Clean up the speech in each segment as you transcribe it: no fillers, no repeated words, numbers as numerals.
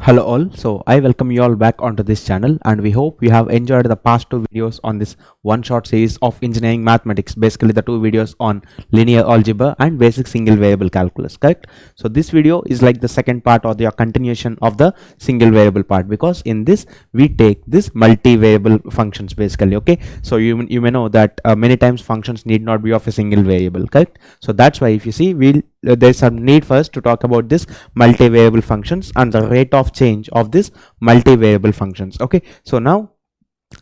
Hello all, so I welcome you all back onto this channel and we hope you have enjoyed the past two videos on this one shot series of engineering mathematics, basically the two videos on linear algebra and basic single variable calculus, correct? So this video is like the second part or the continuation of the single variable part, because in this we take this multivariable functions basically, okay? So you may know that many times functions need not be of a single variable, correct? So that's why if you see there's some need for us to talk about this multivariable functions and the rate of change of this multivariable functions, okay? So now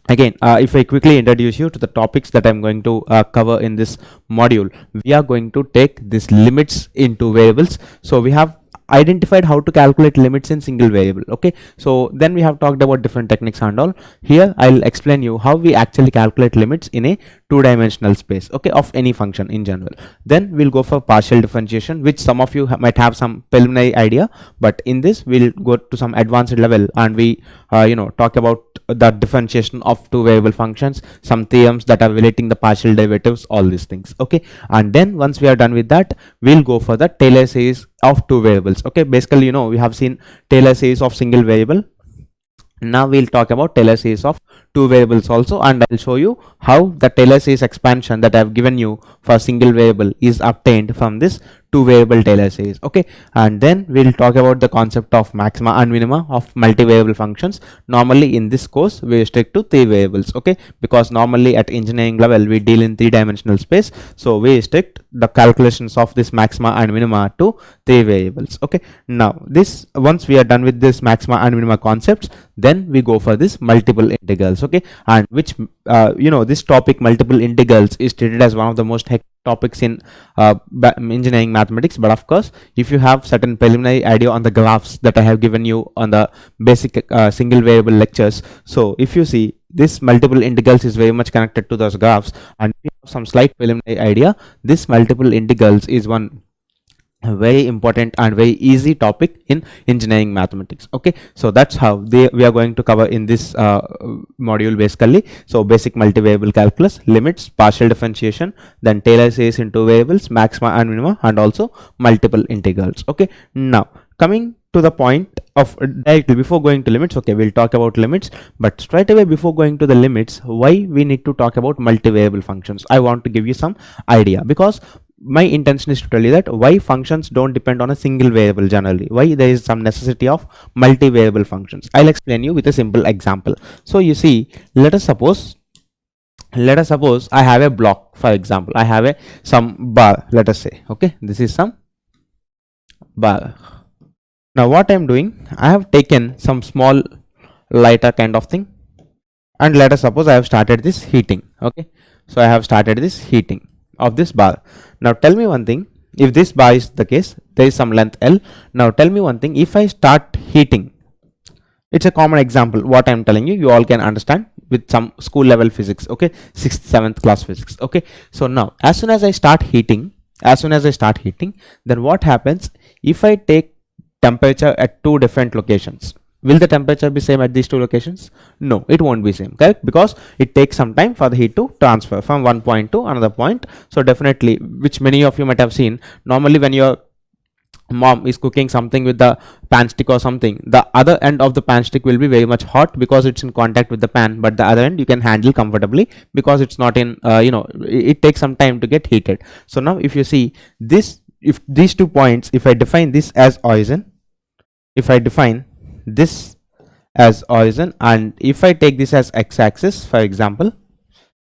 again, if I quickly introduce you to the topics that I'm going to cover in this module, we are going to take this limits into variables. So we have identified how to calculate limits in single variable, okay? So then we have talked about different techniques and all. Here I'll explain you how we actually calculate limits in a two-dimensional space, okay, of any function in general. Then we'll go for partial differentiation, which some of you might have some preliminary idea, but in this we'll go to some advanced level and we talk about the differentiation of two variable functions, some theorems that are relating the partial derivatives, all these things, okay? And then once we are done with that, we'll go for the Taylor series of two variables, okay? Basically, we have seen Taylor series of single variable. Now we'll talk about Taylor series of two variables also, and I'll show you how the Taylor series expansion that I've given you for single variable is obtained from this two variable Taylor series, okay? And then we'll talk about the concept of maxima and minima of multivariable functions. Normally in this course we stick to three variables, okay? Because normally at engineering level we deal in three-dimensional space, so we stick the calculations of this maxima and minima to three variables, okay? Now this, once we are done with this maxima and minima concepts, then we go for this multiple integrals, okay? And which this topic multiple integrals is treated as one of the most hectic topics in engineering mathematics. But of course, if you have certain preliminary idea on the graphs that I have given you on the basic single variable lectures, so if you see, this multiple integrals is very much connected to those graphs, and if you have some slight preliminary idea, this multiple integrals is one very important and very easy topic in engineering mathematics, okay? So that's how we are going to cover in this module basically. So basic multivariable calculus, limits, partial differentiation, then Taylor series in two variables, maxima and minima, and also multiple integrals, okay? Now coming to the point of directly before going to limits, okay, we'll talk about limits, but straight away before going to the limits, why we need to talk about multivariable functions, I want to give you some idea, because my intention is to tell you that why functions don't depend on a single variable generally, why there is some necessity of multivariable functions. I'll explain you with a simple example. So you see, let us suppose I have a block, for example, I have some bar, let us say, okay, this is some bar. Now what I'm doing, I have taken some small lighter kind of thing, and let us suppose I have started this heating, okay? So I have started this heating of this bar. Now tell me one thing, if this bar is the case, there is some length L. Now tell me one thing, if I start heating, it's a common example, what I'm telling you, you all can understand with some school level physics, okay, 6th 7th class physics, okay? So now as soon as I start heating, then what happens if I take temperature at two different locations? Will the temperature be same at these two locations? No, it won't be same, correct? Because it takes some time for the heat to transfer from one point to another point. So definitely, which many of you might have seen, normally when your mom is cooking something with the pan stick or something, the other end of the pan stick will be very much hot because it's in contact with the pan, but the other end you can handle comfortably because it's not in it takes some time to get heated. So now if you see this, if these 2 points, if I define this as origin, and if I take this as x-axis, for example,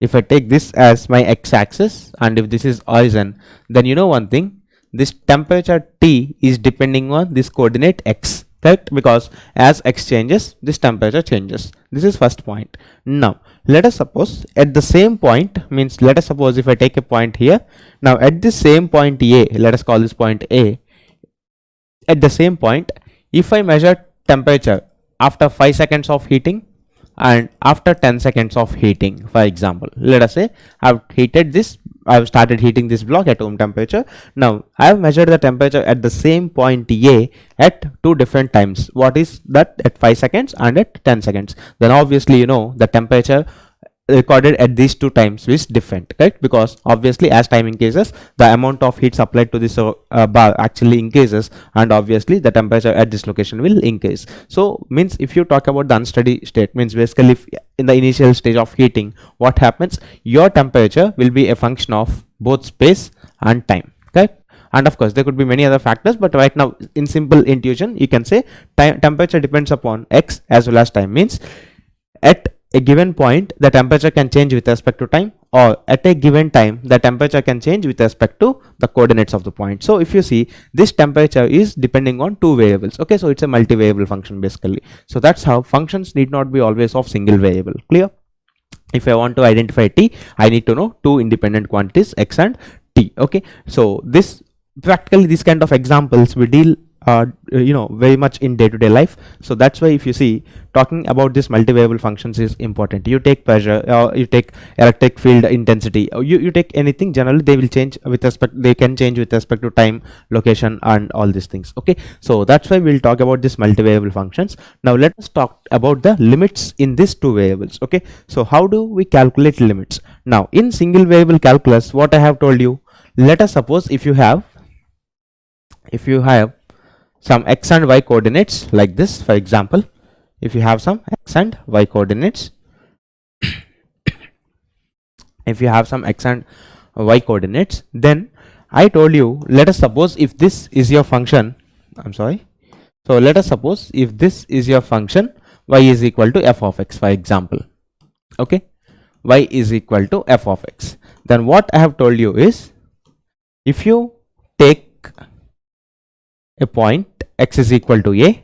if I take this as my x-axis and if this is origin, then you know one thing, this temperature T is depending on this coordinate x, correct? Because as x changes, this temperature changes. This is first point. Now let us suppose at the same point, means let us suppose if I take a point here, now at this same point A, let us call this point A, at the same point, if I measure temperature after 5 seconds of heating and after 10 seconds of heating, for example, let us say I've started heating this block at room temperature. Now I have measured the temperature at the same point A at two different times. What is that? At 5 seconds and at 10 seconds. Then obviously the temperature recorded at these two times is different, right? Because obviously as time increases, the amount of heat supplied to this bar actually increases, and obviously the temperature at this location will increase. So means if you talk about the unsteady state, means basically if in the initial stage of heating, what happens, your temperature will be a function of both space and time, okay? And of course there could be many other factors, but right now in simple intuition you can say temperature depends upon x as well as time. Means at a given point the temperature can change with respect to time, or at a given time the temperature can change with respect to the coordinates of the point. So if you see, this temperature is depending on two variables, okay? So it's a multivariable function basically. So that's how functions need not be always of single variable. Clear? If I want to identify t, I need to know two independent quantities x and t, okay? So this practically these kind of examples we deal very much in day-to-day life. So that's why if you see, talking about this multivariable functions is important. You take pressure, you take electric field intensity, you take anything, generally they will change with respect, they can change with respect to time, location and all these things, okay? So that's why we'll talk about this multivariable functions. Now let us talk about the limits in these two variables, okay? So how do we calculate limits? Now in single variable calculus, what I have told you, let us suppose if you have some x and y coordinates like this, for example, if you have some x and y coordinates, then I told you, let us suppose if this is your function, so let us suppose if this is your function, y is equal to f of x, for example, okay? Y is equal to f of x. Then what I have told you is, if you take a point x is equal to a,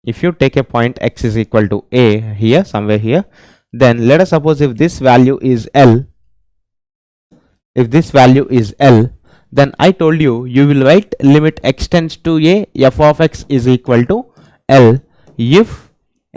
if you take a point x is equal to a here, somewhere here, then let us suppose if this value is L, then I told you, you will write limit x tends to a, f of x is equal to L if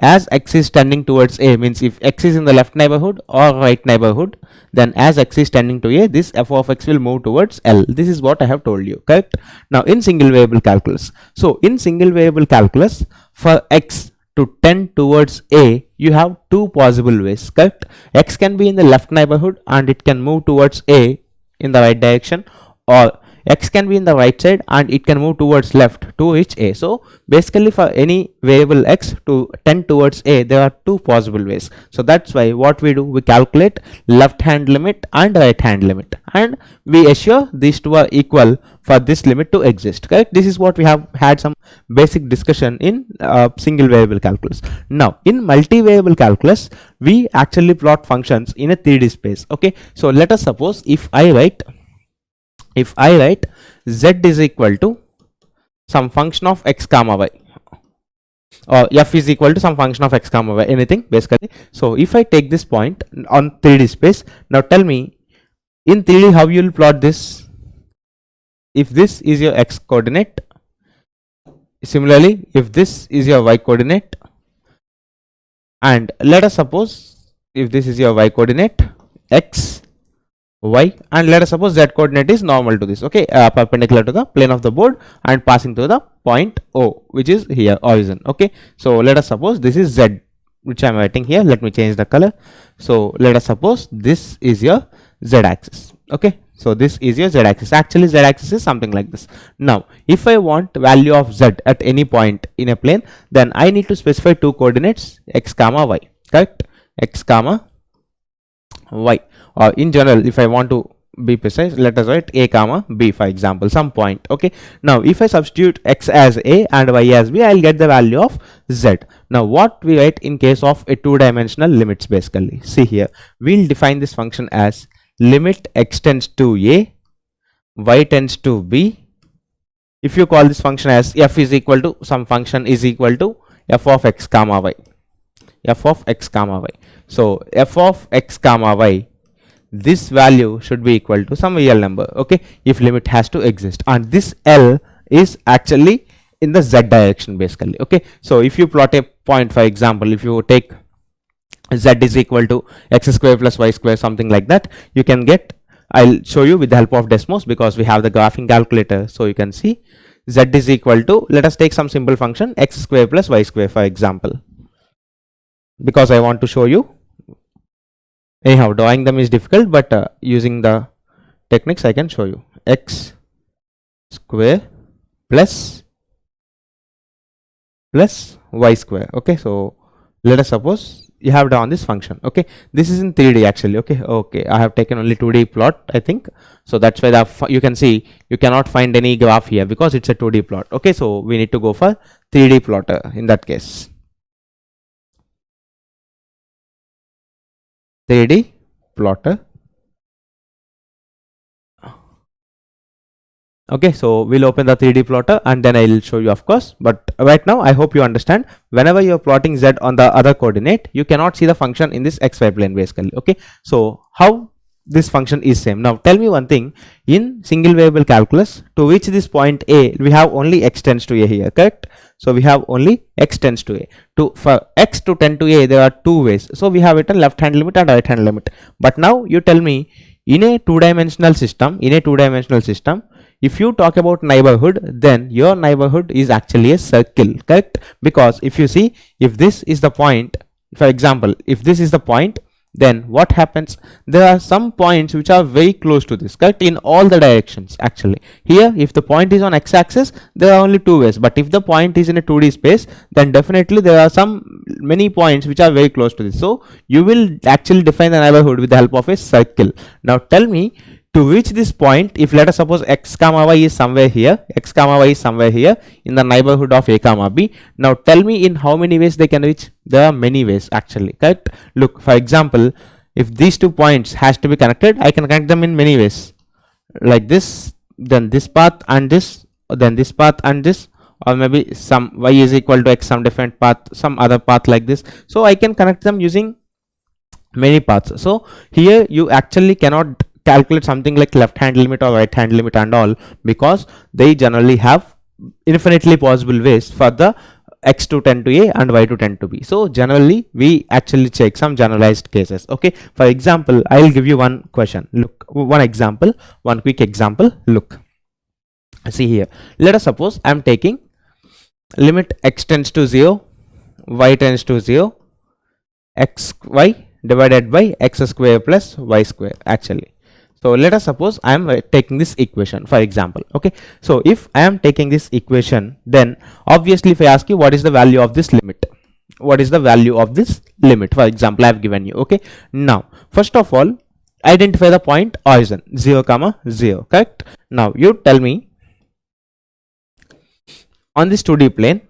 as x is tending towards a, means if x is in the left neighborhood or right neighborhood, then as x is tending to a, this f of x will move towards L. This is what I have told you, correct? Now in single variable calculus, so in single variable calculus, for x to tend towards a, you have two possible ways, correct? X can be in the left neighborhood and it can move towards a in the right direction, or x can be in the right side and it can move towards left to reach a. So basically for any variable x to tend towards a, there are two possible ways. So that's why what we do, we calculate left hand limit and right hand limit, and we assure these two are equal for this limit to exist, correct? This is what we have had some basic discussion in single variable calculus. Now in multivariable calculus, we actually plot functions in a 3D space, okay? So let us suppose if I write z is equal to some function of x comma y, or f is equal to some function of x comma y, anything basically. So if I take this point on 3D space, now tell me in 3D how you will plot this. If this is your x coordinate, similarly if this is your y coordinate, and let us suppose if this is your y coordinate, x, y, and let us suppose z coordinate is normal to this, okay, perpendicular to the plane of the board and passing to the point O, which is here, origin, okay? So let us suppose this is z, which I am writing here. Let me change the color. So let us suppose this is your z axis, okay? So this is your z axis. Actually z axis is something like this. Now if I want value of z at any point in a plane, then I need to specify two coordinates, x comma y, correct? X comma y, or in general if I want to be precise, let us write a comma b, for example, some point, okay? Now if I substitute x as a and y as b, I'll get the value of z. Now what we write in case of a two-dimensional limits, basically, see here, we'll define this function as limit x tends to a, y tends to b. If you call this function as f is equal to some function is equal to f of x comma y, f of x comma y. So f of x comma y, this value should be equal to some real number, okay, if limit has to exist, and this L is actually in the z direction, basically, okay? So if you plot a point, for example, if you take z is equal to x square plus y square, something like that, you can get, I'll show you with the help of Desmos because we have the graphing calculator. So you can see z is equal to, let us take some simple function x square plus y square, for example, because I want to show you Anyhow, drawing them is difficult, but using the techniques I can show you. X square plus y square. Okay, so let us suppose you have drawn this function. Okay, this is in 3D actually. Okay, I have taken only 2D plot, I think, so that's why you can see you cannot find any graph here because it's a 2D plot. Okay, so we need to go for 3D plotter in that case. 3D plotter. Okay, so we'll open the 3D plotter and then I'll show you, of course. But right now I hope you understand, whenever you're plotting z on the other coordinate, you cannot see the function in this xy plane basically. Okay, so how this function is same? Now tell me one thing, in single variable calculus, to reach this point a, we have only x tends to a here, correct? So we have only x tends to a. For x to tend to a, there are two ways. So we have written left hand limit and right hand limit. But now you tell me, in a two-dimensional system, if you talk about neighborhood, then your neighborhood is actually a circle, correct? Because if you see, if this is the point, for example, if this is the point, then what happens? There are some points which are very close to this, correct, in all the directions actually. Here, if the point is on x-axis, there are only two ways, but if the point is in a 2D space, then definitely there are many points which are very close to this. So you will actually define the neighborhood with the help of a circle. Now tell me, to reach this point, if let us suppose x comma y is somewhere here, in the neighborhood of a comma b. Now tell me, in how many ways they can reach? There are many ways actually, correct? Look, for example, if these 2 points has to be connected, I can connect them in many ways, like this, then this path and this, then this path and this, or maybe some y is equal to x, some different path, some other path like this. So I can connect them using many paths. So here you actually cannot calculate something like left hand limit or right hand limit and all, because they generally have infinitely possible ways for the x to tend to a and y to tend to b. So generally we actually check some generalized cases. Okay, for example, I'll give you one question. Look, one quick example. Look, see here, let us suppose I'm taking limit x tends to 0, y tends to 0, xy divided by x square plus y square actually. So let us suppose I am taking this equation, for example. Okay, so if I am taking this equation, then obviously if I ask you what is the value of this limit, for example, I have given you. Okay, now first of all, identify the point origin 0, 0, correct? Now you tell me, on this 2D plane,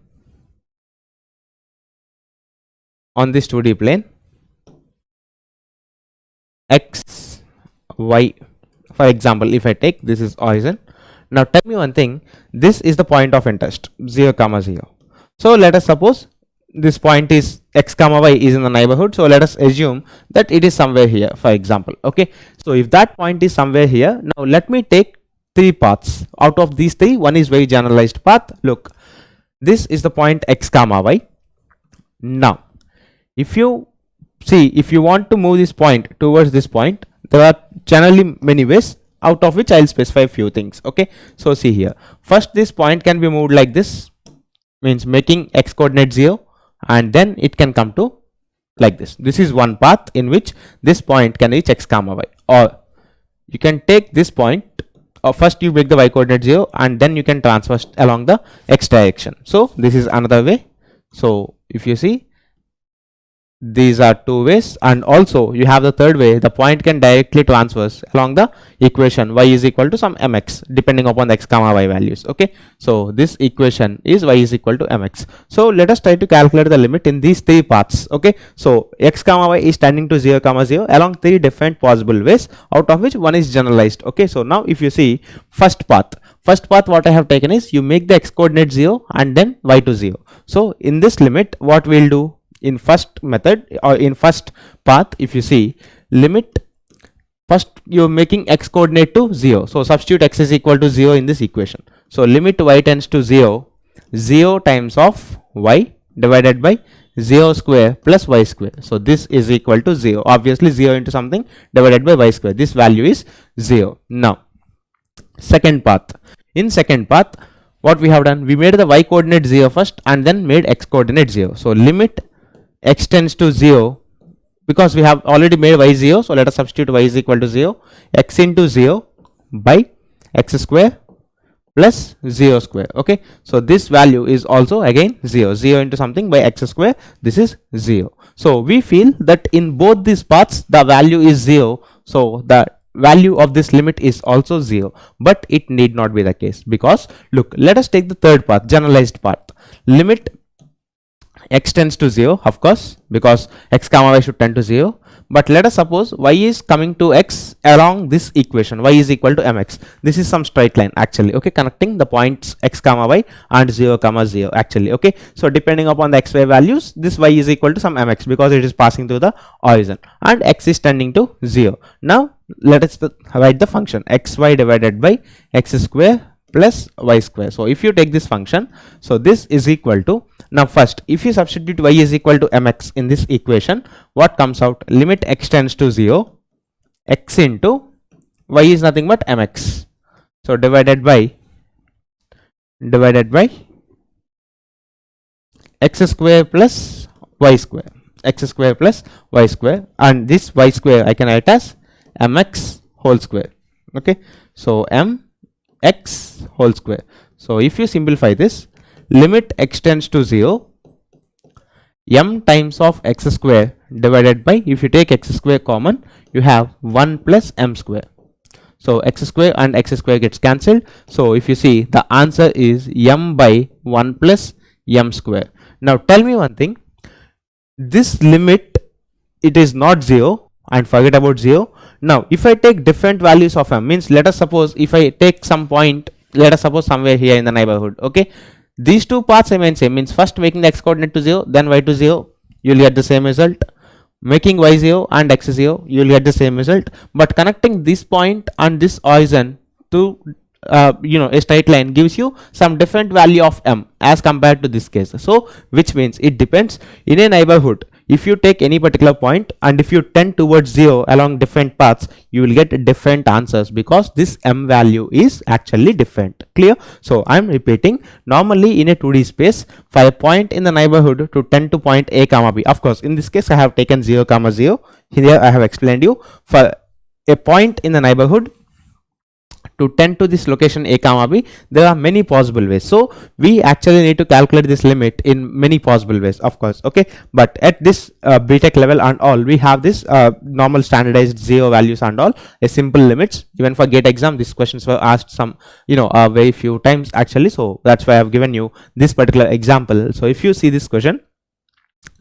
x, y, for example, if I take this is origin. Now tell me one thing, this is the point of interest 0, 0. So let us suppose this point is x, y is in the neighborhood. So let us assume that it is somewhere here, for example. Okay, so if that point is somewhere here, now let me take 3 paths. Out of these 3, one is very generalized path. Look, this is the point x, y. Now if you see, if you want to move this point towards this point, there are generally many ways, out of which I'll specify a few things. Okay, so see here, first this point can be moved like this, means making x coordinate 0, and then it can come to like this. This is one path in which this point can reach x, y. Or you can take this point, or first you make the y coordinate 0 and then you can transfer along the x direction. So this is another way. So if you see, these are 2 ways, and also you have the third way, the point can directly transverse along the equation y is equal to some mx depending upon the x, y values. Okay, so this equation is y is equal to mx. So let us try to calculate the limit in these 3 paths. Okay, so x, y is tending to 0, 0 along 3 different possible ways, out of which one is generalized. Okay, so now if you see first path, what I have taken is, you make the x coordinate 0 and then y to 0. So in this limit, what we'll do in first method, or in first path, if you see, limit, first you're making x coordinate to 0, so substitute x is equal to 0 in this equation. So limit y tends to 0, 0 times of y divided by 0 square plus y square. So this is equal to 0. Obviously 0 into something divided by y square, this value is 0. Now second path, in second path, what we have done, we made the y coordinate 0 first and then made x coordinate 0. So limit x tends to 0, because we have already made y 0, so let us substitute y is equal to 0, x into 0 by x square plus 0 square. Okay, so this value is also again 0 into something by x square, this is 0. So we feel that in both these paths the value is 0, so the value of this limit is also 0, but it need not be the case, because look, let us take the third path, generalized path. Limit x tends to 0, of course, because x comma y should tend to 0. But let us suppose y is coming to x along this equation, y is equal to mx. This is some straight line actually, okay, connecting the points x comma y and 0 comma 0 actually, okay. So depending upon the xy values, this y is equal to some mx because it is passing through the origin, and x is tending to 0. Now let us write the function xy divided by x square plus y square. So if you take this function, so this is equal to, now first if you substitute y is equal to mx in this equation, what comes out? Limit x tends to 0, x into y is nothing but mx, so divided by x square plus y square, and this y square I can write as mx whole square. Okay, so mx whole square. So if you simplify this, limit x tends to 0, m times of x square divided by, if you take x square common, you have 1 plus m square. So x square and x square gets cancelled. So if you see, the answer is m by 1 plus m square. Now tell me one thing, this limit, it is not 0, and forget about 0. Now if I take different values of m, means let us suppose if I take some point, let us suppose somewhere here in the neighborhood, okay, these two paths remain same, means first making the x coordinate to 0, then y to 0, you will get the same result. Making y 0 and x 0, you will get the same result. But connecting this point and this origin to a straight line gives you some different value of m as compared to this case. So which means it depends. In a neighborhood, if you take any particular point and if you tend towards 0 along different paths, you will get different answers because this m value is actually different. Clear? So I am repeating, normally in a 2D space, for a point in the neighborhood to tend to point a comma b, of course in this case I have taken 0 comma 0, here I have explained you, for a point in the neighborhood to tend to this location a comma b, there are many possible ways. So we actually need to calculate this limit in many possible ways, of course, okay. But at this BTech level and all, we have this normal standardized 0 values and all, a simple limits. Even for GATE exam, these questions were asked some very few times actually, so that's why I have given you this particular example. So if you see this question,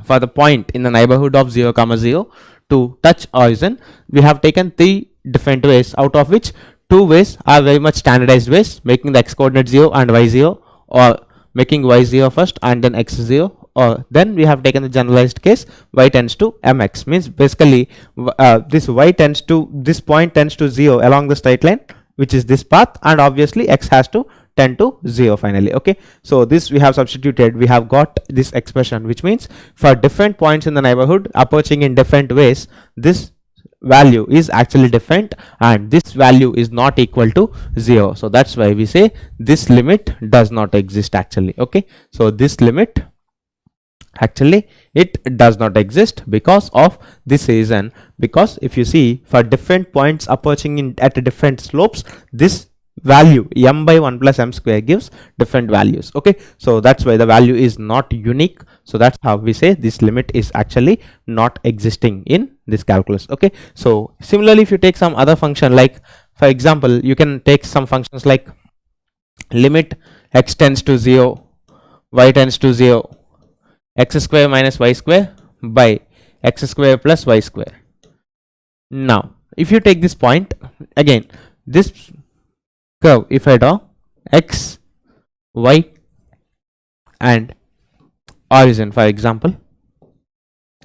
for the point in the neighborhood of 0 comma 0 to touch origin, we have taken 3 different ways, out of which 2 ways are very much standardized ways, making the x coordinate 0 and y 0, or making y 0 first and then x 0, or then we have taken the generalized case, y tends to mx, means basically this point tends to 0 along the straight line, which is this path, and obviously x has to tend to 0 finally. Okay, so this we have substituted, we have got this expression, which means for different points in the neighborhood approaching in different ways, this value is actually different and this value is not equal to 0. So that's why we say this limit does not exist actually. Okay, so this limit actually it does not exist because of this reason, because if you see, for different points approaching in at different slopes, this value m by 1 plus m square gives different values. Okay, so that's why the value is not unique. So that's how we say this limit is actually not existing in this calculus. Okay, so similarly, if you take some other function, like for example, you can take some functions like limit x tends to 0, y tends to 0, x square minus y square by x square plus y square. Now if you take this point, again this curve, if I draw x, y and origin, for example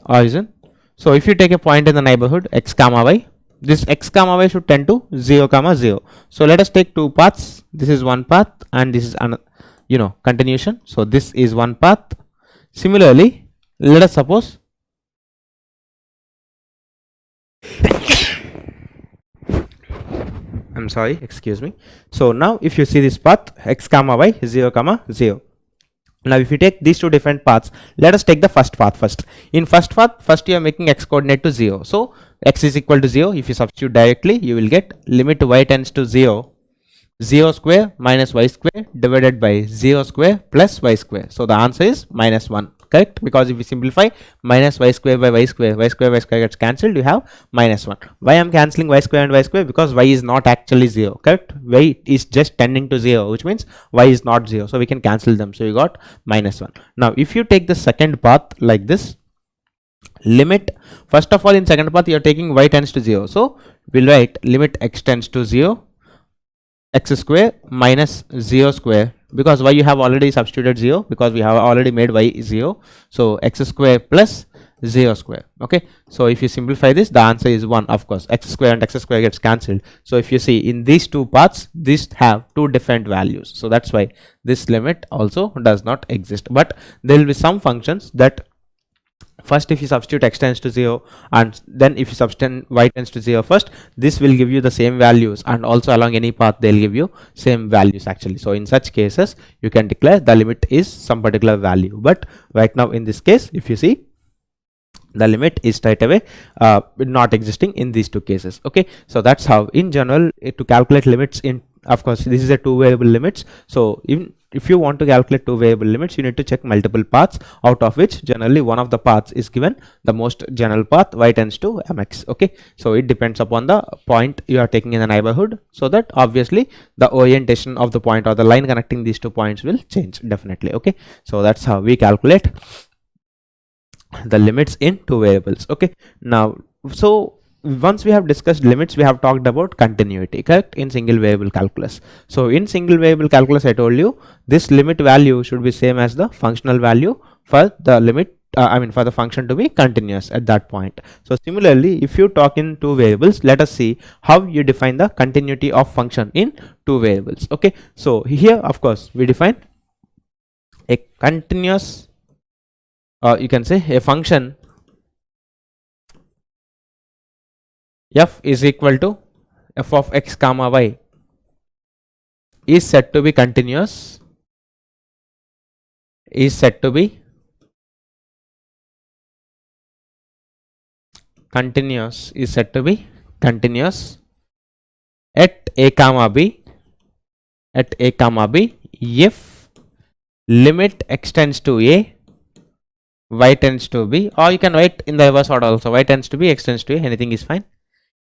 origin, so if you take a point in the neighborhood x comma y, this x comma y should tend to 0 comma 0. So let us take 2 paths, this is one path and this is another, continuation. So this is one path. Similarly, let us suppose I'm sorry, excuse me. So now if you see this path x comma y 0 comma 0, Now if you take these two different paths, let us take the first path first. In first path, first you are making x coordinate to 0. So x is equal to 0. If you substitute directly, you will get limit y tends to 0, 0 square minus y square divided by 0 square plus y square. So the answer is minus 1. Correct? Because if you simplify, minus y square by y square gets cancelled, you have minus 1. Why I am cancelling y square and y square? Because y is not actually 0. Correct? Y is just tending to 0, which means y is not 0. So we can cancel them. So you got minus 1. Now if you take the second path like this, limit, first of all, in second path you are taking y tends to 0. So we'll write limit x tends to 0, x square minus 0 square, because y you have already substituted 0, because we have already made y 0. So x square plus 0 square. Okay, so if you simplify this, the answer is 1. Of course, x square and x square gets cancelled. So if you see in these two paths, these have two different values. So that's why this limit also does not exist. But there will be some functions that first if you substitute x tends to 0, and then if you substitute y tends to 0 first, this will give you the same values, and also along any path they'll give you same values actually. So in such cases you can declare the limit is some particular value. But right now in this case, if you see, the limit is straight away not existing in these two cases. Okay, so that's how in general to calculate limits in, of course this is a two variable limits. So even if you want to calculate two variable limits, you need to check multiple paths, out of which generally one of the paths is given the most general path, y tends to mx. Okay, so it depends upon the point you are taking in the neighborhood, so that obviously the orientation of the point or the line connecting these 2 points will change definitely. Okay, so that's how we calculate the limits in two variables. Okay, now so once we have discussed limits, we have talked about continuity, correct, in single variable calculus. So in single variable calculus, I told you this limit value should be same as the functional value for the limit, for the function to be continuous at that point. So similarly, if you talk in two variables, let us see how you define the continuity of function in two variables. Okay, so here of course we define a continuous, you can say a function f is equal to f of x comma y is said to be continuous, is said to be continuous, is said to be continuous at a comma b, at a comma b if limit x tends to a, y tends to b, or you can write in the reverse order also, y tends to b, x tends to a, anything is fine.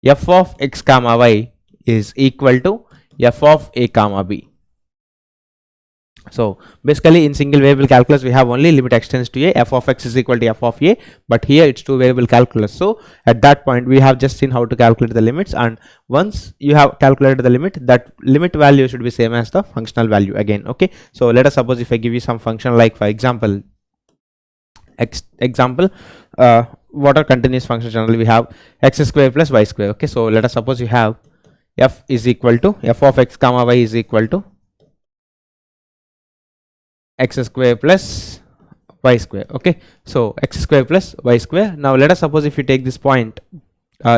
F of x comma y is equal to f of a comma b. So basically in single variable calculus we have only limit x tends to a, f of x is equal to f of a, but here it's two variable calculus. So at that point we have just seen how to calculate the limits, and once you have calculated the limit, that limit value should be same as the functional value again. Okay, so let us suppose if I give you some function like, for example, what are continuous functions? Generally we have x square plus y square. Okay, so let us suppose you have f is equal to f of x comma y is equal to x square plus y square. Okay, so x square plus y square. Now let us suppose if you take this point,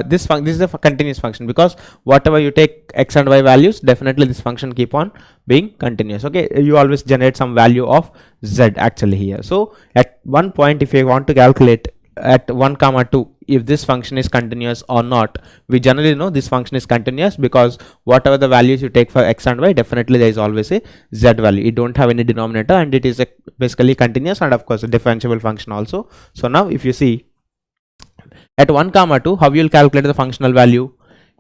this is a continuous function, because whatever you take x and y values, definitely this function keep on being continuous. Okay, you always generate some value of z actually here. So at one point if you want to calculate at 1 comma 2 if this function is continuous or not, we generally know this function is continuous, because whatever the values you take for x and y, definitely there is always a z value. It don't have any denominator, and it is a basically continuous, and of course a differentiable function also. So now if you see at 1 comma 2, how you will calculate the functional value?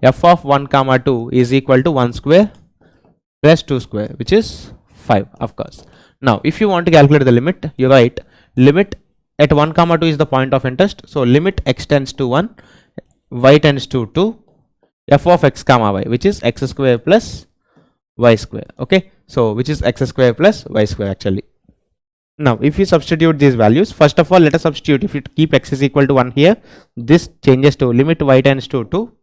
F of 1 comma 2 is equal to 1 square plus 2 square, which is 5, of course. Now if you want to calculate the limit, you write limit at 1 comma 2 is the point of interest. So limit x tends to 1, y tends to 2, f of x comma y, which is x square plus y square. Okay, so which is x square plus y square actually. Now if you substitute these values, first of all let us substitute. If you keep x is equal to 1 here, this changes to limit y tends to 2,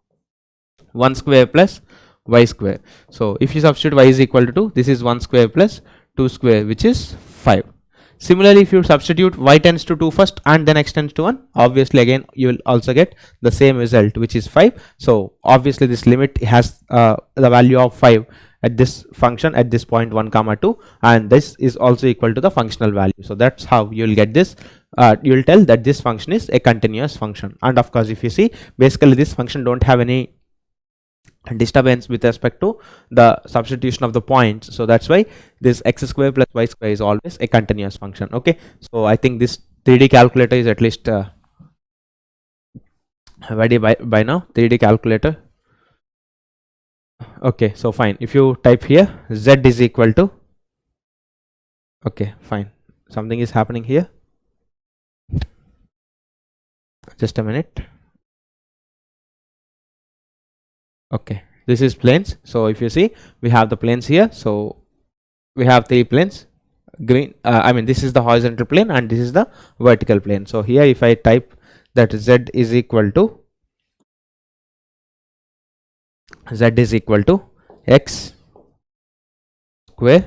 1 square plus y square. So if you substitute y is equal to 2, this is 1 square plus 2 square, which is 5. Similarly, if you substitute y tends to 2 first and then x tends to 1, obviously again you will also get the same result, which is 5. So obviously this limit has the value of 5 at this function at this point 1 comma 2, and this is also equal to the functional value. So that's how you'll get this. You'll tell that this function is a continuous function. And of course, if you see, basically this function don't have any disturbance with respect to the substitution of the points, so that's why this x square plus y square is always a continuous function. Okay, so I think this 3D calculator is at least ready by now. 3D calculator. Okay, so fine, if you type here z is equal to, okay fine, something is happening here, just a minute. Okay, this is planes. So if you see, we have the planes here. So we have 3 planes. Green, I mean, this is the horizontal plane and this is the vertical plane. So here if I type that z is equal to x square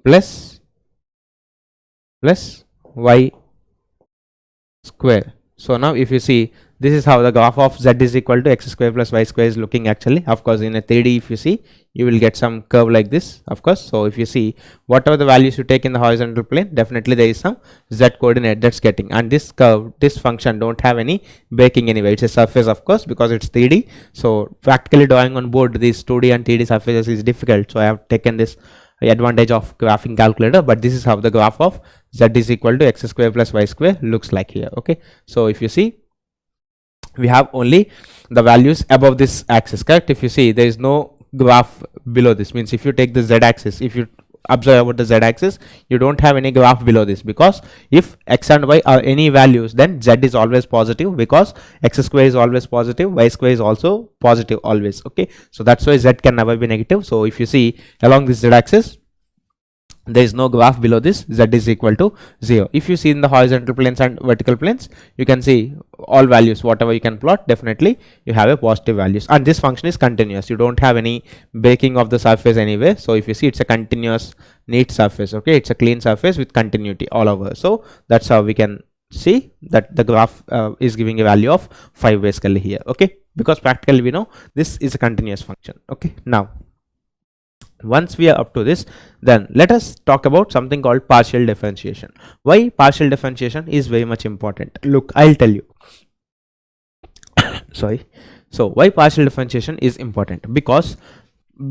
plus y square. So now if you see, this is how the graph of z is equal to x square plus y square is looking actually. Of course, in a 3D, if you see, you will get some curve like this, of course. So if you see, whatever the values you take in the horizontal plane, definitely there is some z coordinate that's getting. And this curve, this function don't have any breaking anyway. It's a surface, of course, because it's 3D. So practically drawing on board these 2D and 3D surfaces is difficult. So I have taken this advantage of graphing calculator, but this is how the graph of z is equal to x square plus y square looks like here. Okay, so if you see, we have only the values above this axis, correct? If you see, there is no graph below this. Means if you take the z axis, if you observe about the z axis, you don't have any graph below this, because if x and y are any values, then z is always positive, because x square is always positive, y square is also positive always. Okay, so that's why z can never be negative. So if you see, along this z axis, there is no graph below this, z is equal to 0. If you see in the horizontal planes and vertical planes, you can see all values, whatever you can plot, definitely you have a positive values. And this function is continuous, you don't have any breaking of the surface anyway. So if you see, it's a continuous neat surface. Okay, it's a clean surface with continuity all over. So that's how we can see that the graph is giving a value of 5 basically here. Okay, because practically we know this is a continuous function. Okay, now once we are up to this, then let us talk about something called partial differentiation. Why partial differentiation is very much important? Look, I'll tell you. Sorry. So why partial differentiation is important? Because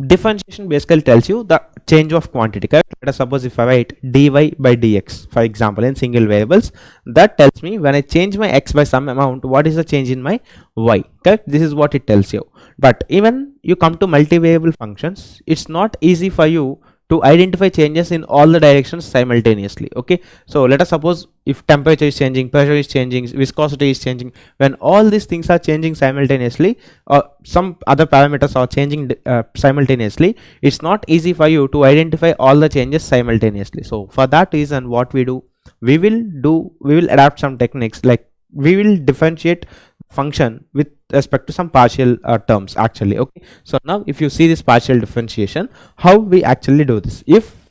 differentiation basically tells you the change of quantity, correct? Let us suppose if I write dy by dx, for example, in single variables, that tells me when I change my x by some amount, what is the change in my y, correct? This is what it tells you. But even you come to multivariable functions, it's not easy for you to identify changes in all the directions simultaneously. Okay, so let us suppose if temperature is changing, pressure is changing, viscosity is changing, when all these things are changing simultaneously, or some other parameters are changing simultaneously, it's not easy for you to identify all the changes simultaneously. So for that reason, what we do, we will adapt some techniques, like we will differentiate function with respect to some partial terms actually. Okay, so now if you see this partial differentiation, how we actually do this, if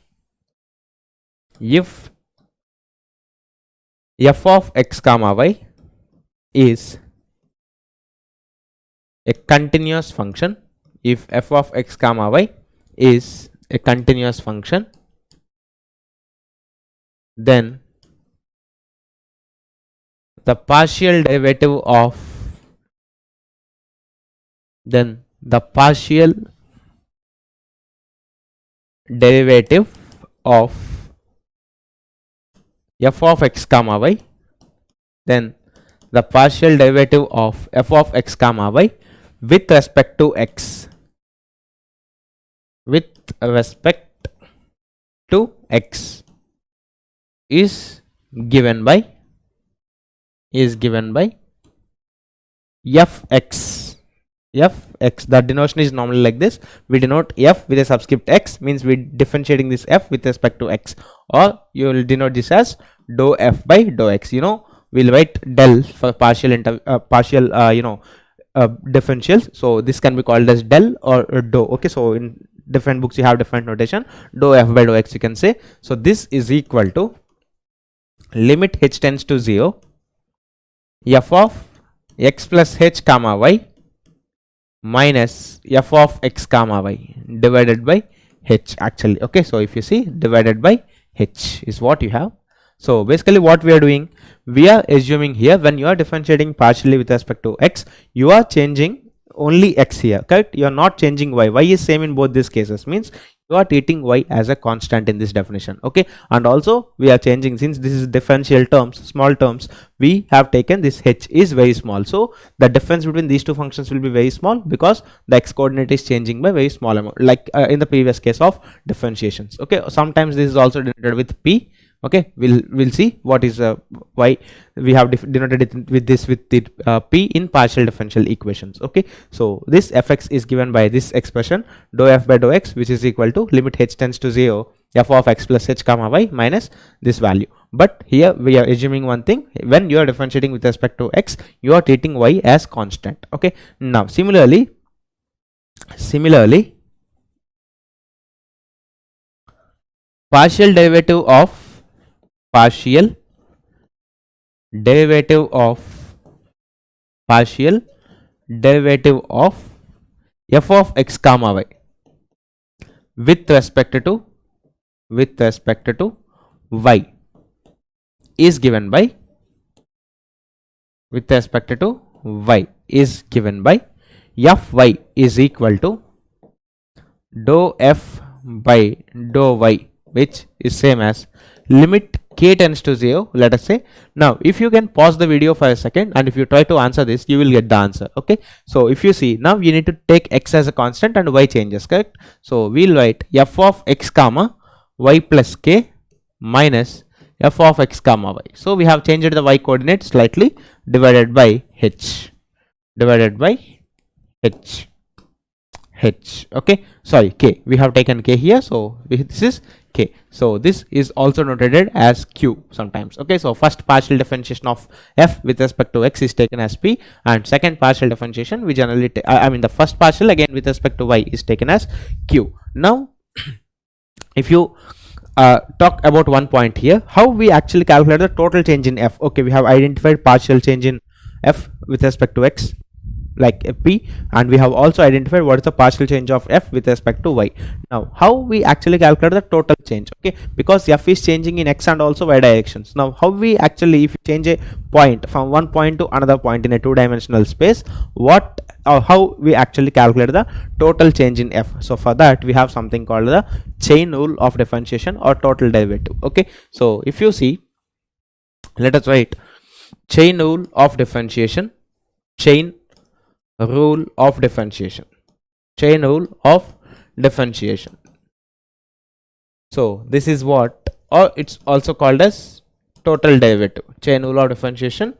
f of x comma y is a continuous function, if f of x comma y is a continuous function, then the partial derivative of f of x comma y, then the partial derivative of f of x comma y with respect to x, is given by fx. The denotation is normally like this. We denote f with a subscript x, means we differentiating this f with respect to x, or you will denote this as dou f by dou x. You know, we'll write del for partial differentials, so this can be called as del or dou. Okay, so in different books you have different notation, dou f by dou x you can say. So this is equal to limit h tends to 0, f of x plus h comma y minus f of x comma y divided by h actually. Okay, so if you see, divided by h is what you have. So basically what we are doing, we are assuming here when you are differentiating partially with respect to x, you are changing only x here, correct? You are not changing y. Y is same in both these cases, means you are treating y as a constant in this definition. Okay, and also we are changing, since this is differential terms, small terms, we have taken this h is very small, so the difference between these two functions will be very small because the x coordinate is changing by very small amount, like in the previous case of differentiations. Okay, sometimes this is also denoted with p. Okay, we'll see what is why we have denoted it with this, with the p in partial differential equations. Okay, so this fx is given by this expression dou f by dou x, which is equal to limit h tends to 0 f of x plus h comma y minus this value. But here we are assuming one thing, when you are differentiating with respect to x, you are treating y as constant. Okay, now similarly partial derivative of partial derivative of f of x comma y with respect to y is given by fy is equal to dou f by dou y, which is same as limit k tends to 0, let us say. Now if you can pause the video for a second and if you try to answer this, you will get the answer. Okay, so if you see, now you need to take x as a constant and y changes, correct? So we'll write f of x comma y plus k minus f of x comma y. So we have changed the y coordinate slightly, divided by h. Okay, sorry, k, we have taken k here, so this is k. So this is also notated as q sometimes. Okay, so first partial differentiation of f with respect to x is taken as p, and second partial differentiation we generally the first partial again with respect to y is taken as q. Now if you talk about one point here, how we actually calculate the total change in f. Okay, we have identified partial change in f with respect to x like p, and we have also identified what is the partial change of f with respect to y. Now how we actually calculate the total change? Okay, because f is changing in x and also y directions. Now how we actually, if you change a point from one point to another point in a two-dimensional space, what or how we actually calculate the total change in f? So for that we have something called the chain rule of differentiation or total derivative. Okay, so if you see, let us write chain rule of differentiation. So this is what, or it's also called as total derivative, chain rule of differentiation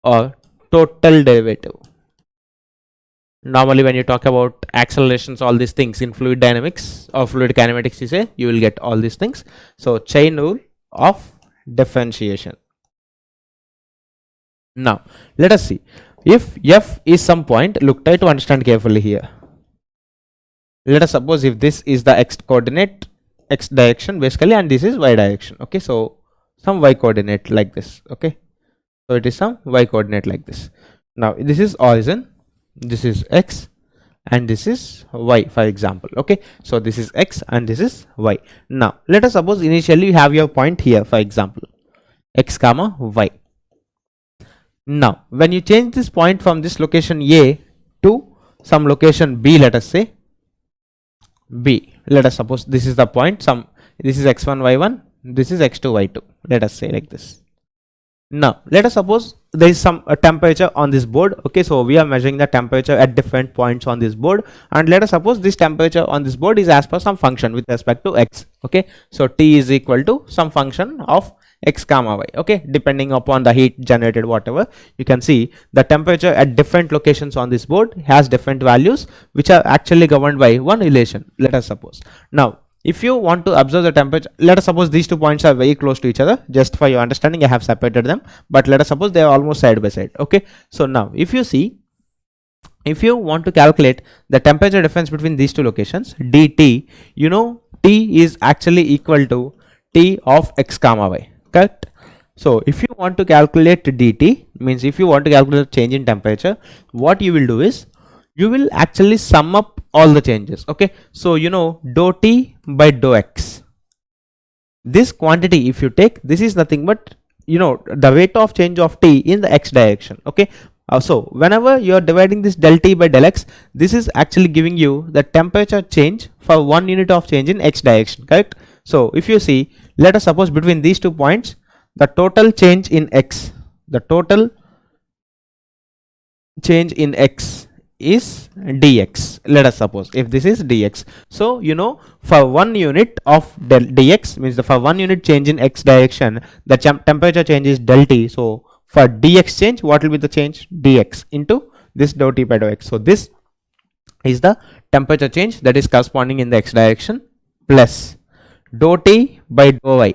or total derivative. Normally when you talk about accelerations, all these things in fluid dynamics or fluid kinematics, you will get all these things. So chain rule of differentiation. Now let us see, if f is some point, look, try to understand carefully here. Let us suppose if this is the x coordinate, x direction basically, and this is y direction. Okay, so some y coordinate like this. Okay, so it is some y coordinate like this. Now this is origin, this is x, and this is y, for example. Okay, so this is x and this is y. Now let us suppose initially you have your point here, for example x comma y. Now when you change this point from this location a to some location b, let us say b, let us suppose this is the point, this is x1 y1, this is x2 y2, let us say like this. Now let us suppose there is some temperature on this board. Okay, so we are measuring the temperature at different points on this board, and let us suppose this temperature on this board is as per some function with respect to x. Okay, so T is equal to some function of x comma y. Okay, depending upon the heat generated, whatever, you can see the temperature at different locations on this board has different values which are actually governed by one relation, let us suppose. Now if you want to observe the temperature, let us suppose these 2 points are very close to each other. Just for your understanding, I have separated them, but let us suppose they are almost side by side. Okay, so now if you see, if you want to calculate the temperature difference between these 2 locations, dt, you know T is actually equal to T of x comma y, correct? So if you want to calculate dt, means if you want to calculate change in temperature, what you will do is you will actually sum up all the changes. Okay, so you know dou t by dou x, this quantity if you take, this is nothing but you know the rate of change of t in the x direction. Okay, so whenever you are dividing this del t by del x, this is actually giving you the temperature change for 1 unit of change in x direction, correct? So if you see, let us suppose between these 2 points, the total change in x, the total change in x is dx. Let us suppose if this is dx, so you know for 1 unit of del dx means for 1 unit change in x direction, the temperature change is del t. So for dx change, what will be the change? Dx into this dou t by dou x. So this is the temperature change that is corresponding in the x direction, plus dou t by dou y.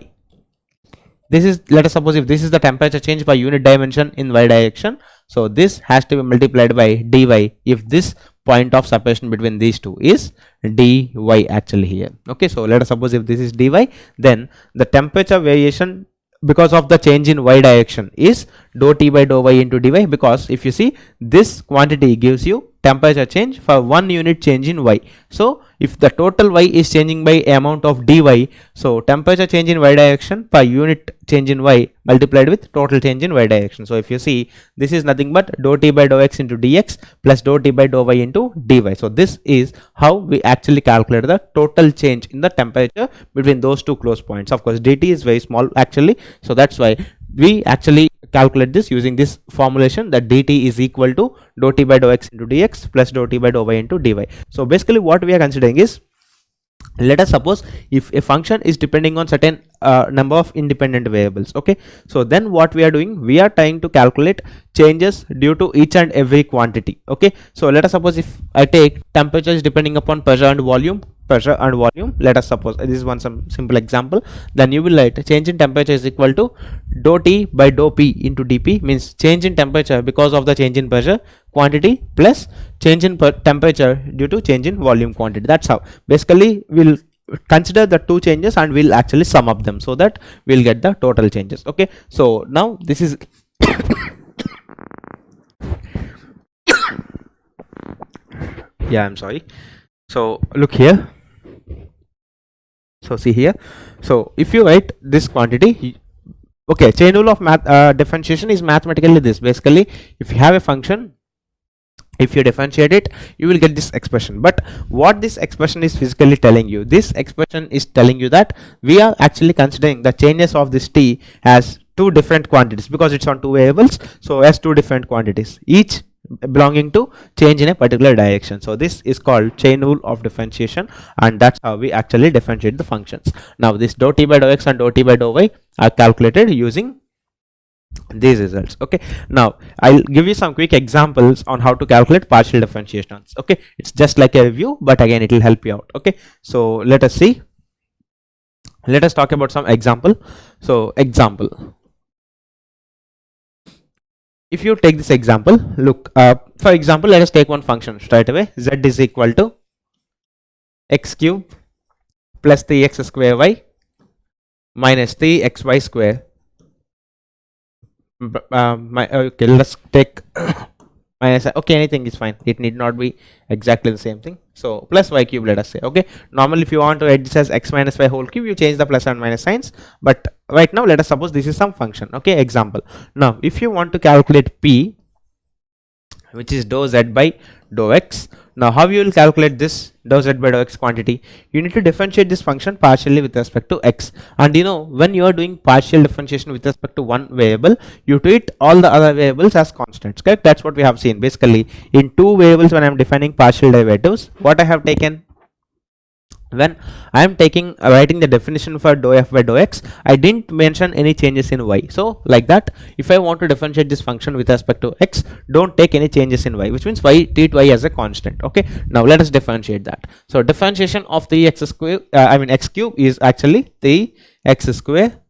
This is, let us suppose if this is the temperature change by unit dimension in y direction, so this has to be multiplied by dy if this point of separation between these two is dy actually here. Okay, so let us suppose if this is dy, then the temperature variation because of the change in y direction is dou t by dou y into dy, because if you see, this quantity gives you temperature change for 1 unit change in y. So if the total y is changing by amount of dy, so temperature change in y direction per unit change in y multiplied with total change in y direction. So if you see, this is nothing but dou t by dou x into dx plus dou t by dou y into dy. So this is how we actually calculate the total change in the temperature between those two close points. Of course dt is very small actually, so that's why we actually calculate this using this formulation, that dt is equal to dou t by dou x into dx plus dou t by dou y into dy. So basically what we are considering is, let us suppose if a function is depending on certain number of independent variables. Okay, so then what we are doing, we are trying to calculate changes due to each and every quantity. Okay, so let us suppose if I take temperature is depending upon pressure and volume, let us suppose this is one some simple example, then you will write change in temperature is equal to dou t by dou p into dp, means change in temperature because of the change in pressure quantity plus change in temperature due to change in volume quantity. That's how basically we'll consider the two changes and we'll actually sum up them so that we'll get the total changes. Okay, so now this is yeah, I'm sorry. So look here, so see here, so if you write this quantity, okay, chain rule of differentiation is mathematically this. Basically if you have a function, if you differentiate it, you will get this expression. But what this expression is physically telling you, this expression is telling you that we are actually considering the changes of this t as two different quantities, because it's on two variables, so as two different quantities, each belonging to change in a particular direction. So this is called chain rule of differentiation, and that's how we actually differentiate the functions. Now this dou t by dou x and dou t by dou y are calculated using these results. Okay, now I'll give you some quick examples on how to calculate partial differentiations. Okay, it's just like a review, but again it will help you out. Okay, so let us see, let us talk about some example. So example, if you take this example, look, for example, let us take one function straight away. Z is equal to x cube plus 3x square y minus 3xy square. Okay, let's take minus, okay, anything is fine, it need not be exactly the same thing. So plus y cube, let us say. Okay, normally if you want to write this as x minus y whole cube, you change the plus and minus signs, but right now let us suppose this is some function. Okay, example. Now if you want to calculate p, which is dou z by dou x, now how you will calculate this dou z by dou x quantity? You need to differentiate this function partially with respect to x, and you know when you are doing partial differentiation with respect to one variable, you treat all the other variables as constants, correct? That's what we have seen. Basically in two variables, when I am defining partial derivatives, what I have taken, when I am taking writing the definition for dou f by dou x, I didn't mention any changes in y. So like that, if I want to differentiate this function with respect to x, don't take any changes in y, which means y, treat y as a constant. Okay, now let us differentiate that. So differentiation of 3x square, x cube is actually 3x square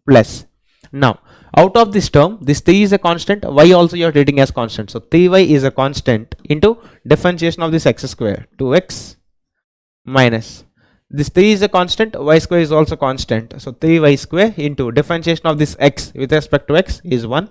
plus, now out of this term, this 3 is a constant, y also you are treating as constant, so 3y is a constant into differentiation of this x square, 2x minus this 3 is a constant, y square is also constant, so 3y square into differentiation of this x with respect to x is 1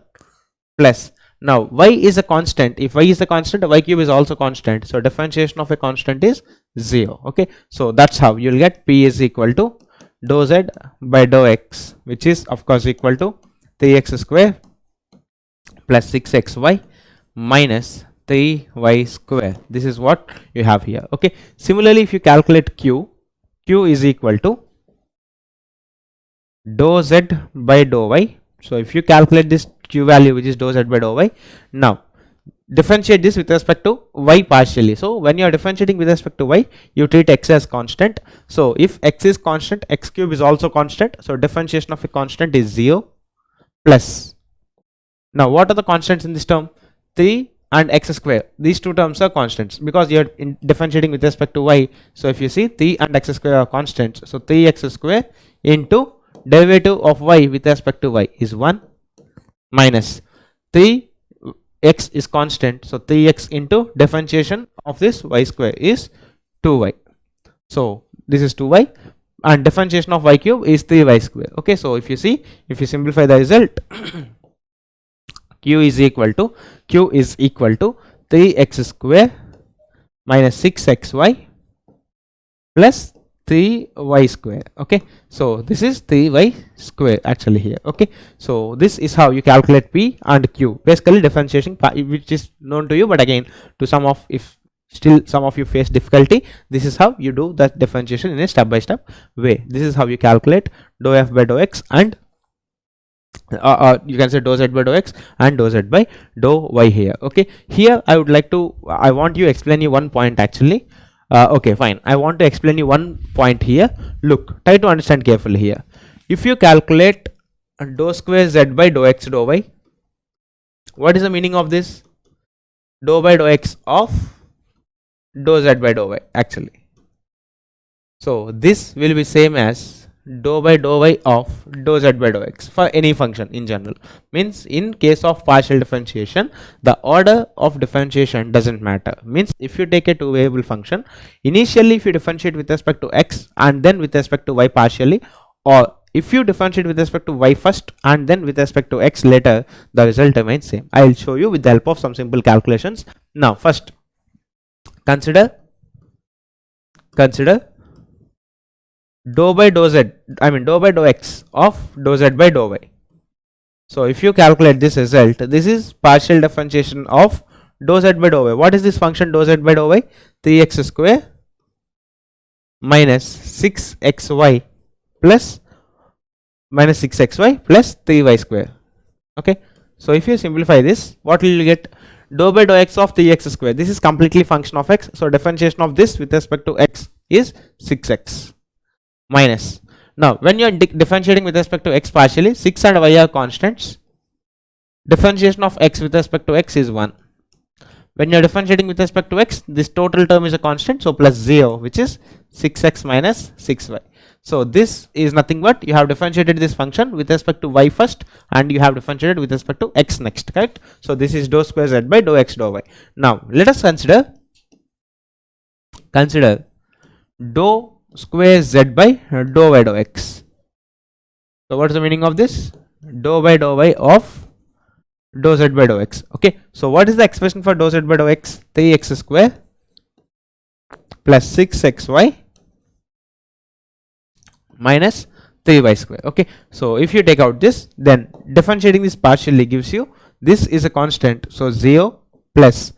plus, Now y is a constant. If y is a constant, y cube is also constant. So differentiation of a constant is 0. Okay, so that's how you'll get p is equal to dou z by dou x, which is of course equal to 3x square plus 6xy minus 3y square. This is what you have here. Okay, similarly if you calculate q is equal to dou z by dou y. So if you calculate this q value, which is dou z by dou y, now differentiate this with respect to y partially. So when you are differentiating with respect to y, you treat x as constant. So if x is constant, x cube is also constant. So differentiation of a constant is 0 plus. Now what are the constants in this term? 3 and x square. These two terms are constants because you are differentiating with respect to y. So if you see 3 and x square are constants. So 3x square into derivative of y with respect to y is 1 minus 3x is constant. So 3x into differentiation of this y square is 2y. So this is 2y and differentiation of y cube is 3y square. Okay, so if you see, if you simplify the result, q is equal to 3x square minus 6xy plus 3y square. Okay, so this is 3y square actually here. Okay, so this is how you calculate p and q, basically differentiation, which is known to you, but again to some of, if still some of you face difficulty, this is how you do that differentiation in a step by step way. This is how you calculate dou f by dou x and you can say dou z by dou x and dou z by dou y here. Okay, here I want you explain you one point actually. Okay, fine, I want to explain you one point here. Look, try to understand carefully here. If you calculate dou square z by dou x dou y, what is the meaning of this? Dou by dou x of dou z by dou y actually. So this will be same as dou by dou y of dou z by dou x for any function in general. Means in case of partial differentiation, the order of differentiation doesn't matter. Means if you take a two variable function, initially if you differentiate with respect to x and then with respect to y partially, or if you differentiate with respect to y first and then with respect to x later, the result remains same. I will show you with the help of some simple calculations. Now first consider dou by dou z, dou by dou x of dou z by dou y. So if you calculate this result, this is partial differentiation of dou z by dou y. What is this function dou z by dou y? 3x square minus 6xy plus 3y square. Okay, so if you simplify this, what will you get? Dou by dou x of 3x square. This is completely function of x. So differentiation of this with respect to x is 6x. Minus, now when you are differentiating with respect to x partially, 6 and y are constants. Differentiation of x with respect to x is 1. When you are differentiating with respect to x, this total term is a constant, so plus 0, which is 6x minus 6y. So this is nothing but you have differentiated this function with respect to y first and you have differentiated with respect to x next, correct? So this is dou square z by dou x dou y. Now let us consider dou square z by dou y dou x. So what is the meaning of this? Dou by dou y of dou z by dou x. Okay, so what is the expression for dou z by dou x? 3x square plus 6xy minus 3y square. Okay, so if you take out this, then differentiating this partially gives you, this is a constant, so 0 plus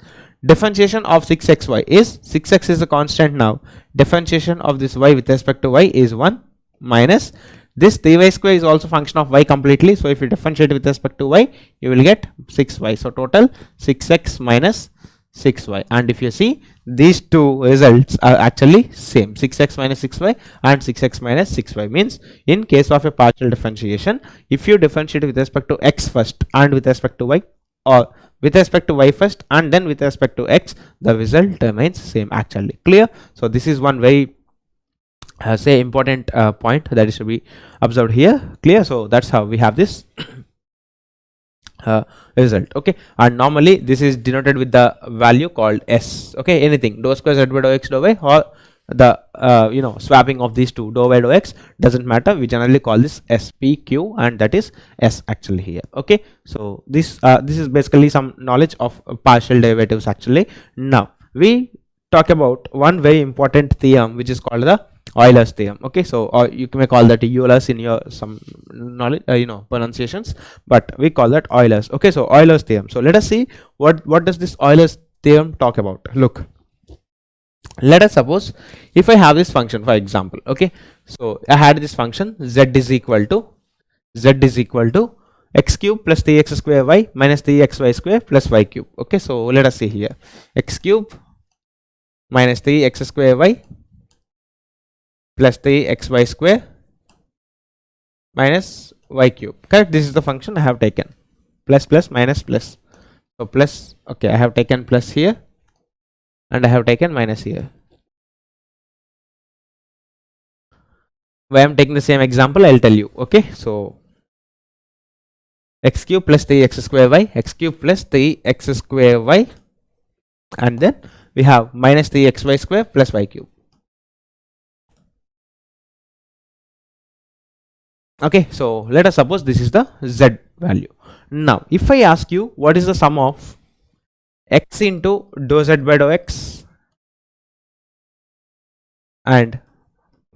differentiation of 6xy is, 6x is a constant now, differentiation of this y with respect to y is 1 minus this 3y square is also function of y completely. So if you differentiate with respect to y, you will get 6y. So total 6x minus 6y. And if you see, these two results are actually same, 6x minus 6y and 6x minus 6y. Means in case of a partial differentiation, if you differentiate with respect to x first and with respect to y, or with respect to y first and then with respect to x, the result remains same actually. Clear? So this is one very say important point that is to be observed here. Clear? So that's how we have this result. Okay, and normally this is denoted with the value called s. Okay, anything dou square z by dou x dou y, or the swapping of these two, dou by dou x, doesn't matter. We generally call this SPQ, and that is S actually here. Okay, so this is basically some knowledge of partial derivatives actually. Now we talk about one very important theorem which is called the Euler's theorem. Okay, so or you may call that Euler's in your some knowledge pronunciations, but we call that Euler's. Okay, so Euler's theorem. So let us see what does this Euler's theorem talk about. Look, let us suppose if I have this function, for example. Okay, so I had this function z is equal to x cube plus 3x square y minus 3xy square plus y cube. Okay, so let us see here, x cube minus 3x square y plus 3xy square minus y cube. Correct, this is the function I have taken. Plus plus minus plus, so plus. Okay, I have taken plus here and I have taken minus here. Why I am taking the same example, I'll tell you. Okay, so x cube plus 3x square y, x cube plus 3x square y, and then we have minus 3xy square plus y cube. Okay, so let us suppose this is the z value. Now if I ask you what is the sum of x into dou z by dou x and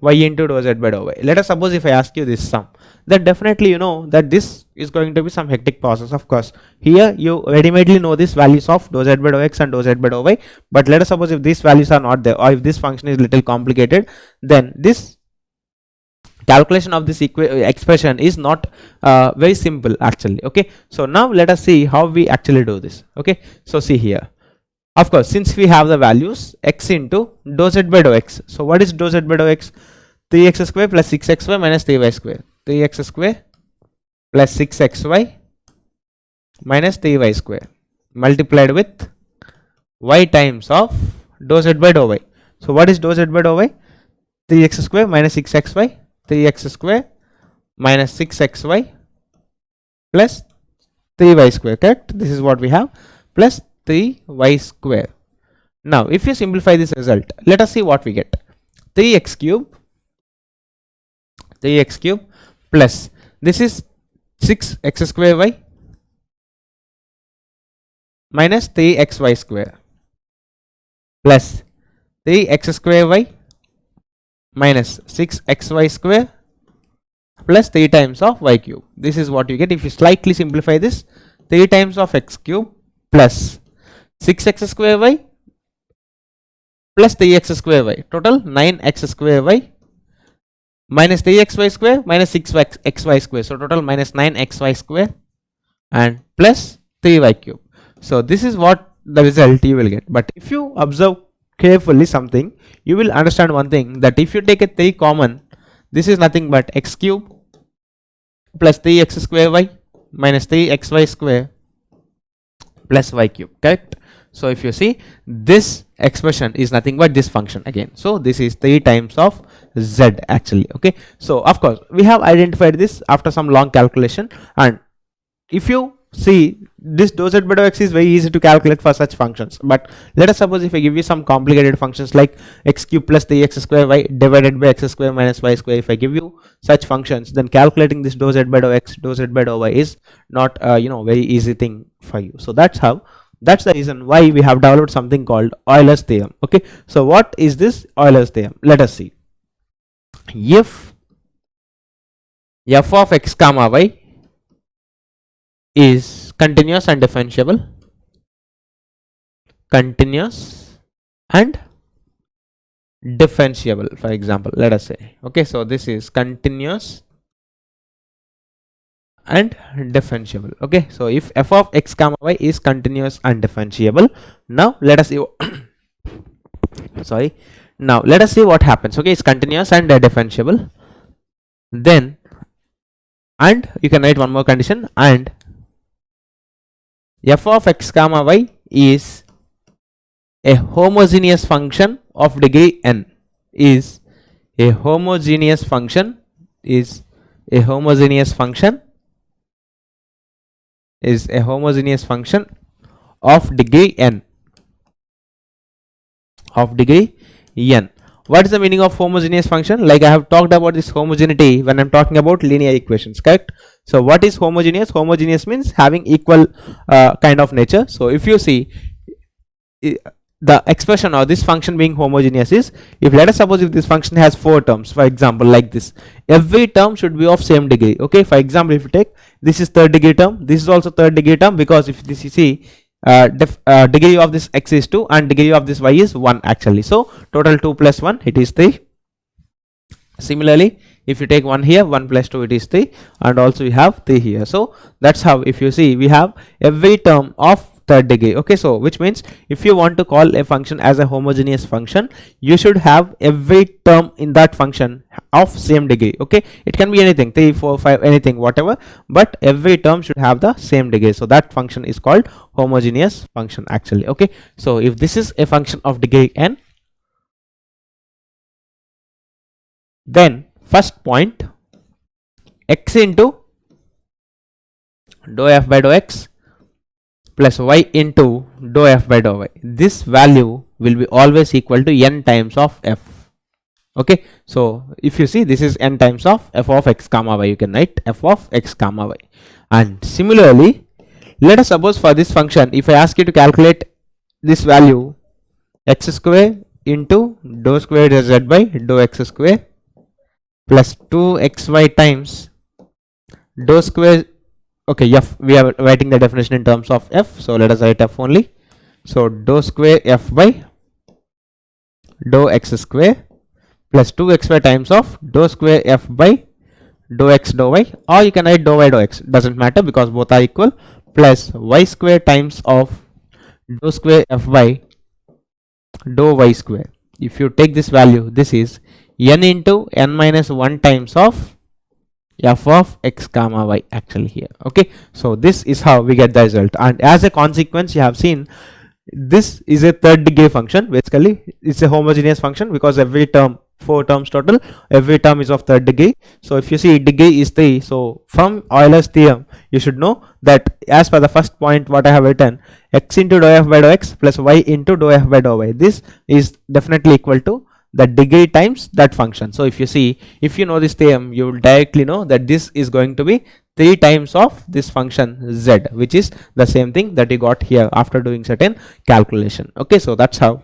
y into dou z by dou y, let us suppose if I ask you this sum, then definitely you know that this is going to be some hectic process. Of course, here you ready-madely know these values of dou z by dou x and dou z by dou y, but let us suppose if these values are not there, or if this function is little complicated, then this calculation of this expression is not very simple actually. Okay, so now let us see how we actually do this. Okay, so see here, of course, since we have the values x into dou z by dou x, so what is dou z by dou x? 3x square plus 6xy minus 3y square, 3x square plus 6xy minus 3y square multiplied with y times of dou z by dou y. So what is dou z by dou y? 3x square minus 6xy, 3x square minus 6xy plus 3y square. Correct, this is what we have, plus 3y square. Now if you simplify this result, let us see what we get. 3x cube plus this is 6x square y minus 3xy square plus 3x square y minus 6xy square plus 3 times of y cube. This is what you get if you slightly simplify this. 3 times of x cube plus 6x square y plus 3x square y, total 9x square y minus 3xy square minus 6xy square, so total minus 9xy square and plus 3y cube. So this is what the result you will get. But if you observe carefully something, you will understand one thing, that if you take a 3 common, this is nothing but x cube plus 3x square y minus 3xy square plus y cube. Correct, so if you see, this expression is nothing but this function again. So this is 3 times of z actually. Okay, so of course we have identified this after some long calculation, and if you see, this dou z by dou x is very easy to calculate for such functions. But let us suppose if I give you some complicated functions like x cube plus 3x square y divided by x square minus y square, if I give you such functions, then calculating this dou z by dou x, dou z by dou y is not very easy thing for you. So that's the reason why we have developed something called Euler's theorem. Okay, so what is this Euler's theorem? Let us see. If f of x comma y is continuous and differentiable, for example, let us say, okay, so this is continuous and differentiable. Okay, so if f of x comma y is continuous and differentiable, now let us see now let us see what happens. Okay, it's continuous and differentiable, then, and you can write one more condition, and f of x comma y is a homogeneous function of degree n, is a homogeneous function of degree n, what is the meaning of homogeneous function? Like I have talked about this homogeneity when I'm talking about linear equations, correct? So what is homogeneous? Homogeneous means having equal kind of nature. So if you see the expression or this function being homogeneous is, if let us suppose if this function has 4 terms, for example like this, every term should be of same degree. Okay, for example if you take this is third degree term, this is also third degree term, because if this you see degree of this x is 2 and degree of this y is 1 actually, so total 2 plus 1 it is 3. Similarly if you take 1 here, 1 plus 2 it is 3, and also we have 3 here. So that's how if you see we have every term of third degree. Okay, so which means if you want to call a function as a homogeneous function, you should have every term in that function of same degree. Okay, it can be anything, 3, 4, 5, anything, whatever, but every term should have the same degree. So that function is called homogeneous function actually. Okay, so if this is a function of degree n, then first point x into dou f by dou x plus y into dou f by dou y, this value will be always equal to n times of f. Okay, so if you see this is n times of f of x comma y, you can write f of x comma y. And similarly, let us suppose for this function, if I ask you to calculate this value x square into dou square z by dou x square plus 2xy times dou square, okay, f, we are writing the definition in terms of f, so let us write f only. So dou square f by dou x square plus 2xy times of dou square f by dou x dou y, or you can write dou y dou x, doesn't matter because both are equal, plus y square times of dou square f by dou y square. If you take this value, this is n into n minus 1 times of f of x comma y actually here. Okay, so this is how we get the result, and as a consequence you have seen this is a third degree function. Basically it's a homogeneous function because every term, 4 terms total, every term is of third degree. So if you see degree is 3, so from Euler's theorem you should know that as per the first point what I have written, x into dou f by dou x plus y into dou f by dou y, this is definitely equal to the degree times that function. So if you see, if you know this theorem, you will directly know that this is going to be 3 times of this function z, which is the same thing that you got here after doing certain calculation. Okay, so that's how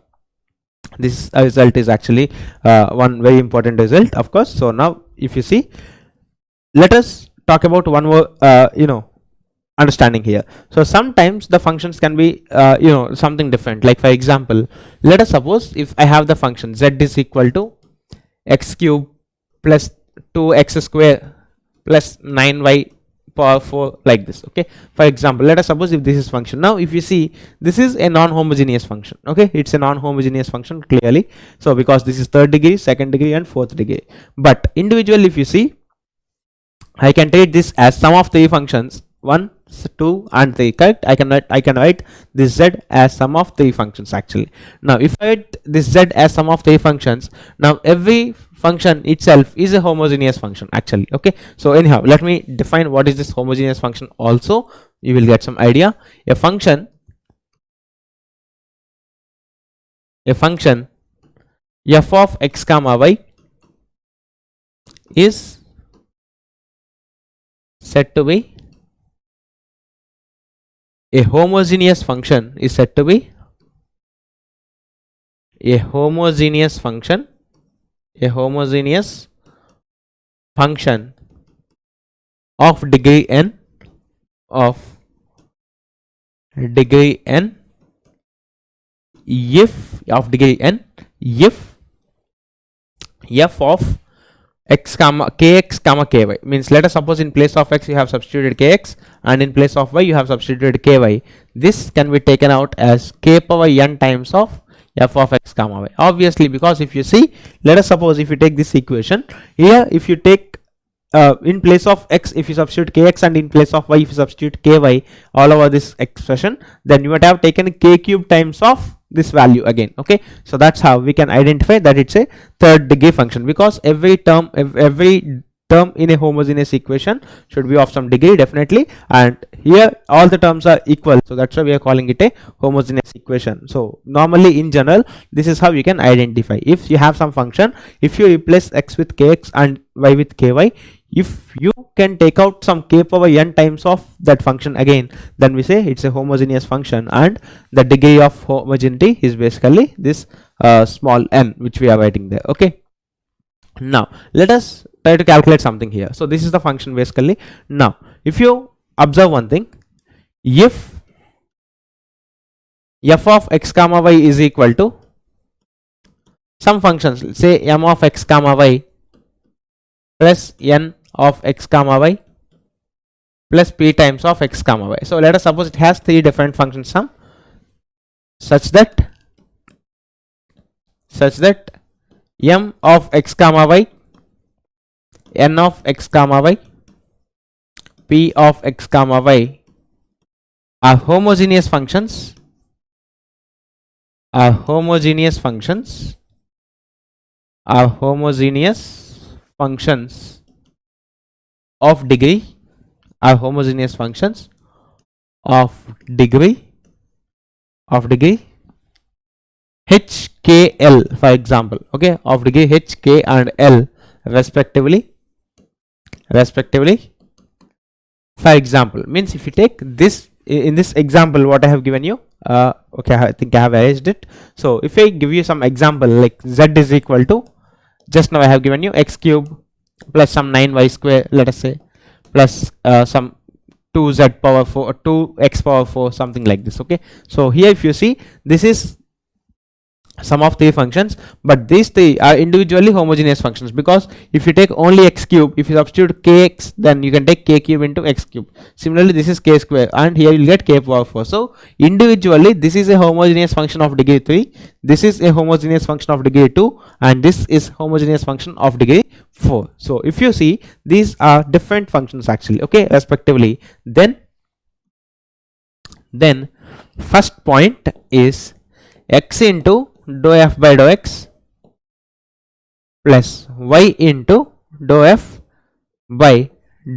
this result is actually one very important result, of course. So now if you see, let us talk about one more understanding here. So sometimes the functions can be something different. Like for example, let us suppose if I have the function z is equal to x cube plus 2x square plus 9y power 4, like this. Okay, for example, let us suppose if this is function. Now if you see, this is a non-homogeneous function. Okay, it's a non-homogeneous function clearly, so because this is third degree, second degree and fourth degree. But individually if you see, I can treat this as sum of 3 functions, 1, 2 and 3, correct? I can write this z as sum of 3 functions actually. Now if I write this z as sum of 3 functions, now every function itself is a homogeneous function actually. Okay, so anyhow, let me define what is this homogeneous function also, you will get some idea. A function f of x comma y is said to be a homogeneous function, is said to be a homogeneous function of degree n, if f of x comma kx comma ky, means let us suppose in place of x you have substituted kx and in place of y you have substituted ky. This can be taken out as k power n times of f of x comma y, obviously, because if you see, let us suppose if you take this equation here, if you take in place of x if you substitute kx and in place of y if you substitute ky all over this expression, then you would have taken k cube times of this value again. Okay, so that's how we can identify that it's a third degree function, because every term term in a homogeneous equation should be of some degree definitely, and here all the terms are equal, so that's why we are calling it a homogeneous equation. So normally in general this is how you can identify. If you have some function, if you replace x with kx and y with ky, if you can take out some k power n times of that function again, then we say it's a homogeneous function, and the degree of homogeneity is basically this small n which we are writing there. Okay, now let us try to calculate something here. So this is the function basically. Now if you observe one thing, if f of x comma y is equal to some functions, say m of x comma y plus n of x comma y plus p times of x comma y. So let us suppose it has three different function sum such that m of x comma y, n of x comma y, p of x comma y are homogeneous functions, of degree, h, k, l, for example. Okay, of degree h, k and l respectively. For example, means if you take this, in this example what I have given you, okay, I think I have arranged it. So if I give you some example like z is equal to, just now I have given you x cube plus some 9y square, let us say, plus some 2z power 4, 2x power 4, something like this. Okay, so here if you see, this is sum of three functions, but these three are individually homogeneous functions, because if you take only x cube, if you substitute kx, then you can take k cube into x cube. Similarly this is k square, and here you will get k power 4. So individually this is a homogeneous function of degree 3, this is a homogeneous function of degree 2, and this is homogeneous function of degree 4. So if you see, these are different functions actually, okay, respectively. Then first point is x into dou f by dou x plus y into dou f by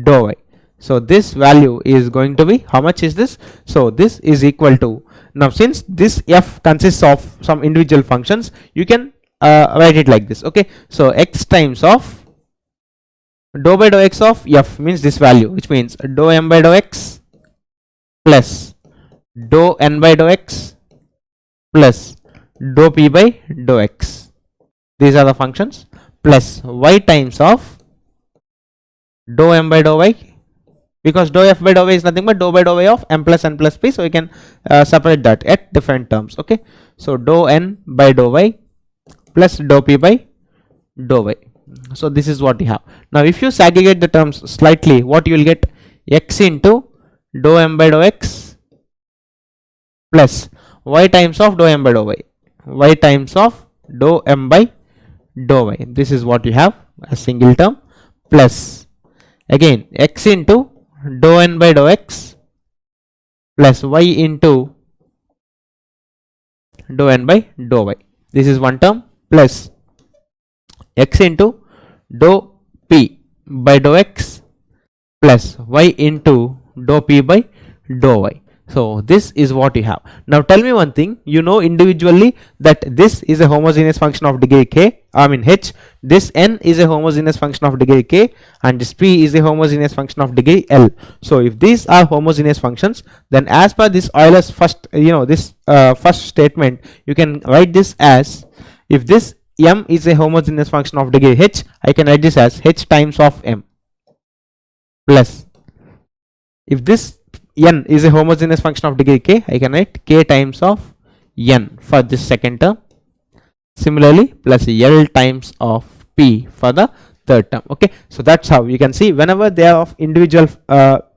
dou y. So this value is going to be, how much is this? So this is equal to, now since this f consists of some individual functions, you can write it like this. Okay, so x times of dou by dou x of f means this value, which means dou m by dou x plus dou n by dou x plus dou p by dou x. These are the functions, plus y times of dou m by dou y, because dou f by dou y is nothing but dou by dou y of m plus n plus p, so you can separate that at different terms. Okay, so dou n by dou y plus dou p by dou y. So this is what you have. Now if you segregate the terms slightly, what you will get, x into dou m by dou x plus y times of dou m by dou y, y times of dou m by dou y. This is what you have as single term, plus again x into dou n by dou x plus y into dou n by dou y. This is one term, plus x into dou p by dou x plus y into dou p by dou y. So this is what you have. Now tell me one thing, you know individually that this is a homogeneous function of degree k, I mean h, this n is a homogeneous function of degree k, and this p is a homogeneous function of degree l. So if these are homogeneous functions, then as per this Euler's first, first statement, you can write this as, if this m is a homogeneous function of degree h, I can write this as h times of m, plus if this n is a homogeneous function of degree k, I can write k times of n for this second term. Similarly, plus l times of p for the third term. Okay, so that's how you can see, whenever they are of individual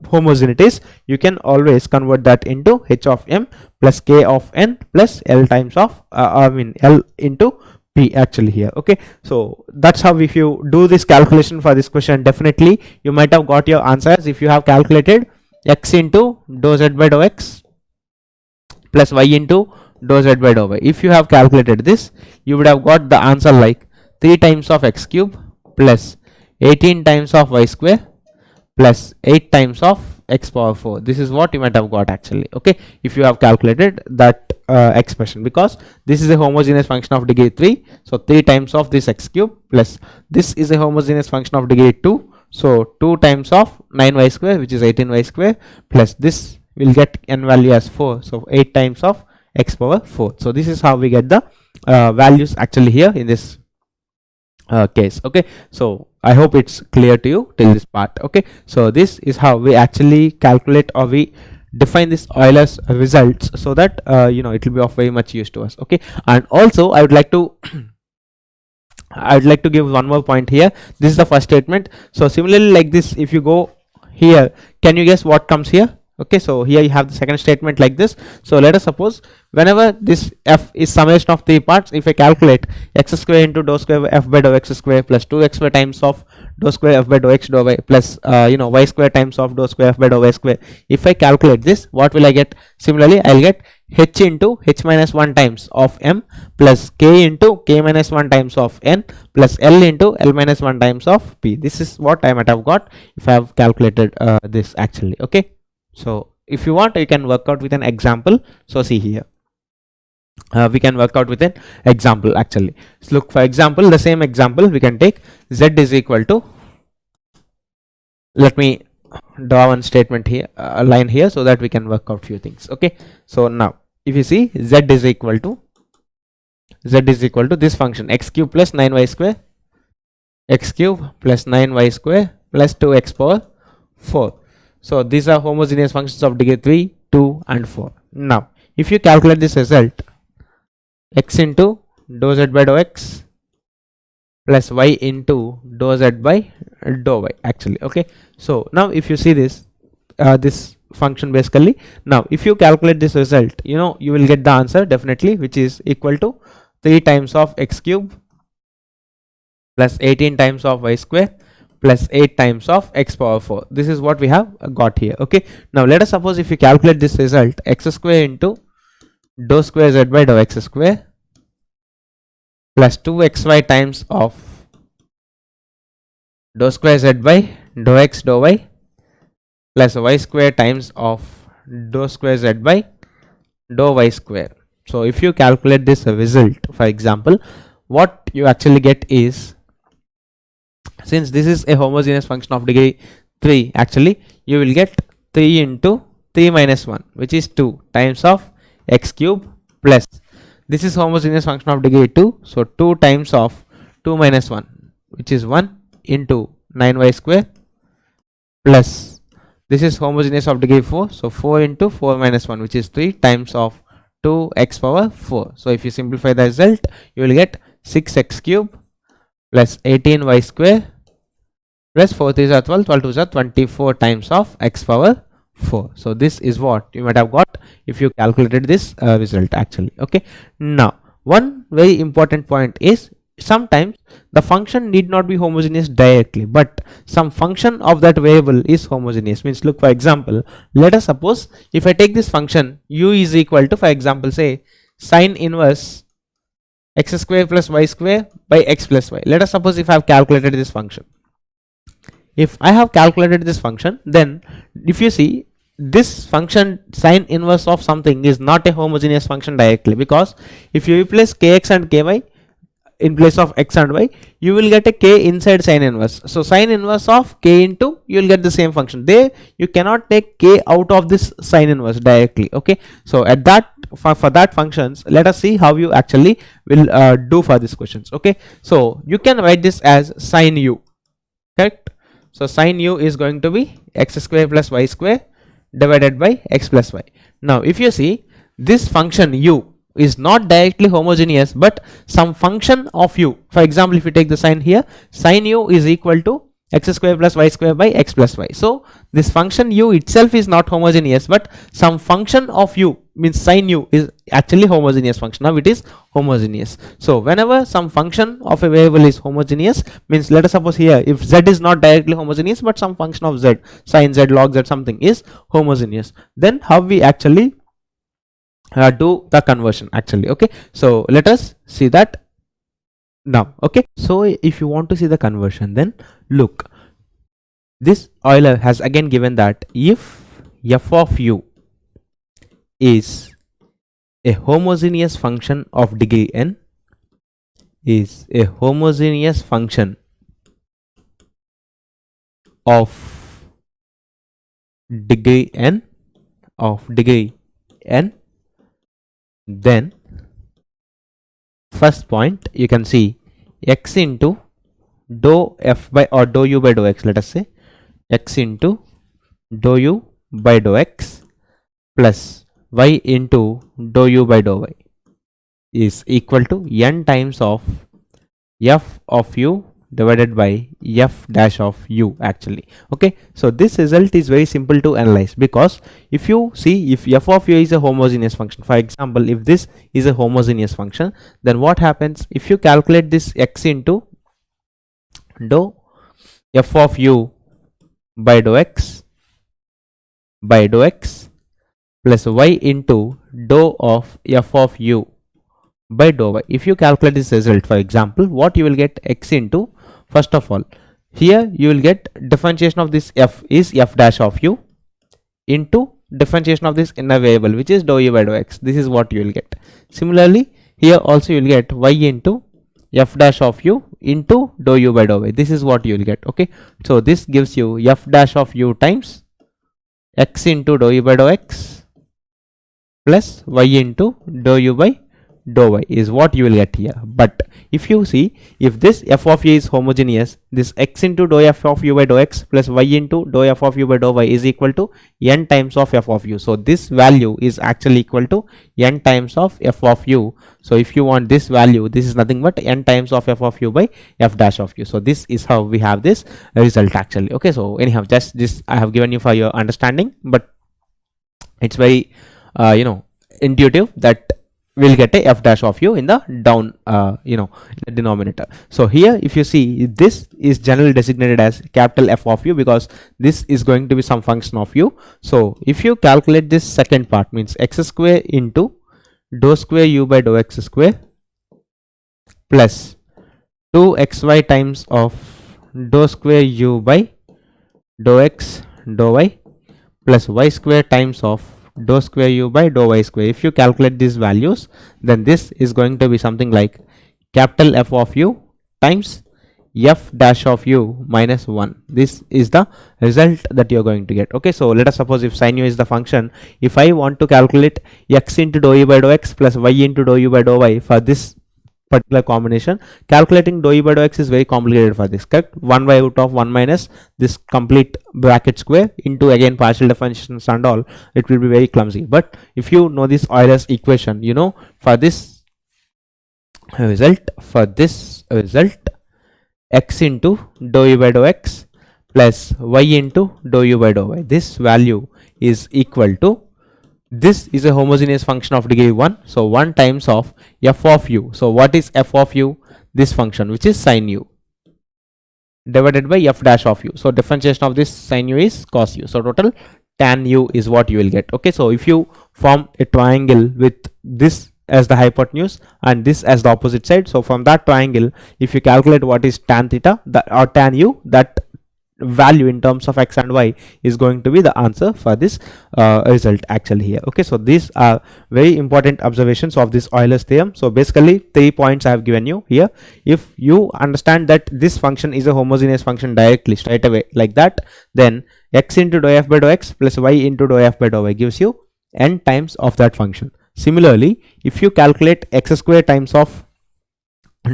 homogeneities, you can always convert that into h of m plus k of n plus l times of l into p actually here. Okay, so that's how, if you do this calculation for this question, definitely you might have got your answers. If you have calculated x into dou z by dou x plus y into dou z by dou y, if you have calculated this, you would have got the answer like 3 times of x cube plus 18 times of y square plus 8 times of x power 4. This is what you might have got actually, okay, if you have calculated that expression, because this is a homogeneous function of degree 3, so 3 times of this x cube plus this is a homogeneous function of degree 2, so 2 times of 9y square, which is 18y square, plus this will get n value as 4, so 8 times of x power 4. So this is how we get the values actually here in this case. Okay, so I hope it's clear to you till this part. Okay, so this is how we actually calculate, or we define this Euler's results, so that you know, it will be of very much use to us. Okay, and also I would like to give one more point here. This is the first statement. So similarly like this, if you go here, can you guess what comes here? Okay, so here you have the second statement like this. So let us suppose whenever this f is summation of 3 parts, if I calculate x square into dou square f by dou x square plus 2x square times of dou square f by dou x dou y plus you know, y square times of dou square f by dou y square, if I calculate this, what will I get? Similarly I'll get h into h minus 1 times of m plus k into k minus 1 times of n plus l into l minus 1 times of p. This is what I might have got if I have calculated this actually. Okay, so if you want, you can work out with an example. So see here, we can work out with an example actually. So look, for example, the same example we can take z is equal to, let me draw one statement here, a line here, so that we can work out few things. Okay, so now if you see, z is equal to this function x cube plus 9y square, x cube plus 9y square plus 2x power 4. So these are homogeneous functions of degree 3, 2 and 4. Now if you calculate this result, x into dou z by dou x plus y into dou z by dou y actually. Okay, so now if you see this this function basically, now if you calculate this result, you know, you will get the answer definitely, which is equal to 3 times of x cube plus 18 times of y square plus 8 times of x power 4. This is what we have got here. Okay, now let us suppose if you calculate this result, x square into dou square z by dou x square plus 2xy times of dou square z by dou x dou y plus y square times of dou square z by dou y square. So if you calculate this result, for example, what you actually get is, since this is a homogeneous function of degree 3, actually you will get 3 into 3 minus 1, which is 2 times of x cube plus, this is homogeneous function of degree 2, so 2 times of 2 minus 1, which is 1 into 9y square plus, this is homogeneous of degree 4, so 4 into 4 minus 1, which is 3 times of 2x power 4. So if you simplify the result, you will get 6x cube plus 18y square plus 4 3s are 12, 12 2s are 24 times of x power 4. So this is what you might have got if you calculated this result actually. Okay, now one very important point is, sometimes the function need not be homogeneous directly, but some function of that variable is homogeneous. Means, look, for example, let us suppose if I take this function u is equal to, for example, say sine inverse x square plus y square by x plus y. Let us suppose if I have calculated this function. If I have calculated this function, then if you see, this function sine inverse of something is not a homogeneous function directly, because if you replace kx and ky in place of x and y, you will get a k inside sine inverse. So sine inverse of k into, you will get the same function. There you cannot take k out of this sine inverse directly. Okay, so at that, for that functions, let us see how you actually will do for these questions. Okay, so you can write this as sine u, correct? So sine u is going to be x square plus y square divided by x plus y. Now if you see, this function u is not directly homogeneous, but some function of u, for example, if you take the sign here, sine u is equal to x square plus y square by x plus y. So this function u itself is not homogeneous, but some function of u, means sine u, is actually homogeneous function. Now it is homogeneous. So whenever some function of a variable is homogeneous, means let us suppose here, if z is not directly homogeneous, but some function of z, sine z, log z, something is homogeneous, then how we actually do the conversion actually. Okay, so let us see that now. Okay, so if you want to see the conversion, then look, this Euler has again given that if f of u is a homogeneous function of degree n, is a homogeneous function of degree n, then first point you can see x into dou f by or dou u by dou x, let us say x into dou u by dou x plus y into dou u by dou y is equal to n times of f of u divided by f dash of u actually. Okay, so this result is very simple to analyze, because if you see, if f of u is a homogeneous function, for example if this is a homogeneous function, then what happens if you calculate this x into dou f of u by dou x plus y into dou of f of u by dou y. If you calculate this result, for example, what you will get x into, first of all, here you will get differentiation of this f is f dash of u into differentiation of this inner variable which is dou u by dou x. This is what you will get. Similarly, here also you will get y into f dash of u into dou u by dou y. This is what you will get. Okay, so this gives you f dash of u times x into dou u by dou x plus y into dou u by dou y is what you will get here. But if you see, if this f of u is homogeneous, this x into dou f of u by dou x plus y into dou f of u by dou y is equal to n times of f of u. So this value is actually equal to n times of f of u. So if you want this value, this is nothing but n times of f of u by f dash of u. So this is how we have this result actually. Okay, so anyhow, just this I have given you for your understanding, but it's very intuitive that we'll get a f dash of u in the down in the denominator. So here if you see, this is generally designated as capital F of u because this is going to be some function of u. So if you calculate this second part, means x square into dou square u by dou x square plus 2xy times of dou square u by dou x dou y plus y square times of dou square u by dou y square. If you calculate these values, then this is going to be something like capital F of u times f dash of u minus 1. This is the result that you're going to get. Okay, so let us suppose if sin u is the function, if I want to calculate x into dou u by dou x plus y into dou u by dou y for this particular combination, calculating dou u by dou x is very complicated for this, correct? 1 by root of 1 minus this complete bracket square into again partial differentiations and all, it will be very clumsy. But if you know this Euler's equation, for this result, x into dou u by dou x plus y into dou u by dou y, this value is equal to, this is a homogeneous function of degree 1, so 1 times of f of u. So what is f of u? This function which is sin u divided by f dash of u. So differentiation of this sin u is cos u. So total tan u is what you will get. Okay, so if you form a triangle with this as the hypotenuse and this as the opposite side, so from that triangle, if you calculate what is tan theta or tan u, that value in terms of x and y is going to be the answer for this result actually here. Okay, so these are very important observations of this Euler's theorem. So basically 3 points I have given you here. If you understand that this function is a homogeneous function directly straight away like that, then x into dou f by dou x plus y into dou f by dou y gives you n times of that function. Similarly, if you calculate x square times of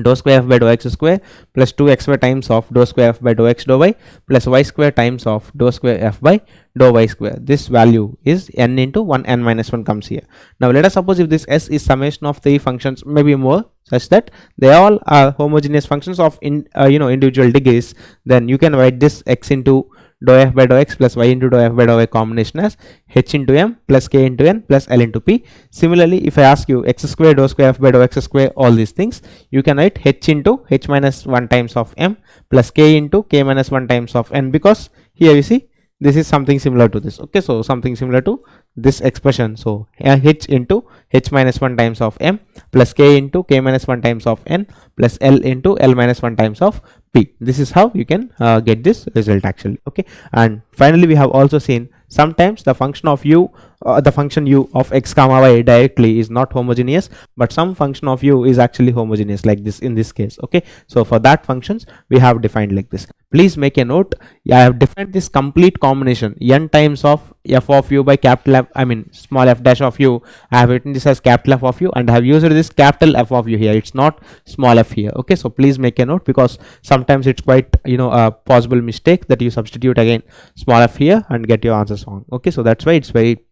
dou square f by dou x square plus 2xy times of dou square f by dou x dou y plus y square times of dou square f by dou y square, this value is n into 1, n minus 1 comes here. Now let us suppose if this s is summation of 3 functions, maybe more, such that they all are homogeneous functions of individual degrees, then you can write this x into dou f by dou x plus y into dou f by dou y combination as h into m plus k into n plus l into p. Similarly, if I ask you x square dou square f by dou x square, all these things, you can write h into h minus 1 times of m plus k into k minus 1 times of n, because here you see this is something similar to this. Okay, so something similar to this expression. So h into h minus 1 times of m plus k into k minus 1 times of n plus l into l minus 1 times of p. This is how you can get this result actually. Okay, and finally we have also seen sometimes the function of u the function u of x comma y directly is not homogeneous, but some function of u is actually homogeneous, like this in this case. Okay, so for that functions we have defined like this. Please make a note, I have defined this complete combination n times of f of u by capital F, I mean small f dash of u. I have written this as capital F of u and I have used this capital F of u here. It's not small f here. Okay, so please make a note, because sometimes it's quite a possible mistake that you substitute again small f here and get your answers wrong. Okay, so that's why it's very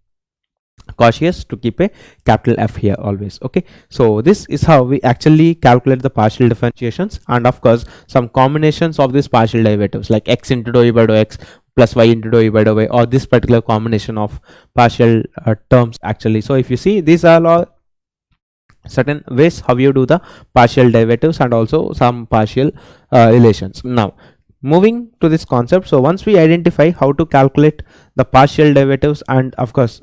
cautious to keep a capital F here always. Okay, so this is how we actually calculate the partial differentiations, and of course some combinations of these partial derivatives like x into dou e by dou x plus y into dou e by dou y, or this particular combination of partial terms actually. So if you see, these are all certain ways how you do the partial derivatives and also some partial relations. Now moving to this concept, so once we identify how to calculate the partial derivatives and of course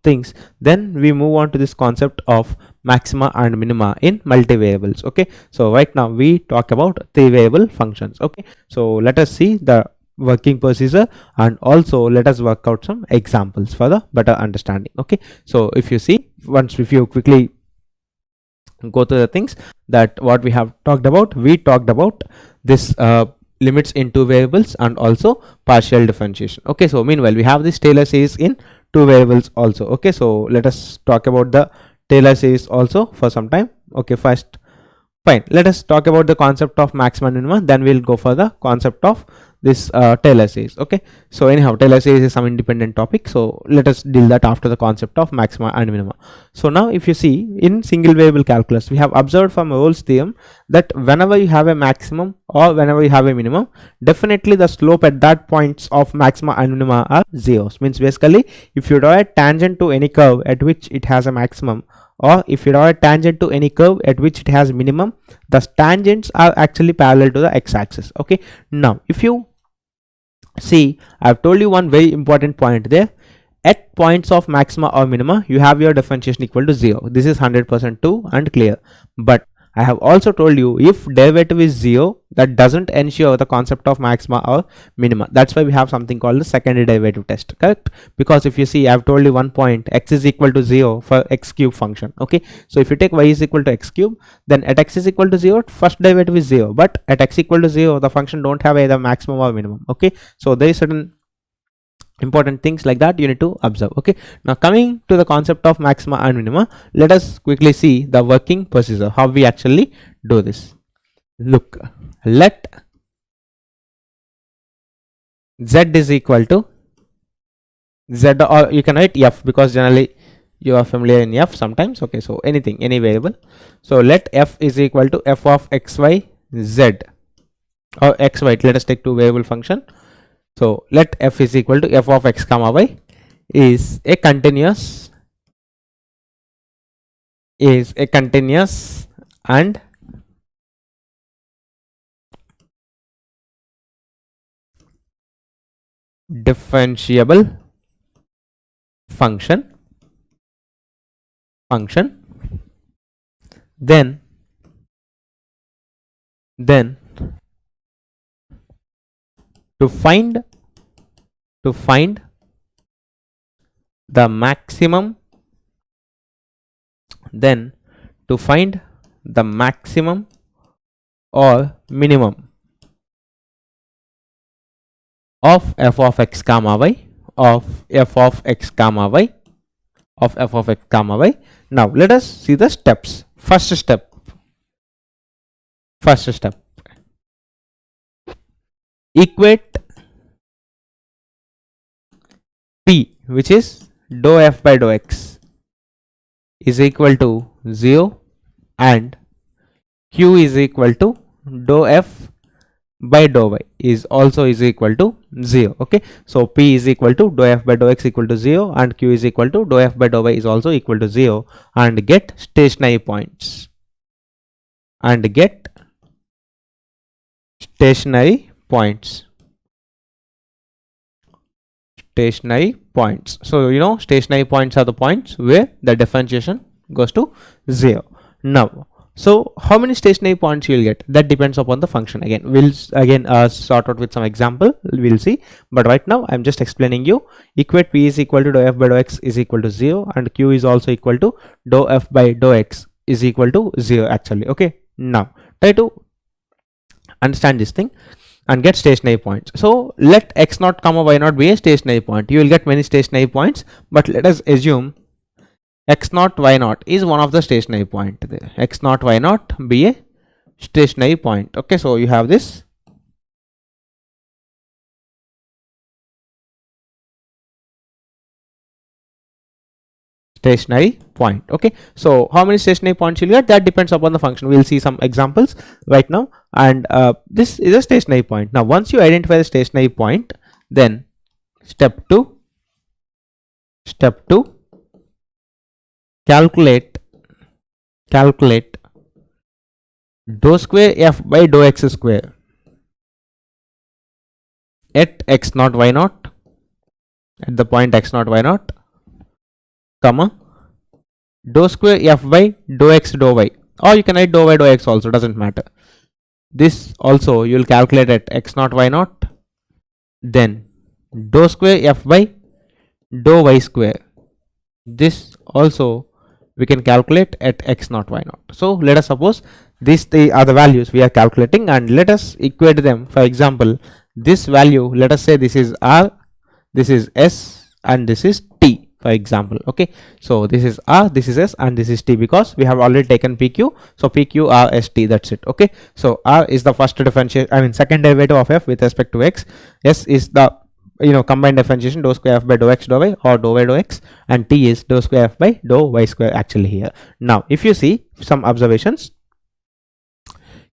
things, then we move on to this concept of maxima and minima in multivariables. Okay, so right now we talk about three variable functions. Okay, so let us see the working procedure and also let us work out some examples for the better understanding. Okay, so if you see, if you quickly go to the things that what we have talked about, we talked about this limits in two variables and also partial differentiation. Okay, so meanwhile we have this Taylor series in two variables also. Okay, so let us talk about the Taylor series also for some time. Okay, first fine, let us talk about the concept of maxima and minima, then we'll go for the concept of this Taylor series. Okay, so anyhow Taylor series is some independent topic, so let us deal that after the concept of maxima and minima. So now if you see, in single variable calculus we have observed from Rolle's theorem that whenever you have a maximum or whenever you have a minimum, definitely the slope at that points of maxima and minima are zeros. Means basically if you draw a tangent to any curve at which it has a maximum, or if you draw a tangent to any curve at which it has minimum, the tangents are actually parallel to the x-axis. Okay, now if you see, I've told you one very important point there. At points of maxima or minima, you have your differentiation equal to 0. This is 100% true and clear. But I have also told you, if derivative is 0, that doesn't ensure the concept of maxima or minima. That's why we have something called the secondary derivative test, correct? Because if you see, I've told you one point, x is equal to 0 for x cube function. Okay, so if you take y is equal to x cube, then at x is equal to 0, first derivative is 0, but at x equal to 0, the function don't have either maximum or minimum. Okay, so there is certain important things like that you need to observe. Okay, now coming to the concept of maxima and minima, let us quickly see the working procedure, how we actually do this. Look, let z is equal to z, or you can write f, because generally you are familiar in f sometimes. Okay, so anything, any variable. So let f is equal to f of x y z, or x y, let us take two variable function. So let f is equal to f of x comma y is a continuous and differentiable function. Then to find the maximum, or minimum of f of x comma y, Now let us see the steps. First step, equate p, which is dou f by dou x, is equal to 0 and q is equal to dou f by dou y is also is equal to 0. Okay, so p is equal to dou f by dou x equal to 0 and q is equal to dou f by dou y is also equal to 0, and get stationary points. So you know, stationary points are the points where the differentiation goes to 0. Now So how many stationary points you will get, that depends upon the function. Again, we'll sort out with some example, we'll see. But right now I'm just explaining you. Equate P is equal to dou f by dou x is equal to 0, and Q is also equal to dou f by dou x is equal to 0 actually. Okay, now try to understand this thing and get stationary points. So let x0, y0 be a stationary point. You will get many stationary points, but let us assume x0, y0 is one of the stationary point. There x0, y0 be a stationary point. Okay, so you have this stationary point. Okay, so how many stationary points you get, that depends upon the function. We'll see some examples right now, and this is a stationary point. Now once you identify the stationary point, then step 2, calculate dou square f by dou x square at x0, y0, at the point x0, y0, comma dou square f by dou x, dou y, or you can write dou y, dou x also, doesn't matter. This also you will calculate at x0, y0, then dou square f by dou y square. This also we can calculate at x0, y0. So let us suppose these three are the values we are calculating, and let us equate them. For example, this value, let us say this is r, this is s, and this is t, for example. Okay, so this is r, this is s, and this is t, because we have already taken pq. So pq, r, s, t, that's it. Okay, so r is the first differentiation, second derivative of f with respect to x. S is the combined differentiation, dou square f by dou x, dou y, or dou y, dou x, and t is dou square f by dou y square actually here. Now if you see some observations,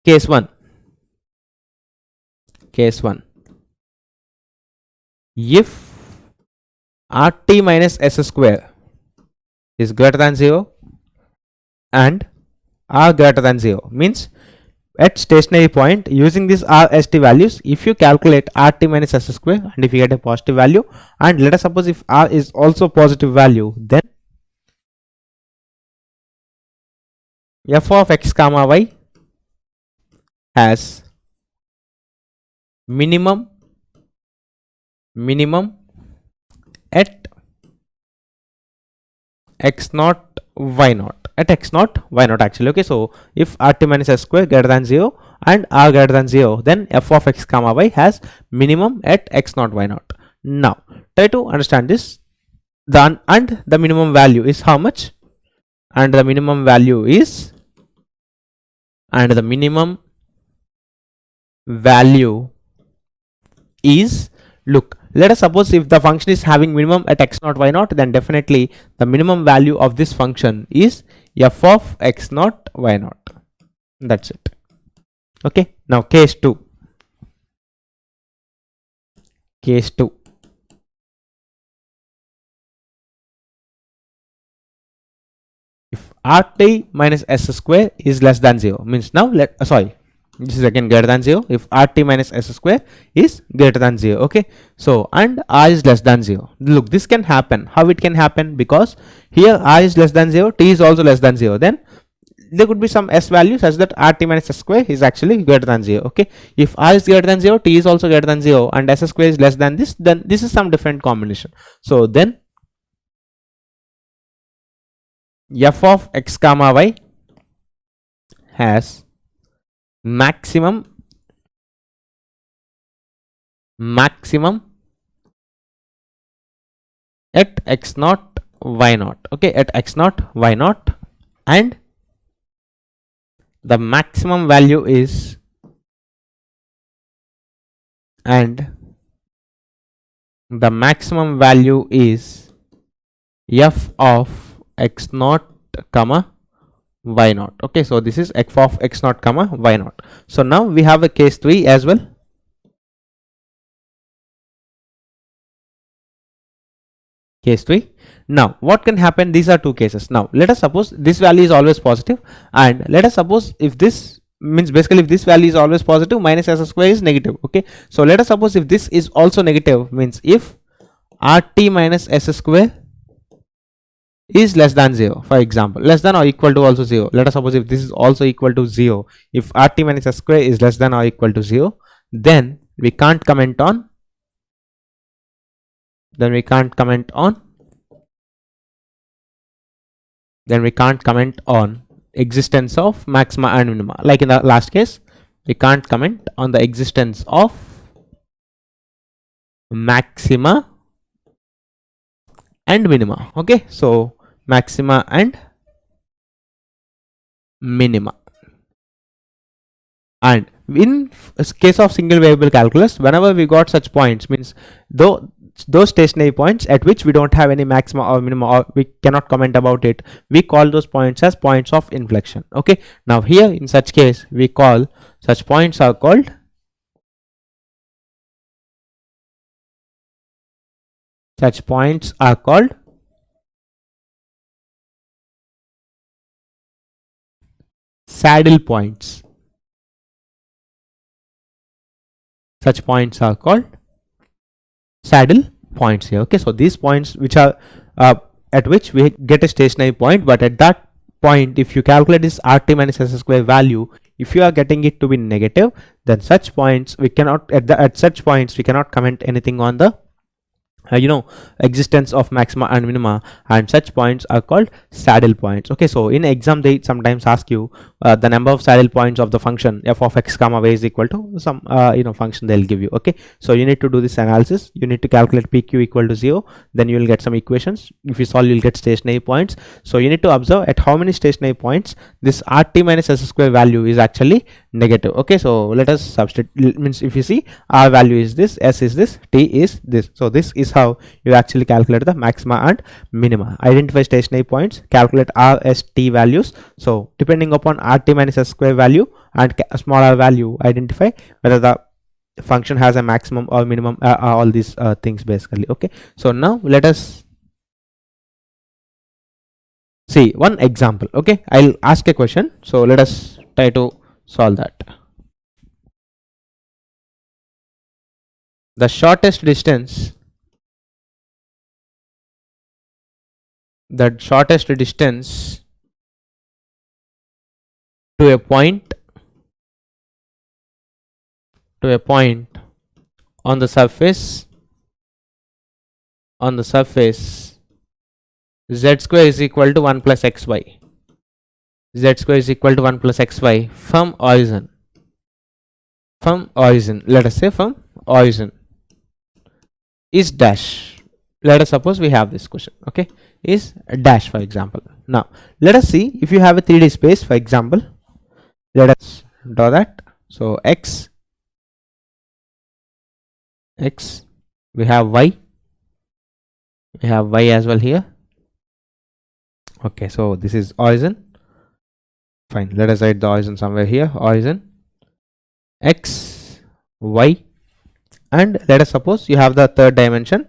case 1, if rt minus s square is greater than 0 and r greater than 0, means at stationary point, using this r, s, t values, if you calculate rt minus s square, and if you get a positive value, and let us suppose if r is also positive value, then f of x comma y has minimum at x0, y0, at x0, y0 actually. Okay, so if rt minus s square greater than 0 and r greater than 0, then f of x comma y has minimum at x0, y0. Now try to understand this. And the minimum value is how much? And the minimum value is, look, let us suppose if the function is having minimum at x0, y0, then definitely the minimum value of this function is f of x0, y0. That's it. Okay, now case 2. If rt minus s square is less than 0, means now this is again greater than 0. If rt minus s square is greater than 0, okay, so and r is less than 0. Look, this can happen. How it can happen? Because here r is less than 0, t is also less than 0, then there could be some s value such that rt minus s square is actually greater than 0. Okay, if r is greater than 0, t is also greater than 0, and s square is less than this, then this is some different combination. So then f of x comma y has maximum at x0, y0. Okay, at x0, y0, and the maximum value is, f of x0 comma y0. Okay, so this is f of x0 comma y0. So now we have a case 3 as well. Case 3. Now what can happen? These are two cases. Now let us suppose this value is always positive, and let us suppose if this means basically if this value is always positive, minus s square is negative. Okay, so let us suppose if this is also negative, means if rt minus s square is less than 0, for example, less than or equal to also 0. Let us suppose if this is also equal to 0, if rt minus s square is less than or equal to 0, then we can't comment on then we can't comment on existence of maxima and minima. Like in the last case, we can't comment on the existence of maxima and minima. Okay, so maxima and minima. And in case of single variable calculus, whenever we got such points, means though those stationary points at which we don't have any maxima or minima, or we cannot comment about it, we call those points as points of inflection. Okay, now here in such case, we call such points are called saddle points. Such points are called saddle points here. Okay, so these points which are at which we get a stationary point, but at that point, if you calculate this rt minus s square value, if you are getting it to be negative, then such points we cannot at such points we cannot comment anything on the existence of maxima and minima, and such points are called saddle points. Okay, so in exam they sometimes ask you the number of saddle points of the function f of x comma y is equal to some function they'll give you. Okay, so you need to do this analysis. You need to calculate pq equal to 0, then you will get some equations. If you solve, you'll get stationary points. So you need to observe at how many stationary points this rt minus s square value is actually negative. Okay, so let us substitute. Means if you see, r value is this, s is this, t is this. So this is how you actually calculate the maxima and minima. Identify stationary points, calculate r, s, t values. So depending upon rt minus s square value and small r value, identify whether the function has a maximum or minimum, all these things basically. Okay, so now let us see one example. Okay, I'll ask a question, so let us try to solve that. The shortest distance to a point on the surface z square is equal to 1 plus xy. Z square is equal to 1 plus xy from origin. Let us say from origin is dash. Let us suppose we have this question. Okay, is dash, for example. Now let us see if you have a 3D space, for example. Let us draw that. So x, we have y as well here. Okay, so this is origin. Fine, let us write the origin somewhere here. Origin x, y, and let us suppose you have the third dimension,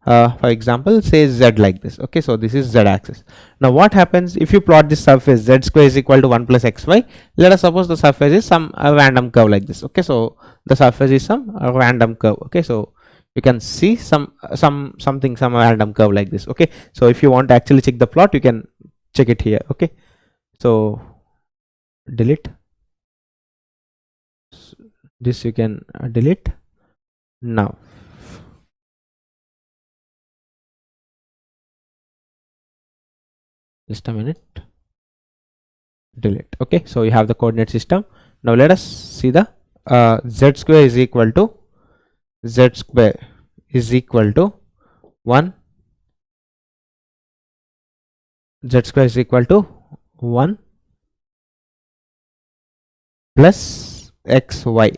for example say z like this. Okay, so this is z axis. Now what happens if you plot this surface z square is equal to 1 plus xy? Let us suppose the surface is some random curve like this. Okay, so the surface is some random curve. Okay, so you can see some random curve like this. Okay, so if you want to actually check the plot, you can check it here. Okay, so delete this, you can delete. Now just a minute, delete. Okay, so you have the coordinate system. Now let us see the z square is equal to 1 plus xy.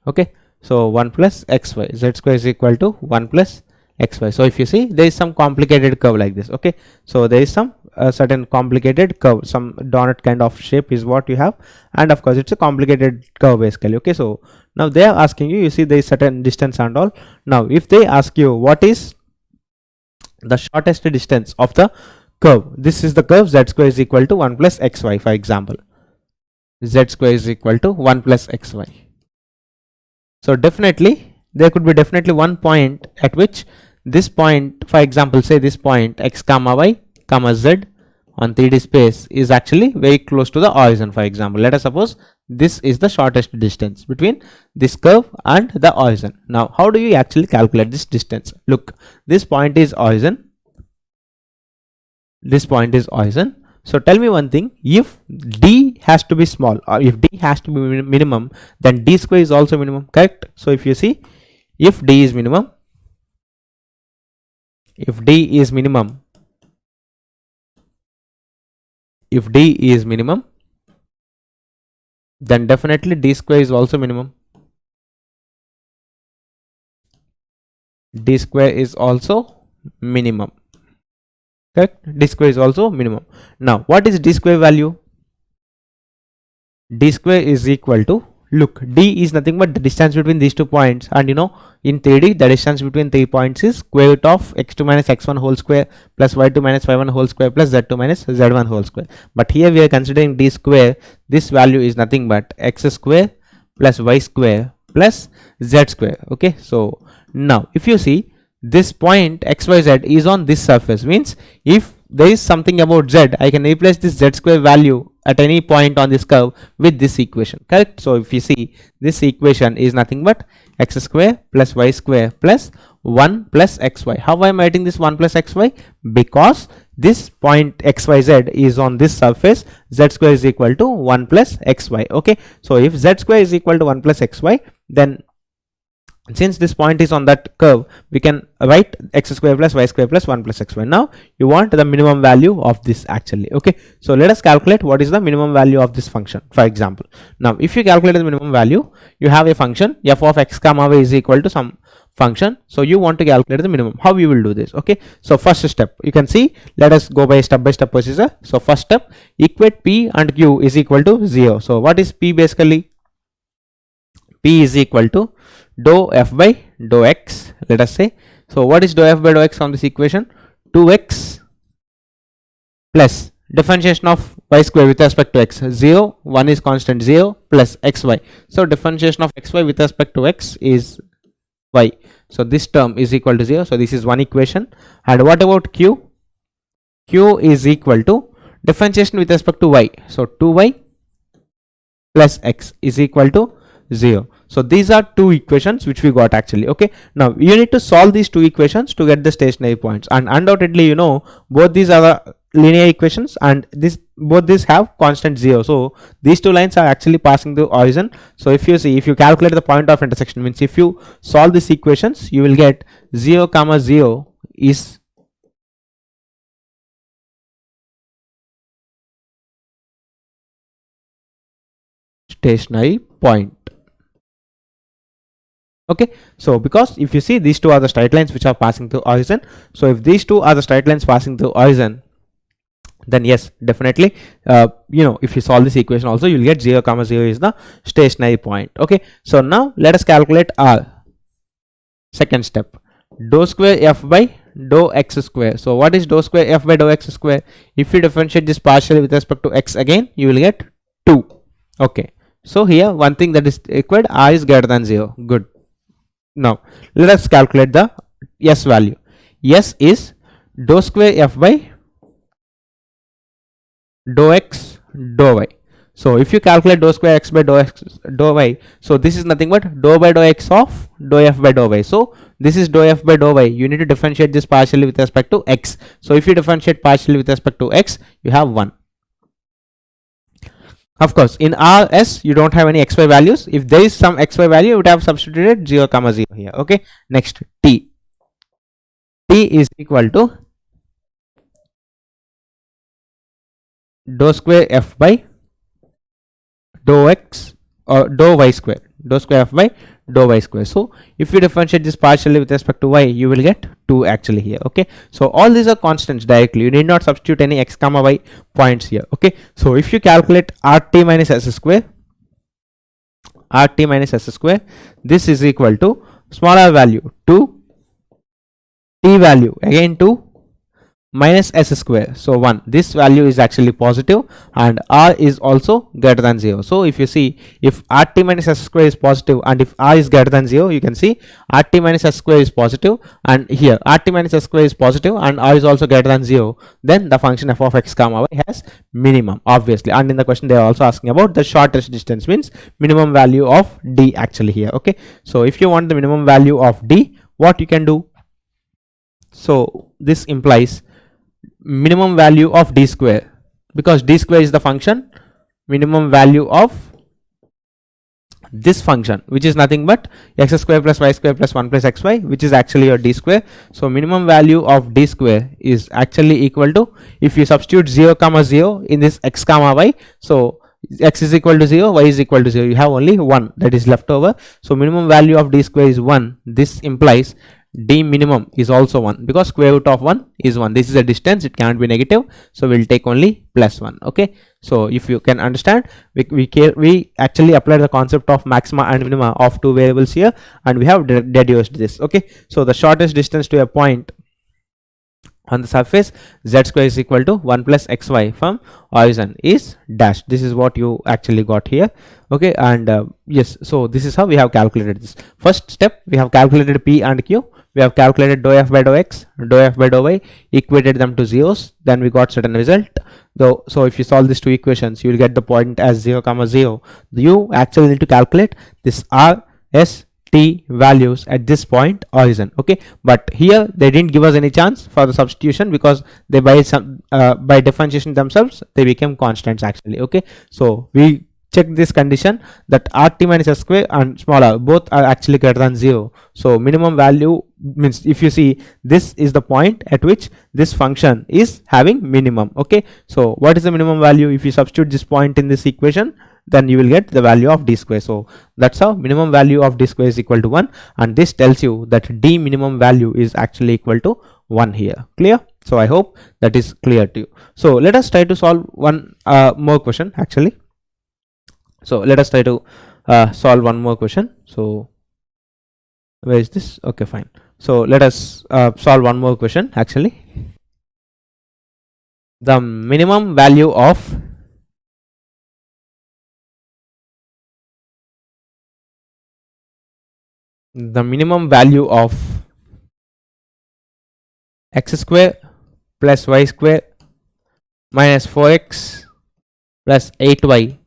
Okay, so 1 plus xy, z square is equal to 1 plus xy. So if you see, there is some complicated curve like this. Okay, so there is some certain complicated curve, some donut kind of shape is what you have, and of course it's a complicated curve basically. Okay, so now they are asking you, you see there is certain distance and all. Now if they ask you what is the shortest distance of the curve, this is the curve z square is equal to 1 plus xy, for example. Z square is equal to 1 plus xy. So definitely there could be definitely one point at which this point, for example say this point x comma y comma z on 3D space is actually very close to the origin. For example, let us suppose this is the shortest distance between this curve and the origin. Now, how do you actually calculate this distance? Look, this point is origin. This point is origin. So tell me one thing, if d has to be small or if d has to be minimum, then d square is also minimum, correct? So if you see, if d is minimum, if d is minimum, if d is minimum, then definitely d square is also minimum. D square is also minimum. Correct? D square is also minimum. Now, what is d square value? D square is equal to, look, d is nothing but the distance between these 2 points, and you know, in 3D the distance between 3 points is square root of x2 minus x1 whole square plus y2 minus y1 whole square plus z2 minus z1 whole square. But here we are considering d square. This value is nothing but x square plus y square plus z square. Okay, so now if you see, this point xyz is on this surface, means if there is something about z, I can replace this z square value at any point on this curve with this equation, correct? So if you see, this equation is nothing but x square plus y square plus 1 plus xy. How I am writing this 1 plus xy? Because this point xyz is on this surface, z square is equal to 1 plus xy. Okay, so if z square is equal to 1 plus xy, then since this point is on that curve, we can write x square plus y square plus 1 plus xy. Now you want the minimum value of this actually. Okay, so let us calculate what is the minimum value of this function. For example, now if you calculate the minimum value, you have a function f of x comma y is equal to some function. So you want to calculate the minimum. How you will do this? Okay, so first step, you can see, let us go by step procedure. So first step, equate p and q is equal to 0. So what is p? Basically, p is equal to dou f by dou x, let us say. So what is dou f by dou x on this equation? 2x plus differentiation of y square with respect to x, 0, 1 is constant, 0 plus xy. So differentiation of xy with respect to x is y. So this term is equal to 0. So this is one equation. And what about q? Q is equal to differentiation with respect to y. So 2y plus x is equal to 0. So these are two equations which we got actually. Okay, now you need to solve these two equations to get the stationary points, and undoubtedly you know both these are the linear equations, and both these have constant 0. So these two lines are actually passing the origin. So if you see, if you calculate the point of intersection, means if you solve these equations, you will get 0 comma 0 is stationary point. Okay, so because if you see, these two are the straight lines which are passing through origin. So if these two are the straight lines passing through origin, then yes, definitely you know, if you solve this equation also, you will get 0 comma 0 is the stationary point. Okay, so now let us calculate our second step, dou square f by dou x square. So what is dou square f by dou x square? If you differentiate this partially with respect to x, again you will get 2. Okay, so here one thing that is required, r is greater than 0. Good. Now let us calculate the s value. S is dou square f by dou x dou y. So if you calculate dou square x by dou y, so this is nothing but dou by dou x of dou f by dou y. So this is dou f by dou y. You need to differentiate this partially with respect to x. So if you differentiate partially with respect to x, you have 1. Of course, in Rs you don't have any xy values. If there is some xy value, you would have substituted 0 comma 0 here. Okay, next t. T is equal to dou square f by dou x or dou y square. Dou square f by dou y square. So if you differentiate this partially with respect to y, you will get 2 actually here. Okay, so all these are constants directly. You need not substitute any x comma y points here. Okay, so if you calculate rt minus s square, this is equal to small r value 2, t value again 2, minus s square, so 1. This value is actually positive and r is also greater than 0. So if you see, if rt minus s square is positive and if r is greater than 0, you can see rt minus s square is positive, and here rt minus s square is positive and r is also greater than 0, then the function f of x comma y has minimum, obviously. And in the question they are also asking about the shortest distance, means minimum value of d actually here. Okay, so if you want the minimum value of d, what you can do, so this implies minimum value of d square, because d square is the function, minimum value of this function, which is nothing but x square plus y square plus 1 plus xy, which is actually your d square. So minimum value of d square is actually equal to, if you substitute 0 comma 0 in this x comma y, so x is equal to 0, y is equal to 0, you have only 1 that is left over. So minimum value of d square is 1. This implies d minimum is also 1, because square root of 1 is 1. This is a distance, it cannot be negative, so we'll take only plus 1. Okay, so if you can understand, we actually applied the concept of maxima and minima of two variables here, and we have deduced this. Okay, so the shortest distance to a point on the surface z square is equal to 1 plus xy from origin is dash. This is what you actually got here. Okay, and yes, so this is how we have calculated this. First step, we have calculated p and q. We have calculated dou f by dou x, dou f by dou y, equated them to zeros, then we got certain result. Though, so if you solve these two equations, you will get the point as 0 comma 0. You actually need to calculate this r, s, t values at this point origin. Okay, but here they didn't give us any chance for the substitution, because they by differentiation themselves they became constants actually. Okay, so we check this condition that rt minus s square and small r both are actually greater than 0. So minimum value means, if you see, this is the point at which this function is having minimum. Okay, so what is the minimum value? If you substitute this point in this equation, then you will get the value of d square. So that's how minimum value of d square is equal to 1, and this tells you that d minimum value is actually equal to 1 here. Clear? So I hope that is clear to you. So let us try to solve one more question actually. So let us try to solve one more question. So where is this? Okay, fine. So let us solve one more question actually. The minimum value of x square plus y square minus 4x plus 8y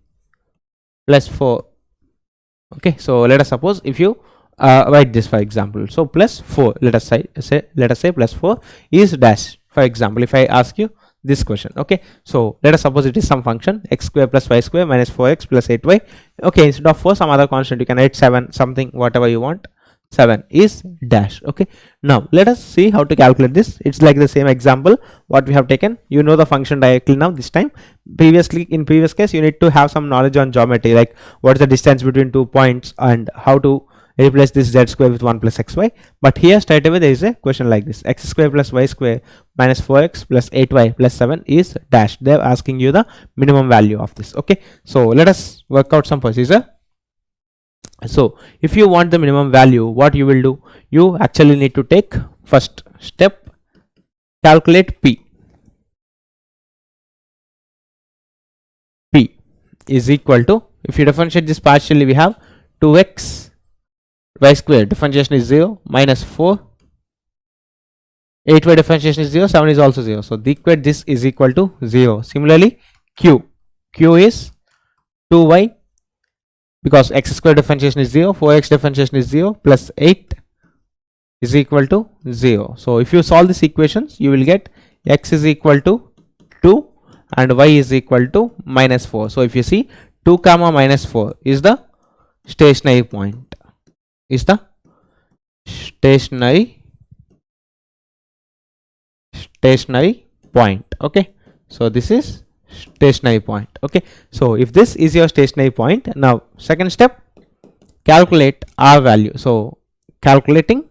plus 4. Okay, so let us suppose if you write this, for example, so plus 4, let us say plus 4 is dash. For example, if I ask you this question, okay, so let us suppose it is some function x square plus y square minus 4x plus 8y. Okay, instead of 4, some other constant, you can write 7, something, whatever you want. 7 is dash. Okay, now let us see how to calculate this. It's like the same example what we have taken. You know the function directly now. This time, in previous case, you need to have some knowledge on geometry, like what is the distance between 2 points and how to replace this z square with 1 plus xy. But here straight away there is a question like this: x square plus y square minus 4x plus 8y plus 7 is dash. They are asking you the minimum value of this. Okay, so let us work out some procedure. So if you want the minimum value, what you will do, you actually need to take first step, calculate p. P is equal to, if you differentiate this partially, we have 2x y square, differentiation is 0, minus 4, 8y differentiation is 0, 7 is also 0. So the equate this is equal to 0. Similarly, q is 2y, because x square differentiation is 0, 4x differentiation is 0, plus 8 is equal to 0. So if you solve these equations, you will get x is equal to 2 and y is equal to minus 4. So if you see, 2 comma minus 4 is the stationary point, stationary point. Okay, so this is stationary point. Okay, so if this is your stationary point, now second step, calculate r value. So calculating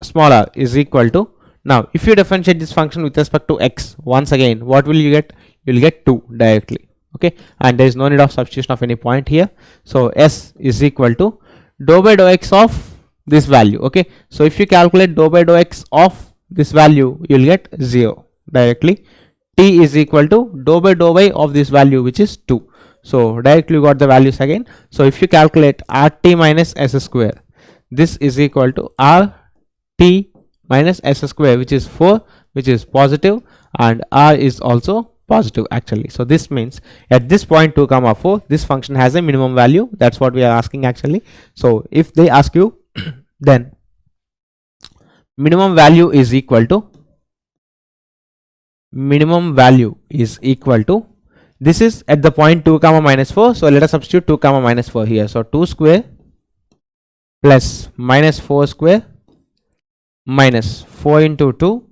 small r is equal to, now if you differentiate this function with respect to x, once again what will you get? You will get 2 directly. Okay, and there is no need of substitution of any point here. So s is equal to dou by dou x of this value. Okay, so if you calculate dou by dou x of this value, you'll get 0 directly. T is equal to dou by dou y of this value, which is 2. So directly you got the values again. So if you calculate RT minus S square, this is equal to RT minus S square, which is 4, which is positive, and R is also positive actually. So this means at this point 2 comma 4, this function has a minimum value. That's what we are asking actually. So if they ask you then minimum value is equal to this is at the point 2 comma minus 4. So let us substitute 2 comma minus 4 here. So 2 square plus minus 4 square minus 4 into 2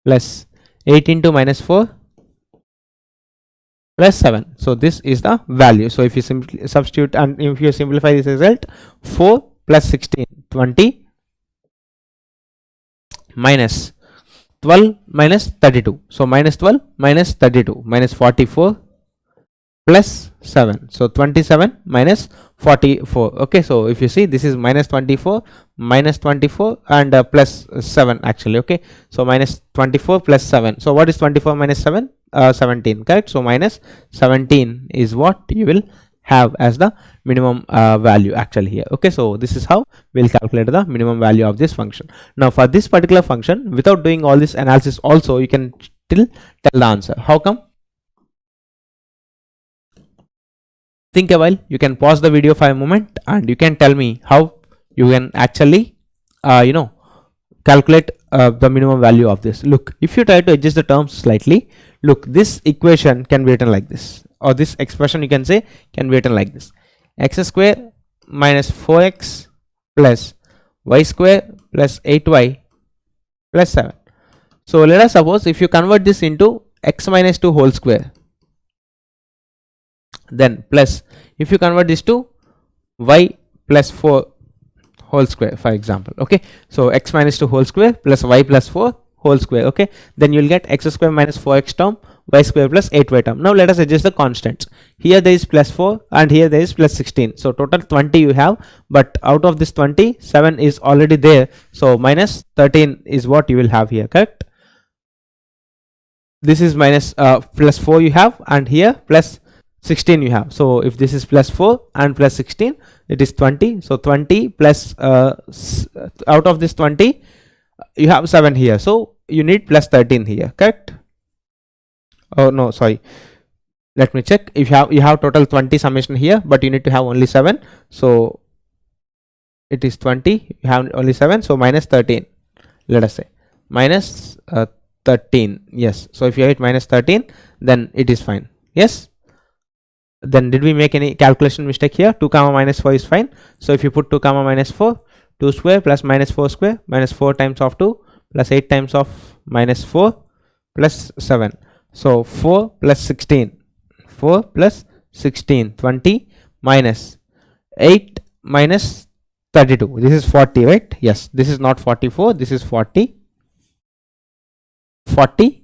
plus 8 into minus 4 plus 7. So this is the value. So if you simply substitute and if you simplify this result, 4 plus 16, 20 minus 12 minus 32. So minus 12 minus 32 minus 44 plus 7. So 27 minus 44. Okay, so if you see, this is minus 24 and plus 7 actually. Okay, so minus 24 plus 7. So what is 24 minus 7? 17, correct? So minus 17 is what you will have as the minimum value actually here. Okay, so this is how we'll calculate the minimum value of this function. Now for this particular function, without doing all this analysis also, you can still tell the answer. How come? Think a while. You can pause the video for a moment and you can tell me how you can actually calculate the minimum value of this. Look, if you try to adjust the terms slightly, look, this equation can be written like this, or this expression you can say can be written like this: x square minus 4x plus y square plus 8y plus 7. So let us suppose if you convert this into x minus 2 whole square, then plus if you convert this to y plus 4 whole square, for example. Okay, so x minus 2 whole square plus y plus 4 whole square. Okay, then you'll get x square minus 4x term, y square plus 8y term. Now let us adjust the constants. Here there is plus 4 and here there is plus 16. So total 20 you have, but out of this 20, 7 is already there. So minus 13 is what you will have here, correct? This is minus plus 4 you have, and here plus 16 you have. So if this is plus 4 and plus 16, it is 20. So 20 plus out of this 20 you have 7 here, so you need plus 13 here, correct? Oh no, sorry, let me check. If you have total 20 summation here, but you need to have only 7, so it is 20, you have only 7, so minus 13, let us say minus 13. Yes, so if you hit minus 13, then it is fine. Yes, then did we make any calculation mistake here? 2 comma minus 4 is fine. So if you put 2 comma minus 4, 2 square plus minus 4 square minus 4 times of 2 plus 8 times of minus 4 plus 7. So 4 plus 16, 4 plus 16, 20 minus 8 minus 32. This is 40, right? Yes, this is not 44, this is 40. 40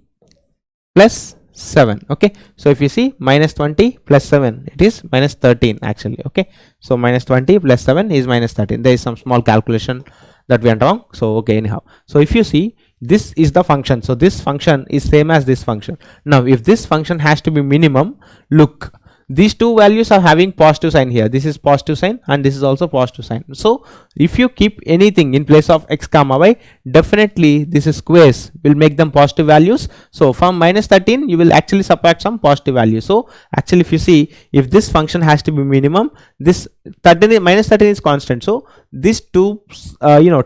plus 7. Okay, so if you see minus 20 plus 7, it is minus 13 actually. Okay, so minus 20 plus 7 is minus 13. There is some small calculation that went wrong. So okay, anyhow, so if you see, this is the function. So this function is same as this function. Now if this function has to be minimum, look, these two values are having positive sign here. This is positive sign and this is also positive sign. So if you keep anything in place of x comma y, definitely this squares will make them positive values. So from minus 13 you will actually subtract some positive value. So actually if you see, if this function has to be minimum, this 13 minus 13 is constant, so these two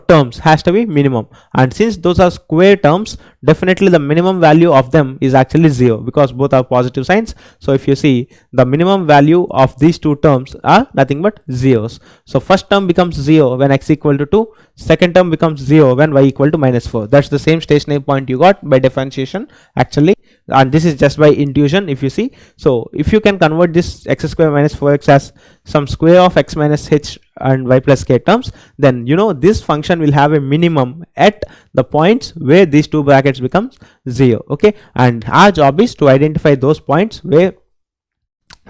terms has to be minimum, and since those are square terms, definitely the minimum value of them is actually 0 because both are positive signs. So if you see, the minimum value of these two terms are nothing but zeros. So first term becomes 0 when x equal to 2, second term becomes 0 when y equal to minus 4. That's the same stationary point you got by differentiation actually, and this is just by intuition if you see. So if you can convert this x square minus 4x as some square of x minus h and y plus k terms, then this function will have a minimum at the points where these two brackets becomes 0. Okay, and our job is to identify those points where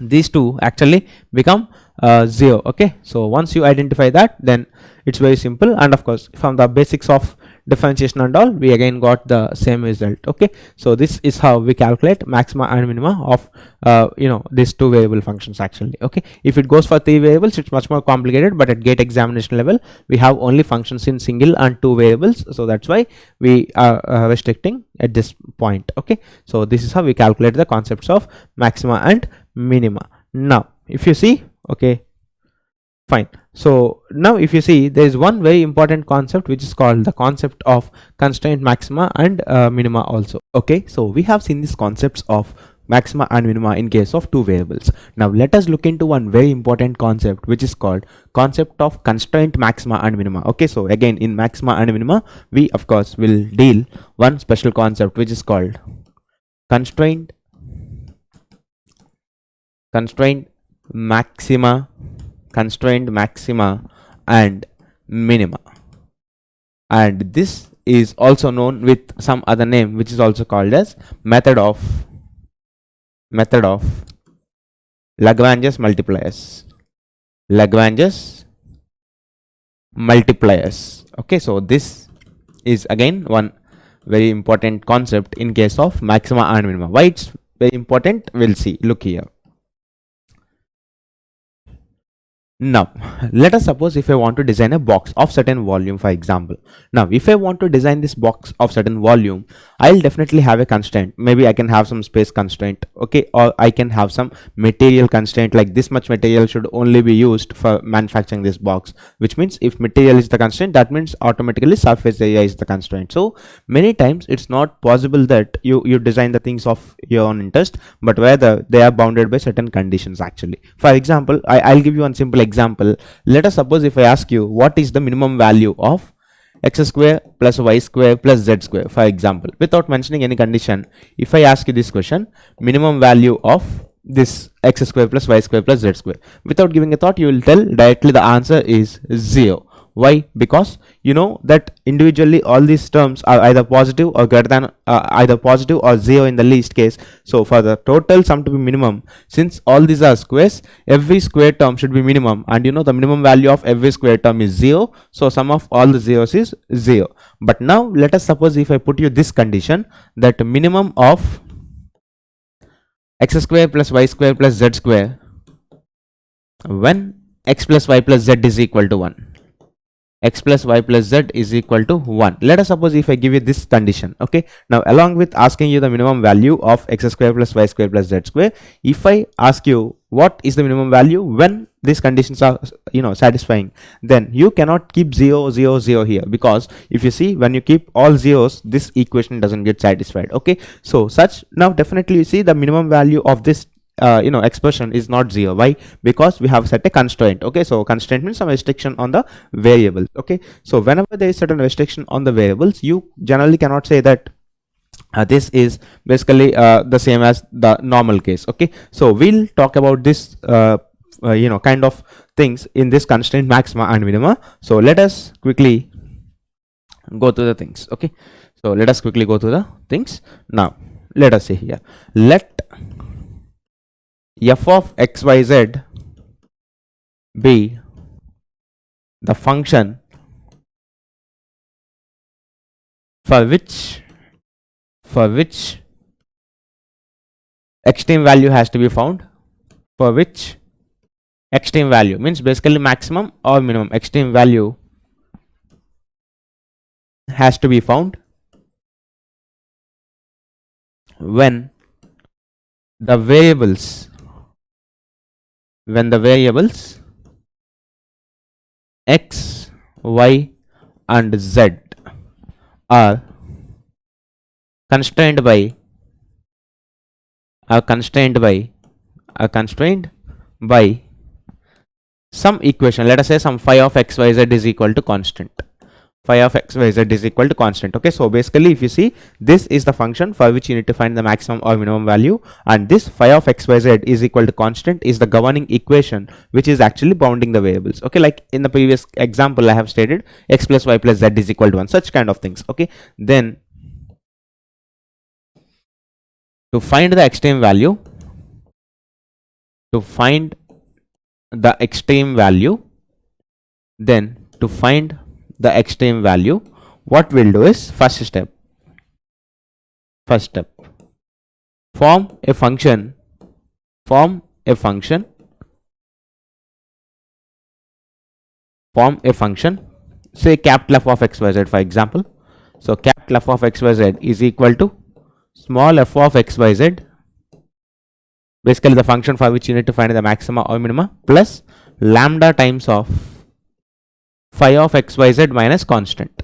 these two actually become 0. Okay, so once you identify that, then it's very simple, and of course from the basics of differentiation and all, we again got the same result. Okay, so this is how we calculate maxima and minima of these two variable functions actually. Okay, if it goes for three variables, it's much more complicated, but at gate examination level we have only functions in single and two variables, so that's why we are restricting at this point. Okay, so this is how we calculate the concepts of maxima and minima. Now if you see, okay, fine. So now if you see, there is one very important concept which is called the concept of constraint maxima and minima also. Okay, so we have seen these concepts of maxima and minima in case of two variables. Now let us look into one very important concept which is called concept of constraint maxima and minima. Okay, so again in maxima and minima, we of course will deal one special concept which is called constraint maxima and minima, and this is also known with some other name which is also called as method of Lagrange's multipliers. Okay, so this is again one very important concept in case of maxima and minima. Why it's very important, we'll see. Look here. Now let us suppose if I want to design a box of certain volume, for example. Now if I want to design this box of certain volume, I'll definitely have a constraint. Maybe I can have some space constraint, okay, or I can have some material constraint, like this much material should only be used for manufacturing this box, which means if material is the constraint, that means automatically surface area is the constraint. So many times it's not possible that you design the things of your own interest, but rather they are bounded by certain conditions actually. For example, I'll give you one simple example. Let us suppose if I ask you what is the minimum value of x square plus y square plus z square, for example, without mentioning any condition. If I ask you this question, minimum value of this x square plus y square plus z square, without giving a thought, you will tell directly the answer is 0. Why? Because you know that individually all these terms are either positive or greater than either positive or 0 in the least case. So for the total sum to be minimum, since all these are squares, every square term should be minimum, and you know the minimum value of every square term is 0, so sum of all the zeros is 0. But now let us suppose if I put you this condition, that minimum of x square plus y square plus z square when x plus y plus z is equal to 1. X plus y plus z is equal to 1. Let us suppose if I give you this condition. Okay, now along with asking you the minimum value of x square plus y square plus z square, if I ask you what is the minimum value when these conditions are satisfying, then you cannot keep 0 0 0 here, because if you see, when you keep all zeros, this equation doesn't get satisfied. Okay, so such, now definitely you see the minimum value of this expression is not 0. Why? Because we have set a constraint. Okay, so constraint means some restriction on the variables. Okay, so whenever there is certain restriction on the variables, you generally cannot say that this is basically the same as the normal case. Okay, so we'll talk about this kind of things in this constraint maxima and minima. So let us quickly go through the things. Okay, so let us quickly go through the things. Now let us see here, let f of xyz be the function for which extreme value has to be found, for which extreme value means basically maximum or minimum, extreme value has to be found when the variables x, y and z are constrained by some equation. Let us say some phi of xyz is equal to constant. Phi of xyz is equal to constant. Okay, so basically if you see, this is the function for which you need to find the maximum or minimum value, and this phi of xyz is equal to constant is the governing equation which is actually bounding the variables. Okay, like in the previous example I have stated, x plus y plus z is equal to 1, such kind of things. Okay, then to find the extreme value, the extreme value, then to find the extreme value, what we'll do is first step, form a function, form a function say capital F of xyz, for example. So capital F of xyz is equal to small f of xyz, basically the function for which you need to find the maxima or minima, plus lambda times of phi of xyz minus constant,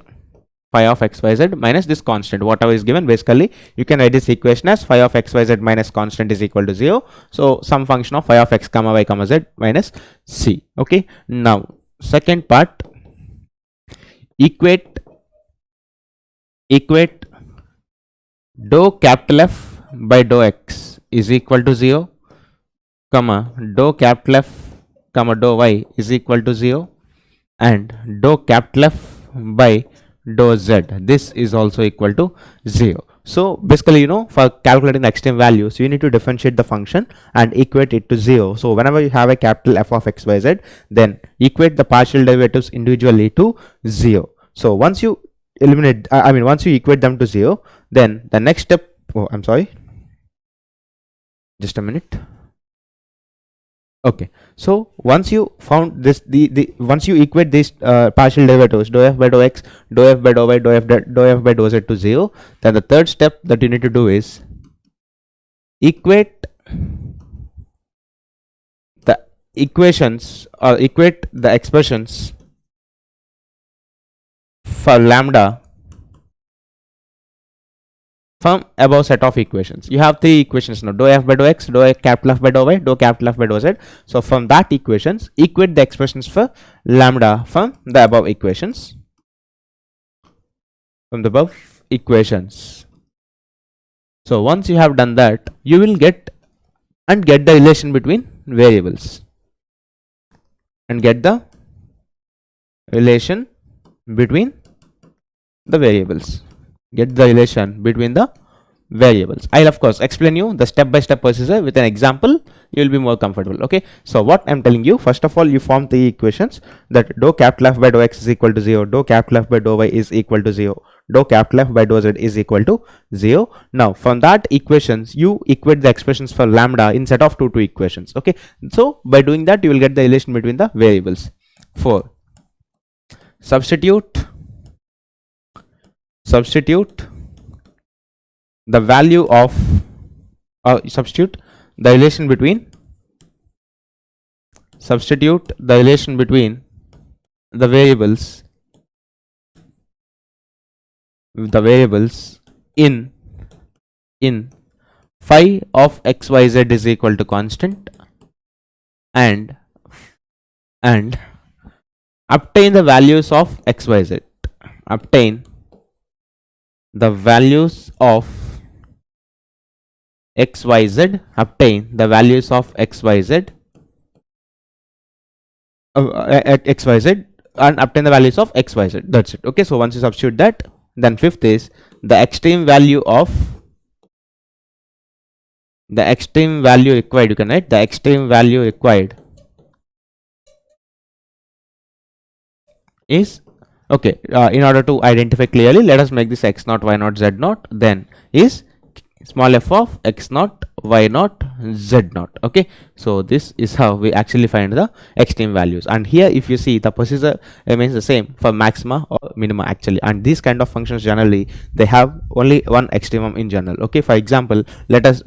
phi of xyz minus this constant, whatever is given. Basically you can write this equation as phi of xyz minus constant is equal to 0. So some function of phi of x comma y comma z minus c. Okay, now second part, equate dou capital F by dou x is equal to 0, comma dou capital F comma dou y is equal to 0, and dou capital F by dou z, this is also equal to 0. So basically, for calculating the extreme values, you need to differentiate the function and equate it to 0. So whenever you have a capital F of x, y, z, then equate the partial derivatives individually to 0. So once you eliminate, once you equate them to 0, then the next step, just a minute. Okay, so once you found this, once you equate these partial derivatives, dou f by dou x, dou f by dou y, dou f by dou z to 0, then the third step that you need to do is equate the equations, or equate the expressions for lambda from above set of equations. You have three equations now: dou f by dou x, dou capital F by dou y, dou capital F by dou z. So from that equations, equate the expressions for lambda from the above equations. So once you have done that, you will get the relation between variables, and get the relation between the variables. I'll of course explain you the step-by-step procedure with an example. You will be more comfortable. Okay, so what I'm telling you, first of all, you form the equations that dou capital F by dou x is equal to 0, dou capital F by dou y is equal to 0, dou capital F by dou z is equal to 0. Now from that equations, you equate the expressions for lambda in set of two equations. Okay, so by doing that, you will get the relation between the variables. 4. Substitute the value of, substitute the relation between the variables in phi of xyz is equal to constant, and obtain the values of xyz. Obtain the values of xyz. And obtain the values of xyz. That's it. Okay, so once you substitute that, then fifth is the extreme value required. You can write the extreme value required is, okay, in order to identify clearly, let us make this x0, y0, z0, then is small f of x0, y0, z0. Okay, so this is how we actually find the extreme values. And here if you see, the procedure remains the same for maxima or minima actually, and these kind of functions generally they have only one extremum in general. Okay, for example, let us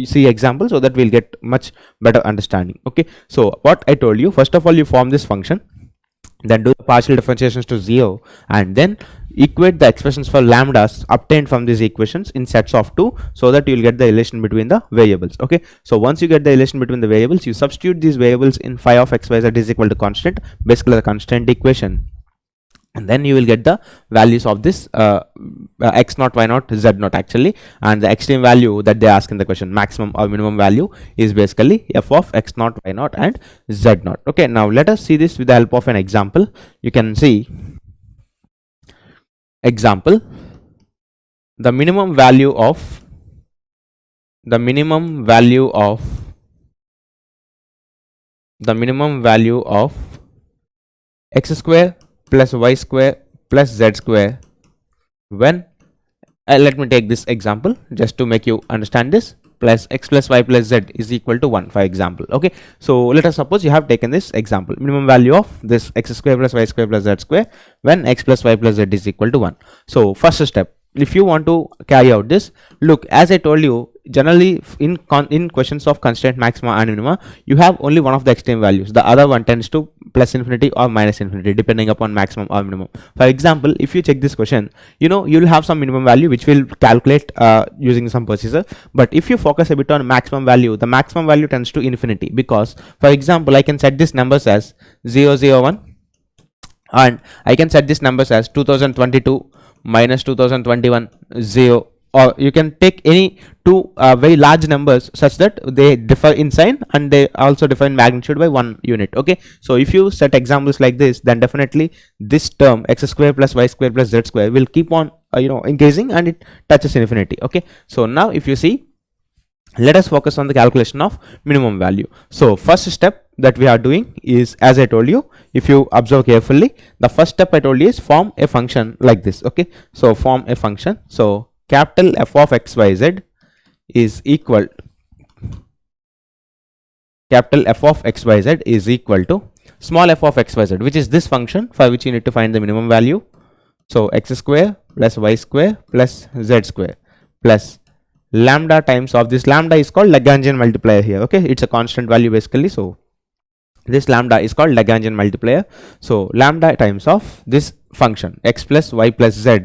see example so that we'll get much better understanding. Okay, so what I told you, first of all, you form this function, then do the partial differentiations to 0, and then equate the expressions for lambdas obtained from these equations in sets of 2, so that you will get the relation between the variables. Okay, so once you get the relation between the variables, you substitute these variables in phi of xyz is equal to constant, basically the constant equation, and then you will get the values of this x0, y0, z0 actually, and the extreme value that they ask in the question, maximum or minimum value, is basically f of x0, y0, and z0. Okay, now let us see this with the help of an example. You can see example, the minimum value of the minimum value of x square plus y square plus z square when let me take this example just to make you understand this, plus x plus y plus z is equal to 1, for example. Okay, so let us suppose you have taken this example, minimum value of this x square plus y square plus z square when x plus y plus z is equal to 1. So first step, if you want to carry out this, look, as I told you, generally in questions of constraint maxima and minima, you have only one of the extreme values, the other one tends to plus infinity or minus infinity depending upon maximum or minimum. For example, if you check this question, you know, you'll have some minimum value which will calculate using some procedure, but if you focus a bit on maximum value, the maximum value tends to infinity, because for example, I can set these numbers as 0 0 1 and I can set these numbers as 2022 minus 2021 0, or you can take any two very large numbers such that they differ in sign and they also differ in magnitude by 1 unit. Okay, so if you set examples like this, then definitely this term x square plus y square plus z square will keep on increasing and it touches infinity. Okay, so now if you see, let us focus on the calculation of minimum value. So first step that we are doing is, as I told you, if you observe carefully, the first step I told you is form a function like this. Okay, so form a function. So capital F of xyz is equal, capital F of xyz is equal to small f of xyz, which is this function for which you need to find the minimum value. So x square plus y square plus z square plus lambda times of this, lambda is called Lagrangian multiplier here. Okay, it's a constant value basically, so this lambda is called Lagrangian multiplier. So lambda times of this function x plus y plus z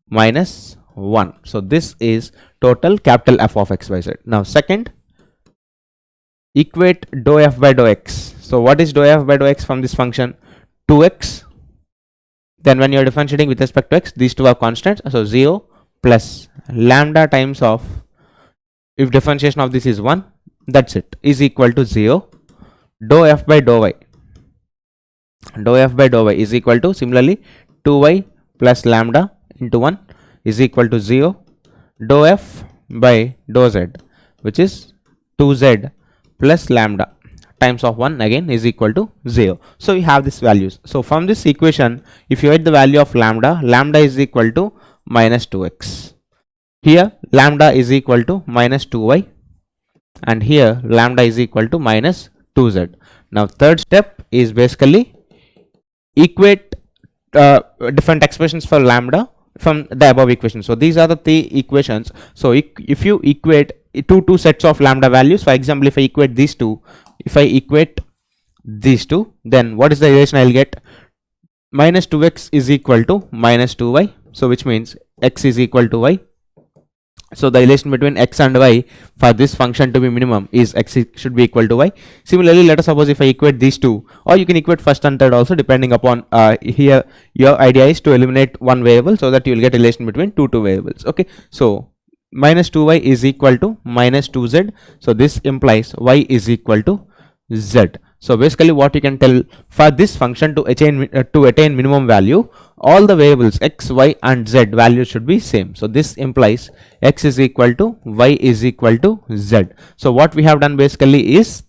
minus 1. So this is total capital F of xyz. Now second, equate dou f by dou x. So what is dou f by dou x from this function? 2x. Then when you are differentiating with respect to x, these two are constants, so 0 plus lambda times of, if differentiation of this is 1, that's it, is equal to 0. Dou f by dou y, dou f by dou y is equal to, similarly, 2y plus lambda into 1 is equal to 0. Dou f by dou z, which is 2z plus lambda times of 1 again is equal to 0. So we have these values. So from this equation, if you write the value of lambda, lambda is equal to minus 2x. Here lambda is equal to minus 2y, and here lambda is equal to minus 2z. Now third step is basically equate different expressions for lambda from the above equation. So these are the three equations. So if you equate two sets of lambda values, for example, if I equate these two, then what is the relation I'll get? Minus 2x is equal to minus 2y. So which means x is equal to y. So the relation between x and y for this function to be minimum is x should be equal to y. Similarly, let us suppose if I equate these two, or you can equate first and third also, depending upon here your idea is to eliminate one variable so that you will get relation between two variables. Okay, so minus 2y is equal to minus 2z. So this implies y is equal to z. So basically what you can tell, for this function to attain minimum value, all the variables x, y and z values should be same. So this implies x is equal to y is equal to z. So what we have done basically is,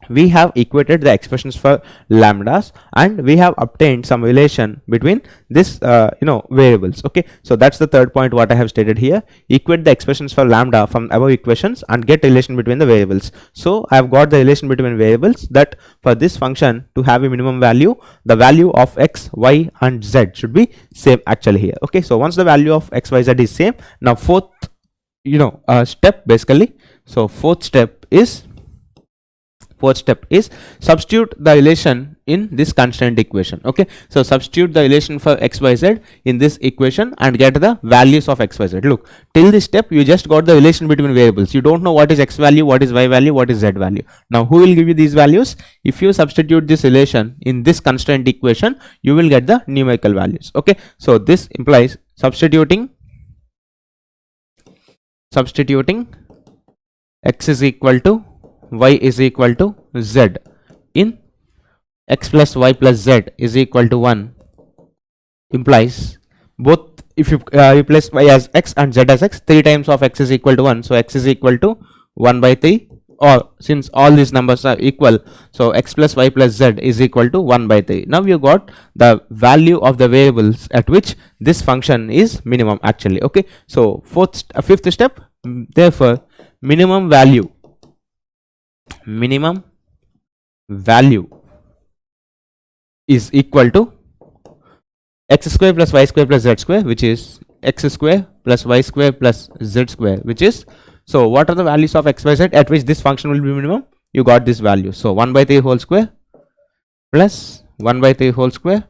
we have equated the expressions for lambdas and we have obtained some relation between this variables. Okay, so that's the third point what I have stated here. Equate the expressions for lambda from above equations and get relation between the variables. So I have got the relation between variables, that for this function to have a minimum value, the value of x, y and z should be same actually here. Okay, so once the value of x, y, z is same, now fourth step basically, so fourth step is substitute the relation in this constraint equation. Okay, so substitute the relation for x, y, z in this equation and get the values of x, y, z. Look, till this step you just got the relation between variables. You don't know what is x value, what is y value, what is z value. Now who will give you these values? If you substitute this relation in this constraint equation, you will get the numerical values. Okay, so this implies substituting x is equal to y is equal to z in x plus y plus z is equal to 1 implies both, if you replace y as x and z as x, 3 times of x is equal to 1, so x is equal to 1 by 3 or since all these numbers are equal, so x plus y plus z is equal to 1 by 3. Now you got the value of the variables at which this function is minimum actually. Okay, so fifth step, therefore minimum value is equal to x square plus y square plus z square, which is x square plus y square plus z square, which is, so what are the values of x, y, z at which this function will be minimum? You got this value. So 1 by 3 whole square plus 1 by 3 whole square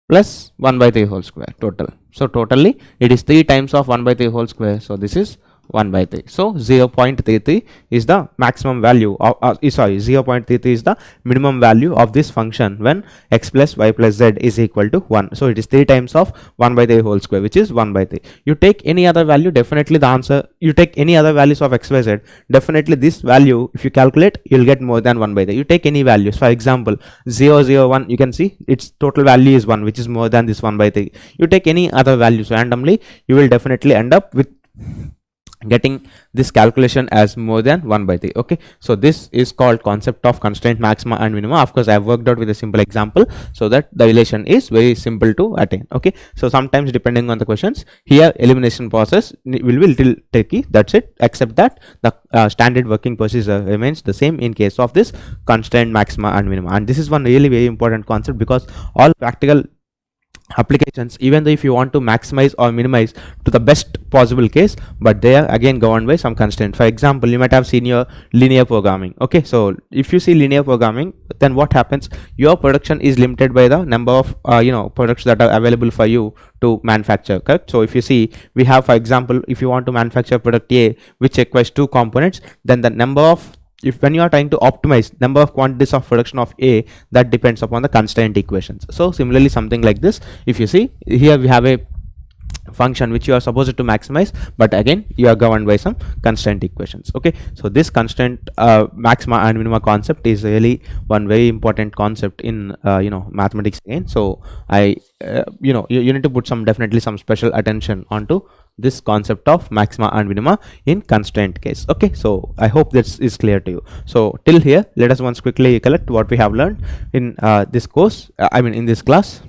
plus 1 by 3 whole square total. So totally it is 3 times of 1 by 3 whole square. So this is 1 by 3. So 0.33 is the maximum value of 0.33 is the minimum value of this function when x plus y plus z is equal to 1. So it is 3 times of 1 by 3 whole square, which is 1 by 3. You take any other value, definitely the answer, you take any other values of x, y, z, definitely this value, if you calculate, you'll get more than 1 by 3. You take any values, for example 0, 0, 1, you can see its total value is 1, which is more than this 1 by 3. You take any other values randomly, you will definitely end up with getting this calculation as more than 1 by 3. Okay, so this is called concept of constraint maxima and minima. Of course I have worked out with a simple example so that the relation is very simple to attain. Okay, so sometimes depending on the questions here, elimination process will be little tricky, that's it, except that the standard working procedure remains the same in case of this constraint maxima and minima. And this is one really very important concept, because all practical applications, even though if you want to maximize or minimize to the best possible case, but they are again governed by some constraint. For example, you might have seen your linear programming. Okay, so if you see linear programming, then what happens, your production is limited by the number of products that are available for you to manufacture, correct? So if you see, we have, for example, if you want to manufacture product A which requires 2 components, then the number of, when you are trying to optimize number of quantities of production of A, that depends upon the constraint equations. So similarly something like this, if you see here we have a function which you are supposed to maximize, but again you are governed by some constraint equations. Okay, so this constraint maxima and minima concept is really one very important concept in mathematics again. So I you need to put definitely some special attention onto this concept of maxima and minima in constraint case. Okay, so I hope this is clear to you. So till here, let us once quickly recollect what we have learned in this course, in this class.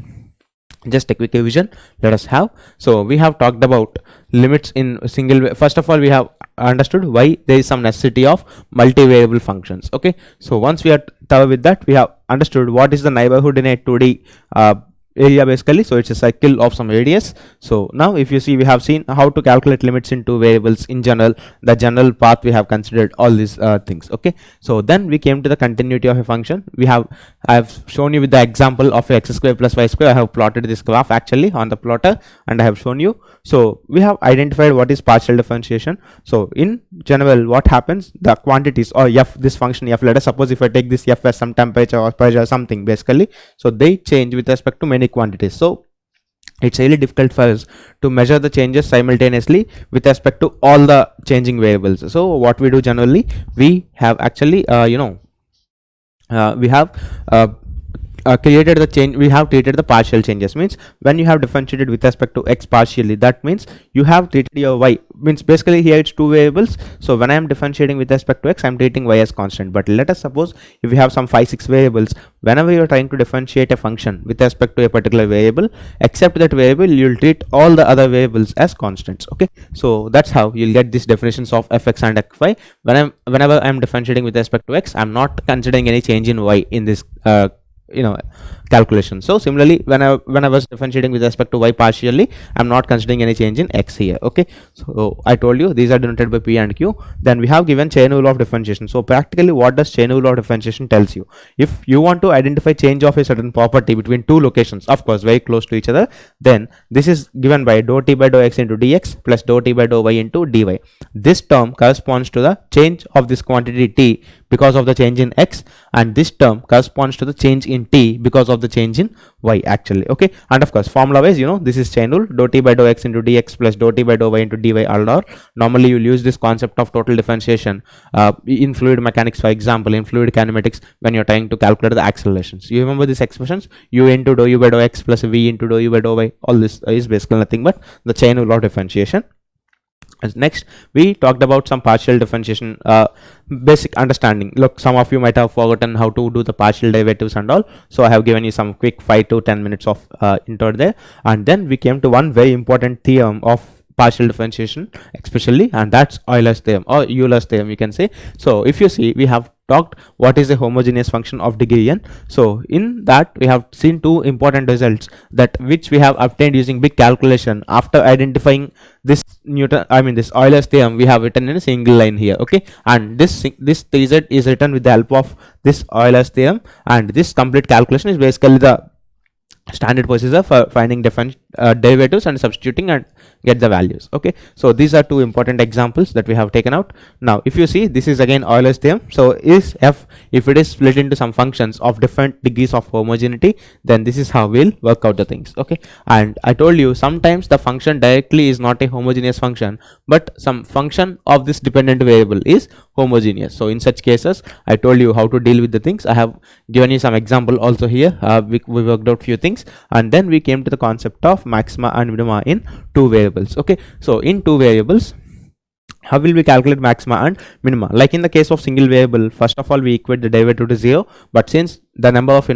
Just a quick revision let us have. So we have talked about limits in single. First of all, we have understood why there is some necessity of multivariable functions. Okay, so once we are thorough with that, we have understood what is the neighborhood in a 2D area basically. So it's a circle of some radius. So now if you see, we have seen how to calculate limits in 2 variables in general, the general path we have considered all these things. Okay, so then we came to the continuity of a function. I have shown you with the example of x square plus y square. I have plotted this graph actually on the plotter and I have shown you. So we have identified what is partial differentiation. So in general, what happens, the quantities or f, this function f, let us suppose if I take this f as some temperature or pressure or something basically, so they change with respect to many quantities. So it's really difficult for us to measure the changes simultaneously with respect to all the changing variables. So what we do generally, we have actually we have created the change, we have treated the partial changes. Means when you have differentiated with respect to x partially, that means you have treated your y, means basically here it's 2 variables. So when I am differentiating with respect to x, I am treating y as constant. But let us suppose if we have some 5-6 variables, whenever you are trying to differentiate a function with respect to a particular variable, except that variable, you will treat all the other variables as constants. Okay, so that's how you'll get these definitions of fx and fy. Whenever I am differentiating with respect to x, I am not considering any change in y in this calculation. So similarly, when I was differentiating with respect to y partially, I'm not considering any change in x here. Okay, so I told you these are denoted by p and q. Then we have given chain rule of differentiation. So practically, what does chain rule of differentiation tells you? If you want to identify change of a certain property between 2 locations, of course very close to each other, then this is given by dou t by dou x into dx plus dou t by dou y into dy. This term corresponds to the change of this quantity t because of the change in x, and this term corresponds to the change in t because of the change in y actually. Okay, and of course formula wise, this is chain rule, dou t by dou x into dx plus dou t by dou y into dy. Or normally you'll use this concept of total differentiation in fluid mechanics, for example in fluid kinematics, when you're trying to calculate the accelerations. You remember these expressions, u into dou u by dou x plus v into dou u by dou y. All this is basically nothing but the chain rule of differentiation. As next, we talked about some partial differentiation basic understanding. Look, some of you might have forgotten how to do the partial derivatives and all, so I have given you some quick 5 to 10 minutes of intro there. And then we came to one very important theorem of partial differentiation especially, and that's Euler's theorem or Euler's theorem, you can say. So if you see, we have talked what is a homogeneous function of degree n. So in that we have seen two important results that which we have obtained using big calculation. After identifying this this Euler's theorem, we have written in a single line here, okay, and this result is written with the help of this Euler's theorem, and this complete calculation is basically the standard procedure for finding different derivatives and substituting and get the values. Okay, so these are two important examples that we have taken out. Now if you see, this is again Euler's theorem. So is f, if it is split into some functions of different degrees of homogeneity, then this is how we'll work out the things. Okay, and I told you sometimes the function directly is not a homogeneous function, but some function of this dependent variable is homogeneous. So in such cases, I told you how to deal with the things. I have given you some example also here. We worked out few things, and then we came to the concept of maxima and minima in two variables. Okay, so in two variables, how will we calculate maxima and minima? Like in the case of single variable, first of all we equate the derivative to 0, but since the number of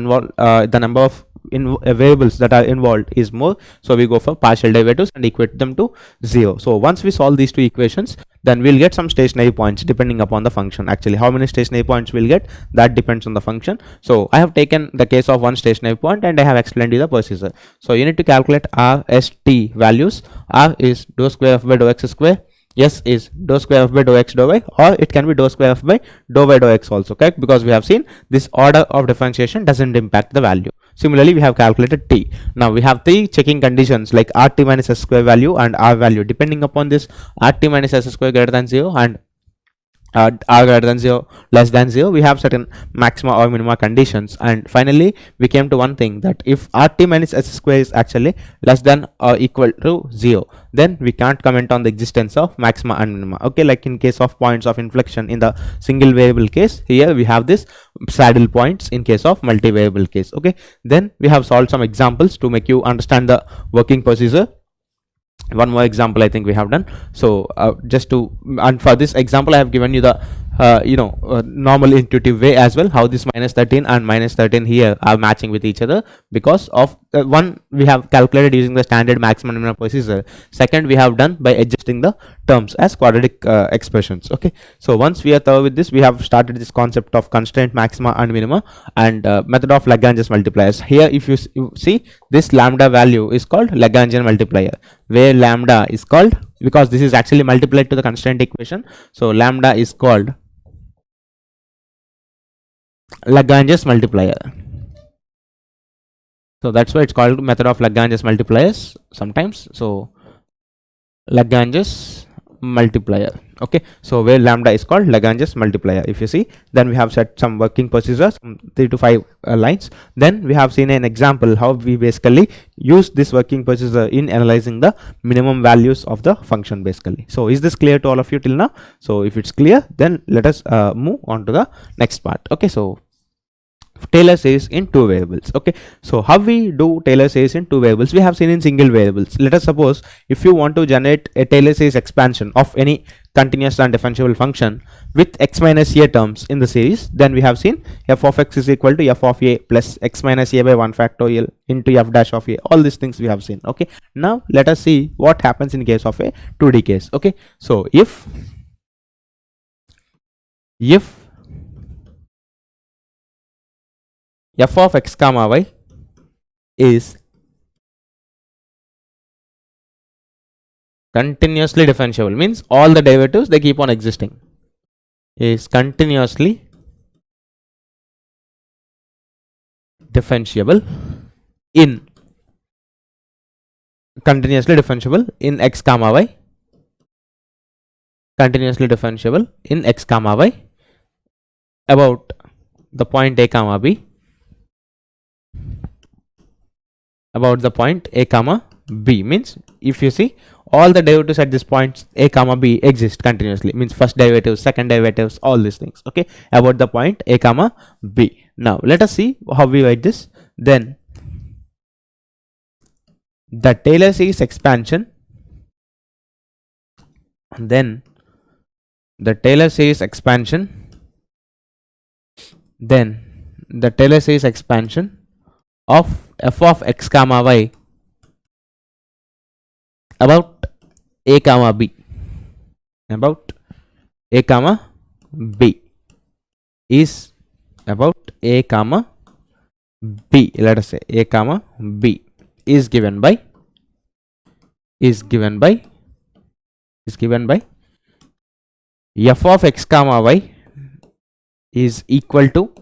variables that are involved is more, so we go for partial derivatives and equate them to 0. So once we solve these two equations, then we'll get some stationary points depending upon the function. Actually, how many stationary points we'll get, that depends on the function. So I have taken the case of one stationary point and I have explained you the procedure. So you need to calculate R, S, T values. R is dou square f by dou x square, S is dou square f by dou x dou y, or it can be dou square f by dou y dou x also, correct? Because we have seen this order of differentiation doesn't impact the value. Similarly, we have calculated T. Now we have three checking conditions like RT minus S square value and R value. Depending upon this, RT minus S square greater than 0 and R greater than 0 less than 0, we have certain maxima or minima conditions. And finally we came to one thing, that if RT minus S square is actually less than or equal to 0, then we can't comment on the existence of maxima and minima. Okay, like in case of points of inflection in the single variable case, here we have this saddle points in case of multivariable case. Okay, then we have solved some examples to make you understand the working procedure. One more example I think we have done. So and for this example I have given you the normal intuitive way as well, how this minus 13 and minus 13 here are matching with each other, because of one we have calculated using the standard maximum minimum procedure, second we have done by adjusting the terms as quadratic expressions. Okay, so once we are thorough with this, we have started this concept of constraint maxima and minima and method of Lagrange's multipliers. Here if you see, this lambda value is called Lagrangian multiplier, where lambda is called, because this is actually multiplied to the constraint equation, so lambda is called Lagrange's multiplier. So that's why it's called method of Lagrange's multipliers sometimes. So Lagrange's multiplier. Okay, so where lambda is called Lagrange's multiplier. If you see, then we have set some working procedures, 3 to 5 lines. Then we have seen an example how we basically use this working procedure in analyzing the minimum values of the function basically. So is this clear to all of you till now? So if it's clear, then let us move on to the next part. Okay, so Taylor series in two variables. Okay, so how we do Taylor series in two variables, we have seen in single variables. Let us suppose if you want to generate a Taylor series expansion of any continuous and differentiable function with x minus a terms in the series, then we have seen f of x is equal to f of a plus x minus a by 1 factorial into f dash of a. All these things we have seen. Okay, now let us see what happens in case of a 2D case. Okay, so if f of x comma y is continuously differentiable, means all the derivatives they keep on existing, is continuously differentiable in x comma y, continuously differentiable in x comma y about the point a comma b, about the point a comma b. Means if you see, all the derivatives at this point a comma b exist continuously, means first derivatives, second derivatives, all these things. Okay, about the point a comma b. Now let us see how we write this. Then the Taylor series expansion then the Taylor series expansion of f of x comma y about a comma b is about a comma b, let us say a comma b is given by f of x comma y is equal to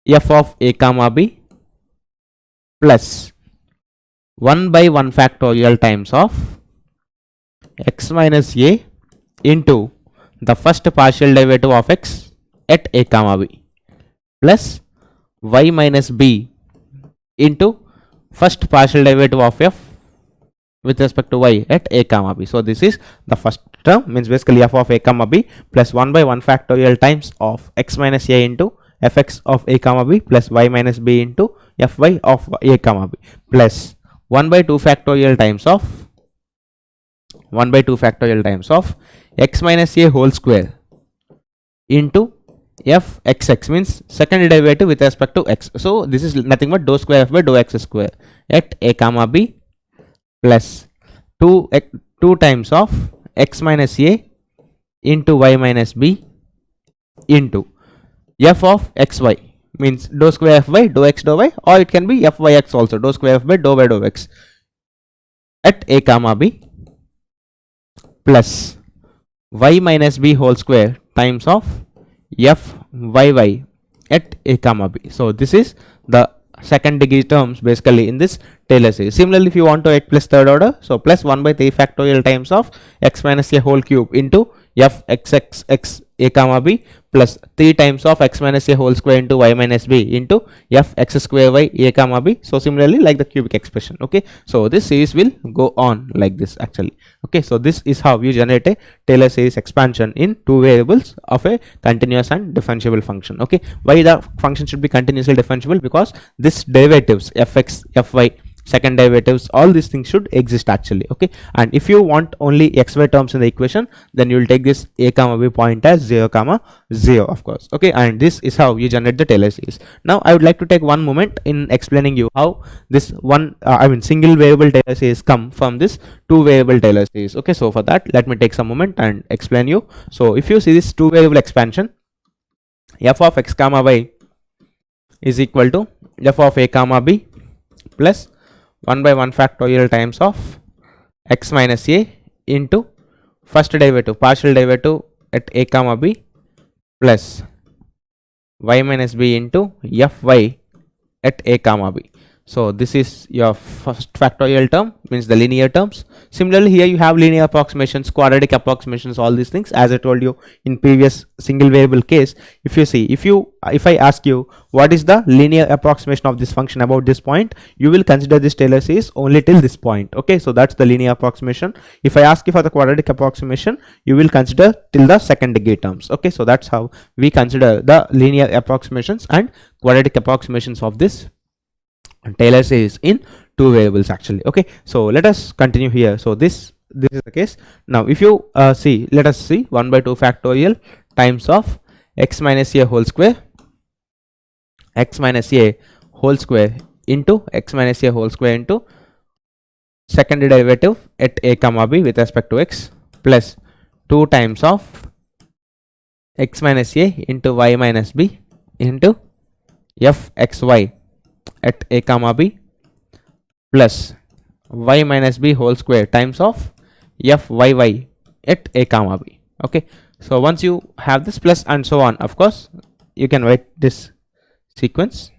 f of a comma b plus 1 by 1 factorial times of x minus a into the first partial derivative of x at a comma b plus y minus b into first partial derivative of f with respect to y at a comma b. So this is the first term, means basically f of a comma b plus 1 by 1 factorial times of x minus a into fx of a comma b plus y minus b into fy of a comma b plus 1 by 2 factorial times of x minus a whole square into fxx, means second derivative with respect to x. So this is nothing but dou square f by dou x square at a comma b plus 2 times of x minus a into y minus b into f of xy, means dou square f by dou x dou y, or it can be fyx also, dou square f by dou x at a comma b plus y minus b whole square times of fyy at a comma b. So this is the second degree terms basically in this Taylor series. Similarly, if you want to x plus third order, so plus 1 by 3 factorial times of x minus a whole cube into fxx a comma b plus 3 times of x minus a whole square into y minus b into fx square y a comma b. So similarly, like the cubic expression. Okay, so this series will go on like this actually. Okay, so this is how you generate a Taylor series expansion in two variables of a continuous and differentiable function. Okay, why the function should be continuously differentiable? Because this derivatives fx, fy, second derivatives, all these things should exist actually. Okay, and if you want only xy terms in the equation, then you will take this a comma b point as 0 comma 0, of course. Okay, and this is how you generate the Taylor series. Now I would like to take one moment in explaining you how this single variable Taylor series come from this two variable Taylor series. Okay, so for that, let me take some moment and explain you. So if you see this two variable expansion, f of x comma y is equal to f of a comma b plus 1 by 1 factorial times of x minus a into first derivative, partial derivative at a comma b plus y minus b into fy at a comma b. So this is your first factorial term, means the linear terms. Similarly, here you have linear approximations, quadratic approximations, all these things. As I told you in previous single variable case, if you see, if I ask you what is the linear approximation of this function about this point, you will consider this Taylor series only till this point. Okay, so that's the linear approximation. If I ask you for the quadratic approximation, you will consider till the second degree terms. Okay, so that's how we consider the linear approximations and quadratic approximations of this Taylor series in two variables actually. Okay, so let us continue here. So this is the case. Now if you see, let us see 1 by 2 factorial times of x minus a whole square into x minus a whole square into second derivative at a comma b with respect to x plus 2 times of x minus a into y minus b into fxy at a comma b plus y minus b whole square times of fyy at a comma b. Okay, so once you have this plus and so on, of course you can write this sequence,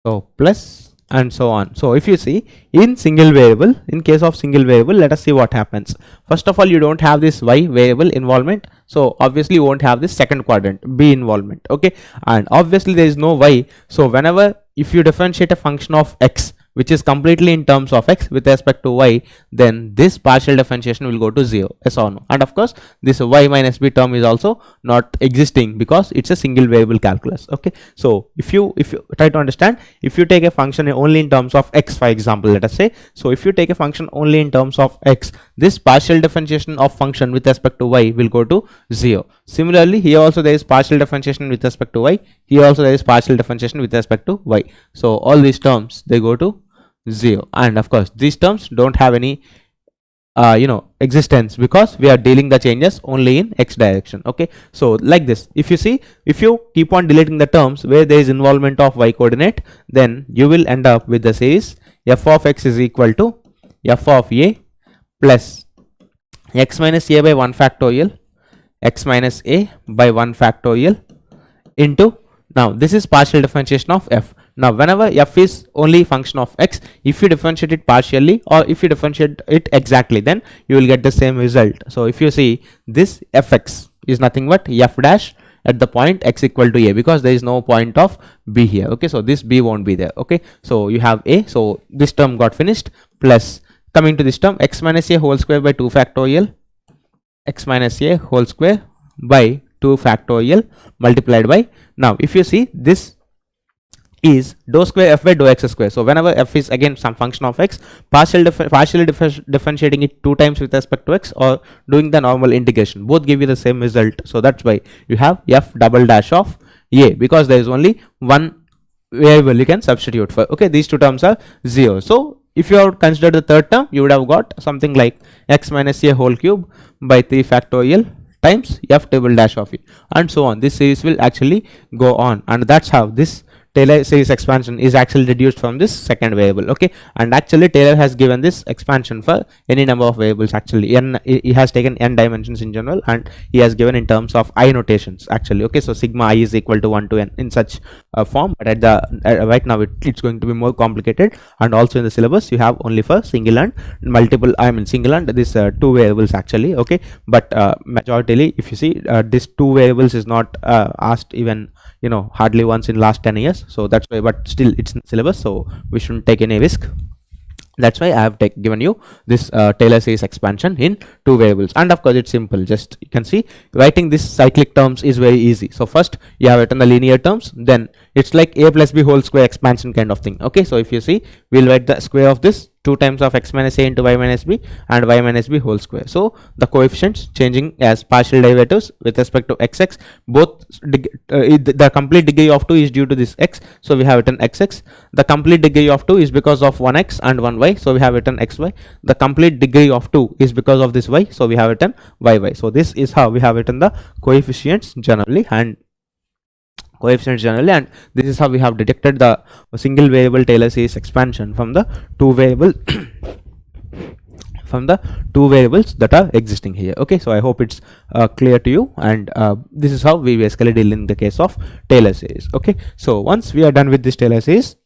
so plus and so on. So if you see in case of single variable, let us see what happens. First of all, you don't have this y variable involvement, so obviously you won't have this second quadrant b involvement. Okay, and obviously there is no y, so whenever if you differentiate a function of x which is completely in terms of x with respect to y, then this partial differentiation will go to 0, yes or no? And of course this y minus b term is also not existing because it's a single variable calculus. Okay, so if you try to understand, if you take a function only in terms of x, for example, let us say, so if you take a function only in terms of x, this partial differentiation of function with respect to y will go to 0. Similarly, here also there is partial differentiation with respect to y, here also there is partial differentiation with respect to y. So all these terms, they go to 0, and of course these terms don't have any existence, because we are dealing the changes only in x direction. Okay, so like this, if you keep on deleting the terms where there is involvement of y coordinate, then you will end up with the series f of x is equal to f of a plus x minus a by 1 factorial x minus a by 1 factorial into, now this is partial differentiation of f. Now whenever f is only function of x, if you differentiate it partially or if you differentiate it exactly, then you will get the same result. So if you see, this fx is nothing but f dash at the point x equal to a, because there is no point of b here. Okay, so this b won't be there. Okay, so you have a, so this term got finished, plus coming to this term x minus a whole square by 2 factorial x minus a whole square by 2 factorial multiplied by, now if you see, this is dou square f by dou x square. So whenever f is again some function of x, partially differentiating it 2 times with respect to x or doing the normal integration, both give you the same result. So that's why you have f double dash of a, because there is only one variable you can substitute for. Okay, these two terms are 0. So if you have considered the third term, you would have got something like x minus a whole cube by 3 factorial times f double dash of a, and so on. This series will actually go on, and that's how this Taylor series expansion is actually reduced from this second variable. Okay, and actually Taylor has given this expansion for any number of variables. Actually he has taken n dimensions in general, and he has given in terms of I notations actually. Okay, so sigma I is equal to 1 to n in such form, but at the right now it's going to be more complicated, and also in the syllabus you have only for single and multiple, single and this 2 variables actually. Okay, but majority, if you see, this 2 variables is not asked even hardly once in last 10 years. So that's why, but still it's in the syllabus, so we shouldn't take any risk. That's why I have given you this Taylor series expansion in 2 variables, and of course it's simple. Just you can see, writing this cyclic terms is very easy. So first you have written the linear terms, then it's like a plus b whole square expansion kind of thing. Okay, so if you see, we'll write the square of this 2 times of x minus a into y minus b and y minus b whole square. So the coefficients changing as partial derivatives with respect to xx, both the complete degree of 2 is due to this x, so we have written xx. The complete degree of 2 is because of 1x and 1y, so we have written xy. The complete degree of 2 is because of this y, so we have written yy. So this is how we have written the coefficients generally, and this is how we have detected the single variable Taylor series expansion from the 2 variable from the 2 variables that are existing here. Okay, so I hope it's clear to you, and this is how we basically deal in the case of Taylor series. Okay, so once we are done with this Taylor series,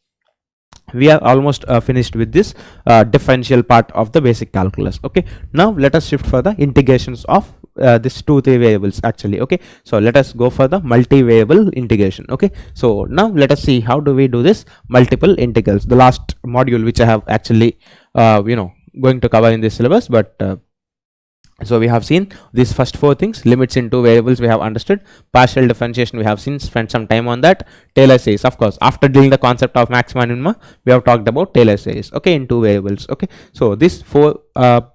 we are almost finished with this differential part of the basic calculus. Okay, now let us shift for the integrations of this 2-3 variables actually. Okay, so let us go for the multivariable integration. Okay, so now let us see how do we do this multiple integrals, the last module which I have actually going to cover in this syllabus. But so we have seen these first 4 things: limits in 2 variables we have understood, partial differentiation we have seen, spent some time on that, Taylor series, of course after dealing the concept of maxima and minima we have talked about Taylor series. Okay, in 2 variables. Okay, so these 4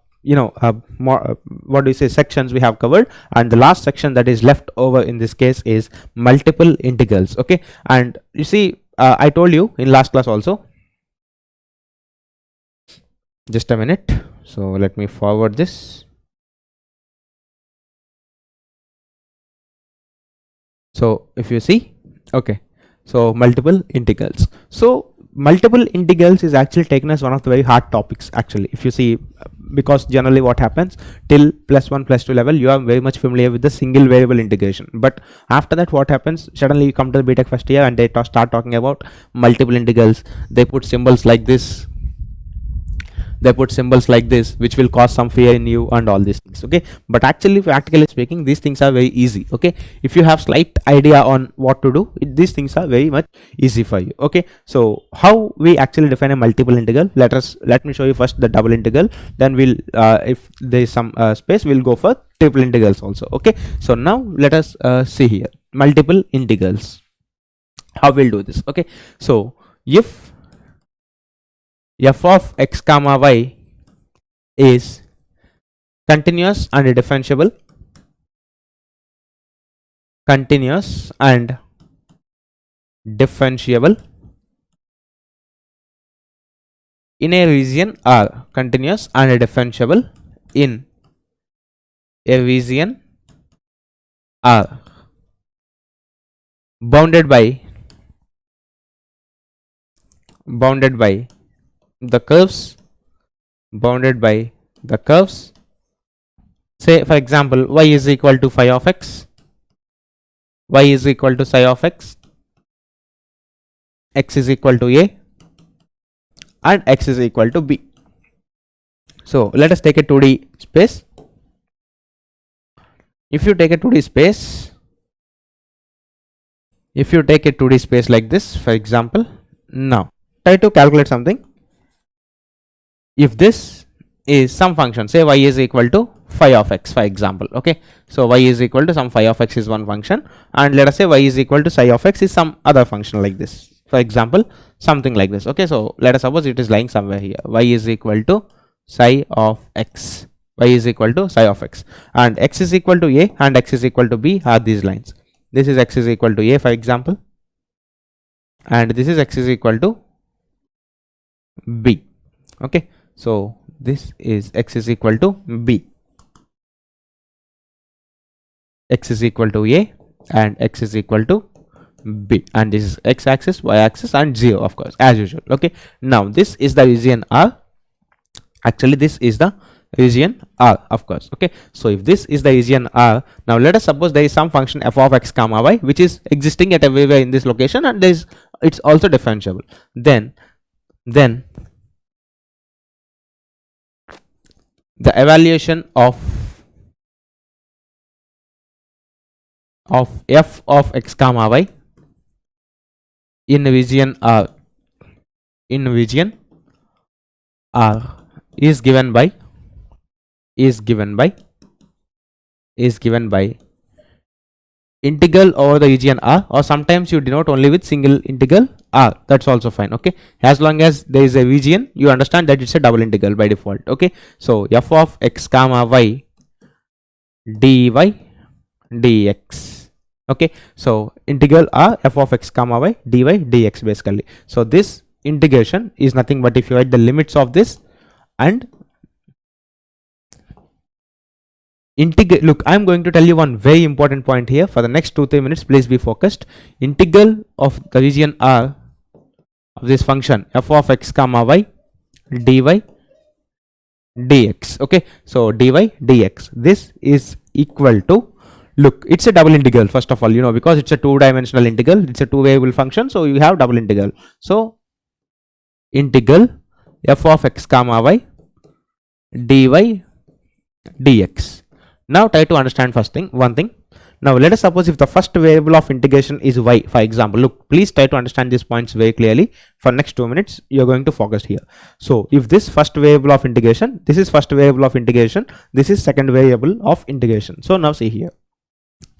what do you say, sections we have covered, and the last section that is left over in this case is multiple integrals. Okay, and you see, I told you in last class also, just a minute, so let me forward this. So if you see, okay, so multiple integrals. So multiple integrals is actually taken as one of the very hard topics actually, if you see, because generally what happens till +1 +2 level you are very much familiar with the single variable integration, but after that what happens, suddenly you come to the BTech first year and they start talking about multiple integrals. They put symbols like this, which will cause some fear in you and all these things. Okay, but actually practically speaking these things are very easy. Okay, if you have slight idea on what to do, these things are very much easy for you. Okay, so how we actually define a multiple integral, let me show you first the double integral, then we'll if there is some space we'll go for triple integrals also. Okay, so now let us see here multiple integrals, how we'll do this. Okay, so if f of x comma y is continuous and differentiable, continuous and differentiable in a region R, continuous and differentiable in a region R, bounded by the curves, say for example y is equal to phi of x, y is equal to psi of x is equal to a, and x is equal to b. So let us take a 2D space. If you take a 2D space like this, for example, now try to calculate something. If this is some function, say y is equal to phi of x, for example, okay, so y is equal to some phi of x is one function, and let us say y is equal to psi of x is some other function like this, for example, something like this. Okay, so let us suppose it is lying somewhere here, y is equal to psi of x, and x is equal to a and x is equal to b are these lines. This is x is equal to a, for example, and this is x is equal to b. Okay, so this is x is equal to b, x is equal to a and x is equal to b, and this is x axis, y axis, and 0, of course, as usual. Okay, now this is the region R. Actually this is the region R, of course. Okay, so if this is the region R, now let us suppose there is some function f of x comma y which is existing at everywhere in this location, and there is, it's also differentiable. Then the evaluation of f of x comma y in region R is given by integral over the region R, or sometimes you denote only with single integral R, that's also fine. Okay, as long as there is a region, you understand that it's a double integral by default. Okay, so f of x comma y dy dx. Okay, so integral R f of x comma y dy dx basically. So this integration is nothing but if you write the limits of this and integrate. Look, I'm going to tell you one very important point here for the next 2-3 minutes. Please be focused. Integral of the region R of this function f of x comma y dy dx. Okay, so dy dx, this is equal to, look, it's a double integral. First of all, you know, because it's a 2-dimensional integral, it's a 2-variable function, so you have double integral. So integral f of x comma y dy dx. Now try to understand one thing. Now let us suppose if the first variable of integration is y, for example. Look, please try to understand these points very clearly. For next 2 minutes you are going to focus here. So if this first variable of integration, this is first variable of integration, this is second variable of integration. So now see here,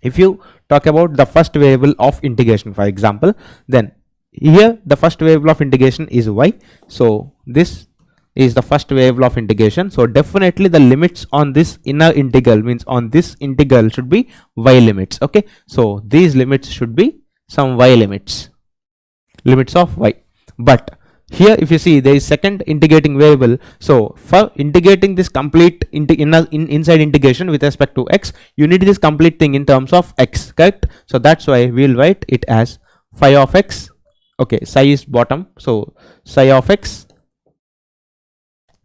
if you talk about the first variable of integration, for example, then here the first variable of integration is y, so this is the first variable of integration. So definitely the limits on this inner integral, means on this integral, should be y limits. Okay, so these limits should be some y limits of y. But here if you see, there is second integrating variable. So for integrating this complete inside integration with respect to x, you need this complete thing in terms of x, correct? So that's why we will write it as phi of x. Okay, psi is bottom, so psi of x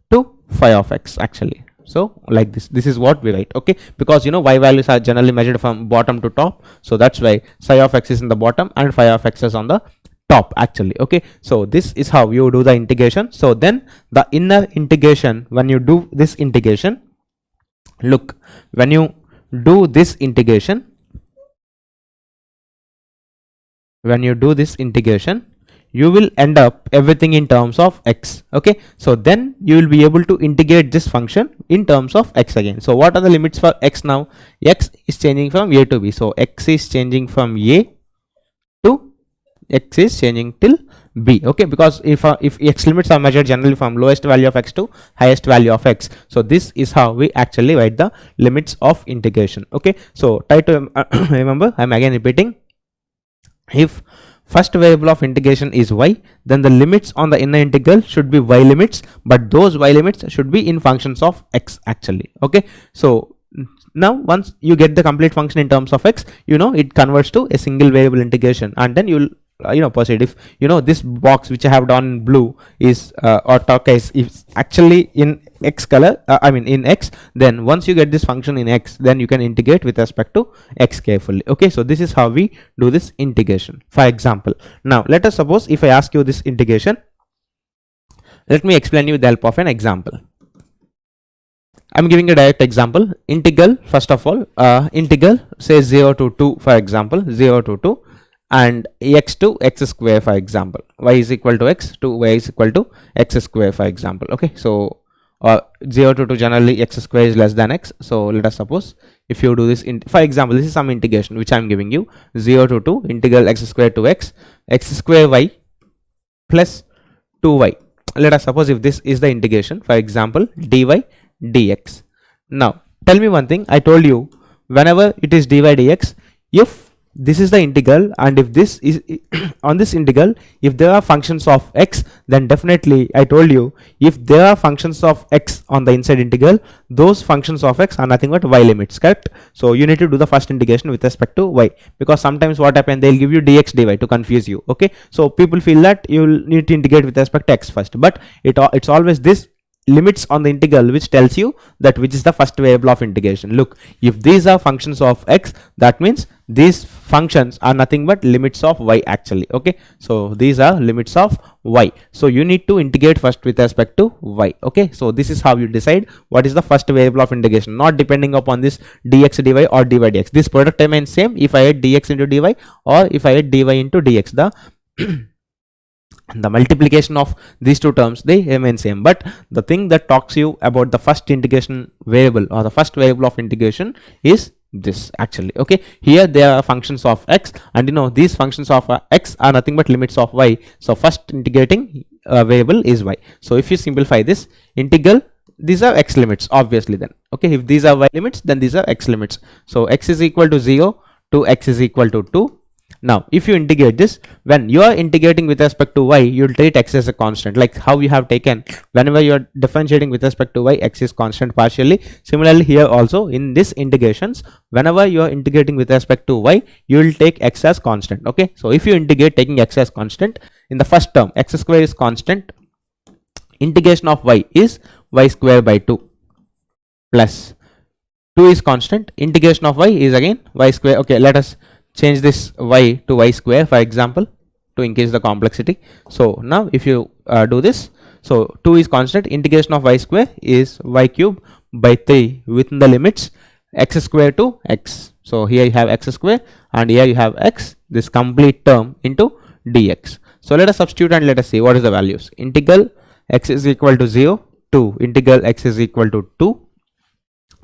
to phi of x actually. So like this is what we write. Okay, because you know y values are generally measured from bottom to top, so that's why psi of x is in the bottom and phi of x is on the top actually. Okay, so this is how you do the integration. So then the inner integration, when you do this integration, look, when you do this integration, you will end up everything in terms of x. Okay, so then you will be able to integrate this function in terms of x again. So what are the limits for x now? X is changing from a to b, so x is changing from a to x is changing till b. Okay, because if x limits are measured generally from lowest value of x to highest value of x, so this is how we actually write the limits of integration. Okay, so try to remember, I'm again repeating, if first variable of integration is y, then the limits on the inner integral should be y limits, but those y limits should be in functions of x actually. Okay, so now once you get the complete function in terms of x, it converts to a single variable integration, and then you'll proceed. If this box which I have done in blue is or turquoise is actually in x color, in x, then once you get this function in x, then you can integrate with respect to x carefully. Okay, so this is how we do this integration. For example, now let us suppose if I ask you this integration, let me explain you with the help of an example. I'm giving a direct example. Integral, first of all, integral say 0 to 2, for example, 0 to 2, and x to x square, for example, y is equal to x to y is equal to x square, for example. Okay, so 0 to 2 generally x square is less than x. So let us suppose if you do this, for example, this is some integration which I'm giving you, 0 to 2 integral x square to x square y plus 2y. Let us suppose if this is the integration, for example, dy dx. Now tell me one thing, I told you whenever it is dy dx, if this is the integral and if this is on this integral, if there are functions of x, then definitely I told you if there are functions of x on the inside integral, those functions of x are nothing but y limits, correct? So you need to do the first integration with respect to y, because sometimes what happens, they'll give you dx dy to confuse you. Okay, so people feel that you'll need to integrate with respect to x first, but it's always this limits on the integral which tells you that which is the first variable of integration. Look, if these are functions of x, that means these functions are nothing but limits of y actually. Okay, so these are limits of y, so you need to integrate first with respect to y. Okay, so this is how you decide what is the first variable of integration, not depending upon this dx dy or dy dx. This product remains same if I add dx into dy or if I add dy into dx. The multiplication of these two terms, they remain same, but the thing that talks you about the first integration variable or the first variable of integration is this actually. Okay, here there are functions of x, and these functions of x are nothing but limits of y, so first integrating variable is y. So if you simplify this integral, these are x limits obviously, then okay, if these are y limits, then these are x limits. So x is equal to 0 to x is equal to 2. Now if you integrate this, when you are integrating with respect to y, you will treat x as a constant, like how you have taken whenever you are differentiating with respect to y, x is constant partially. Similarly here also in this integrations, whenever you are integrating with respect to y, you will take x as constant. Okay, so if you integrate taking x as constant, in the first term x square is constant, integration of y is y square by 2 plus 2 is constant, integration of y is again y square. Okay, let us change this y to y square, for example, to increase the complexity. So now if you do this, so 2 is constant, integration of y square is y cube by 3 within the limits x square to x. So here you have x square and here you have x, this complete term into dx. So let us substitute and let us see what is the values. Integral x is equal to 0 to integral x is equal to 2.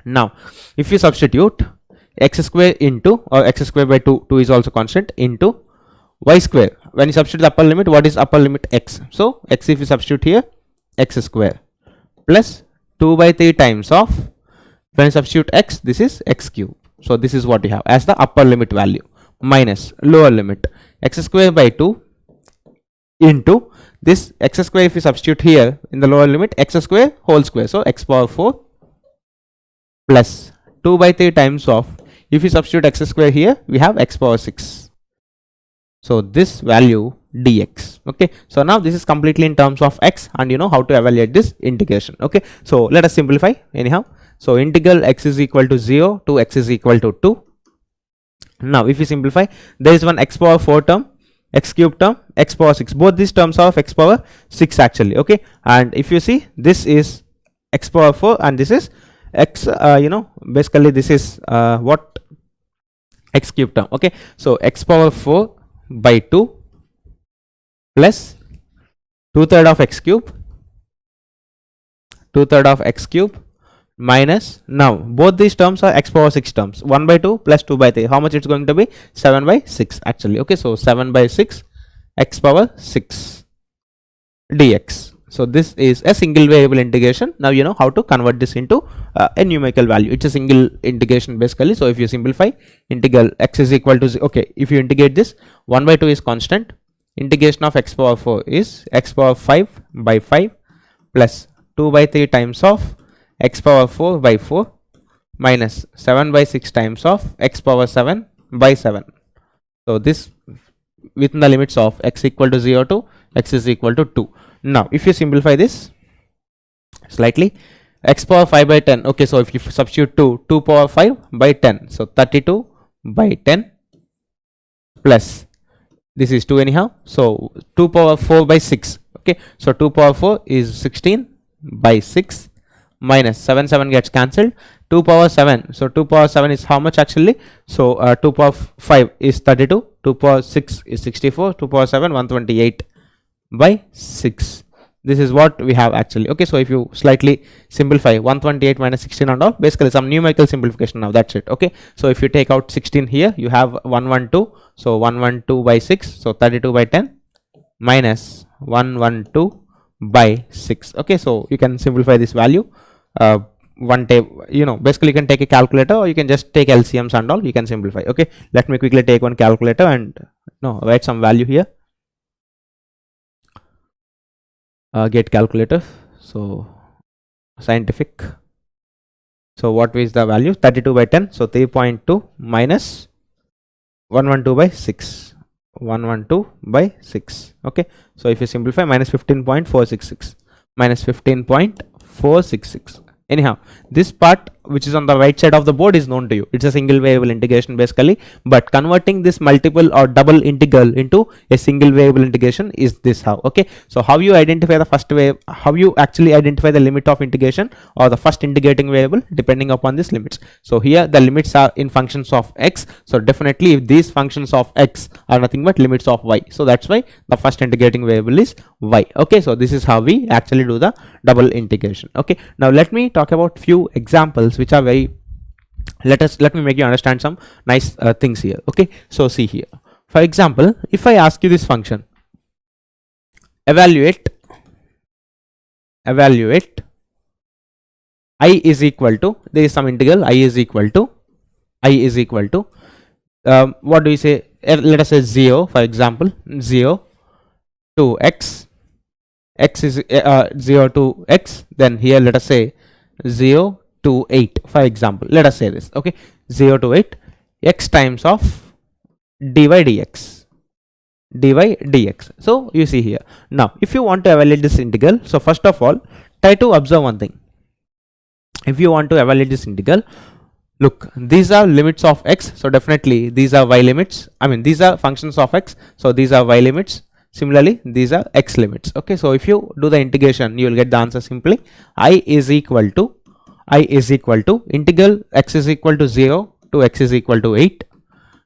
Now if you substitute x square into, or x square by 2 is also constant, into y square, when you substitute the upper limit, what is upper limit? X. So x, if you substitute here, x square plus 2 by 3 times of, when you substitute x, this is x cube. So this is what you have as the upper limit value, minus lower limit x square by 2 into this x square, if you substitute here in the lower limit, x square whole square, so x power 4 plus 2 by 3 times of, if you substitute x square here, we have x power 6. So this value dx. Okay, so now this is completely in terms of x, and you know how to evaluate this integration. Okay, so let us simplify anyhow. So integral x is equal to 0 to x is equal to 2. Now if you simplify, there is one x power 4 term, x cube term, x power 6. Both these terms are of x power 6 actually. Okay, and if you see, this is x power 4 and this is x, basically this is what, x cube term. Okay, so x power 4 by 2 plus 2/3 of x cube, 2/3 of x cube minus, now both these terms are x power 6 terms, 1 by 2 plus 2 by 3, how much it's going to be? 7 by 6 actually. Okay, so 7 by 6 x power 6 dx. So this is a single variable integration. Now you know how to convert this into a numerical value. It's a single integration basically. So if you simplify, integral x is equal to 0. Okay, if you integrate this, 1 by 2 is constant. Integration of x power 4 is x power 5 by 5 plus 2 by 3 times of x power 4 by 4 minus 7 by 6 times of x power 7 by 7. So this within the limits of x equal to 0 to x is equal to 2. Now if you simplify this slightly, x power 5 by 10. Okay, so if you substitute 2 power 5 by 10, so 32 by 10 plus this is 2 anyhow, so 2 power 4 by 6. Okay, so 2 power 4 is 16 by 6 minus 7 gets cancelled. 2 power 7, so 2 power 7 is how much actually? So 2 power 5 is 32, 2 power 6 is 64, 2 power 7 128 by 6. This is what we have actually. Okay, so if you slightly simplify 128 minus 16 and all, basically some numerical simplification. Now that's it. Okay, so if you take out 16 here, you have 112, so 112 by 6, so 32 by 10 minus 112 by 6. Okay, so you can simplify this value. Basically you can take a calculator or you can just take LCMs and all, you can simplify. Okay, let me quickly take one calculator and write some value here. Get calculator. So scientific. So what is the value? 32 by 10, so 3.2 minus 112 by 6. 112 by 6. Okay, so if you simplify, minus 15.466 minus 15.466. Anyhow, this part which is on the right side of the board is known to you. It's a single variable integration basically, but converting this multiple or double integral into a single variable integration is this how. Okay, so how you identify the first way, how you actually identify the limit of integration or the first integrating variable depending upon these limits. So here the limits are in functions of x, so definitely if these functions of x are nothing but limits of y, so that's why the first integrating variable is y. Okay, so this is how we actually do the double integration. Okay, now let me talk about few examples which are very, let me make you understand some nice things here. Okay, so see here, for example, if I ask you this function, evaluate I is equal to, there is some integral I is equal to what do you say, let us say 0, for example 0 to x is 0 to x, then here let us say 0 to 8, for example, let us say this. Okay, 0 to 8 x times of dy dx. So you see here, now if you want to evaluate this integral, so first of all try to observe one thing. If you want to evaluate this integral, look, these are limits of x, so definitely these are y limits, I mean these are functions of x, so these are y limits. Similarly these are x limits. Okay, so if you do the integration, you will get the answer simply. I is equal to integral x is equal to 0 to x is equal to 8.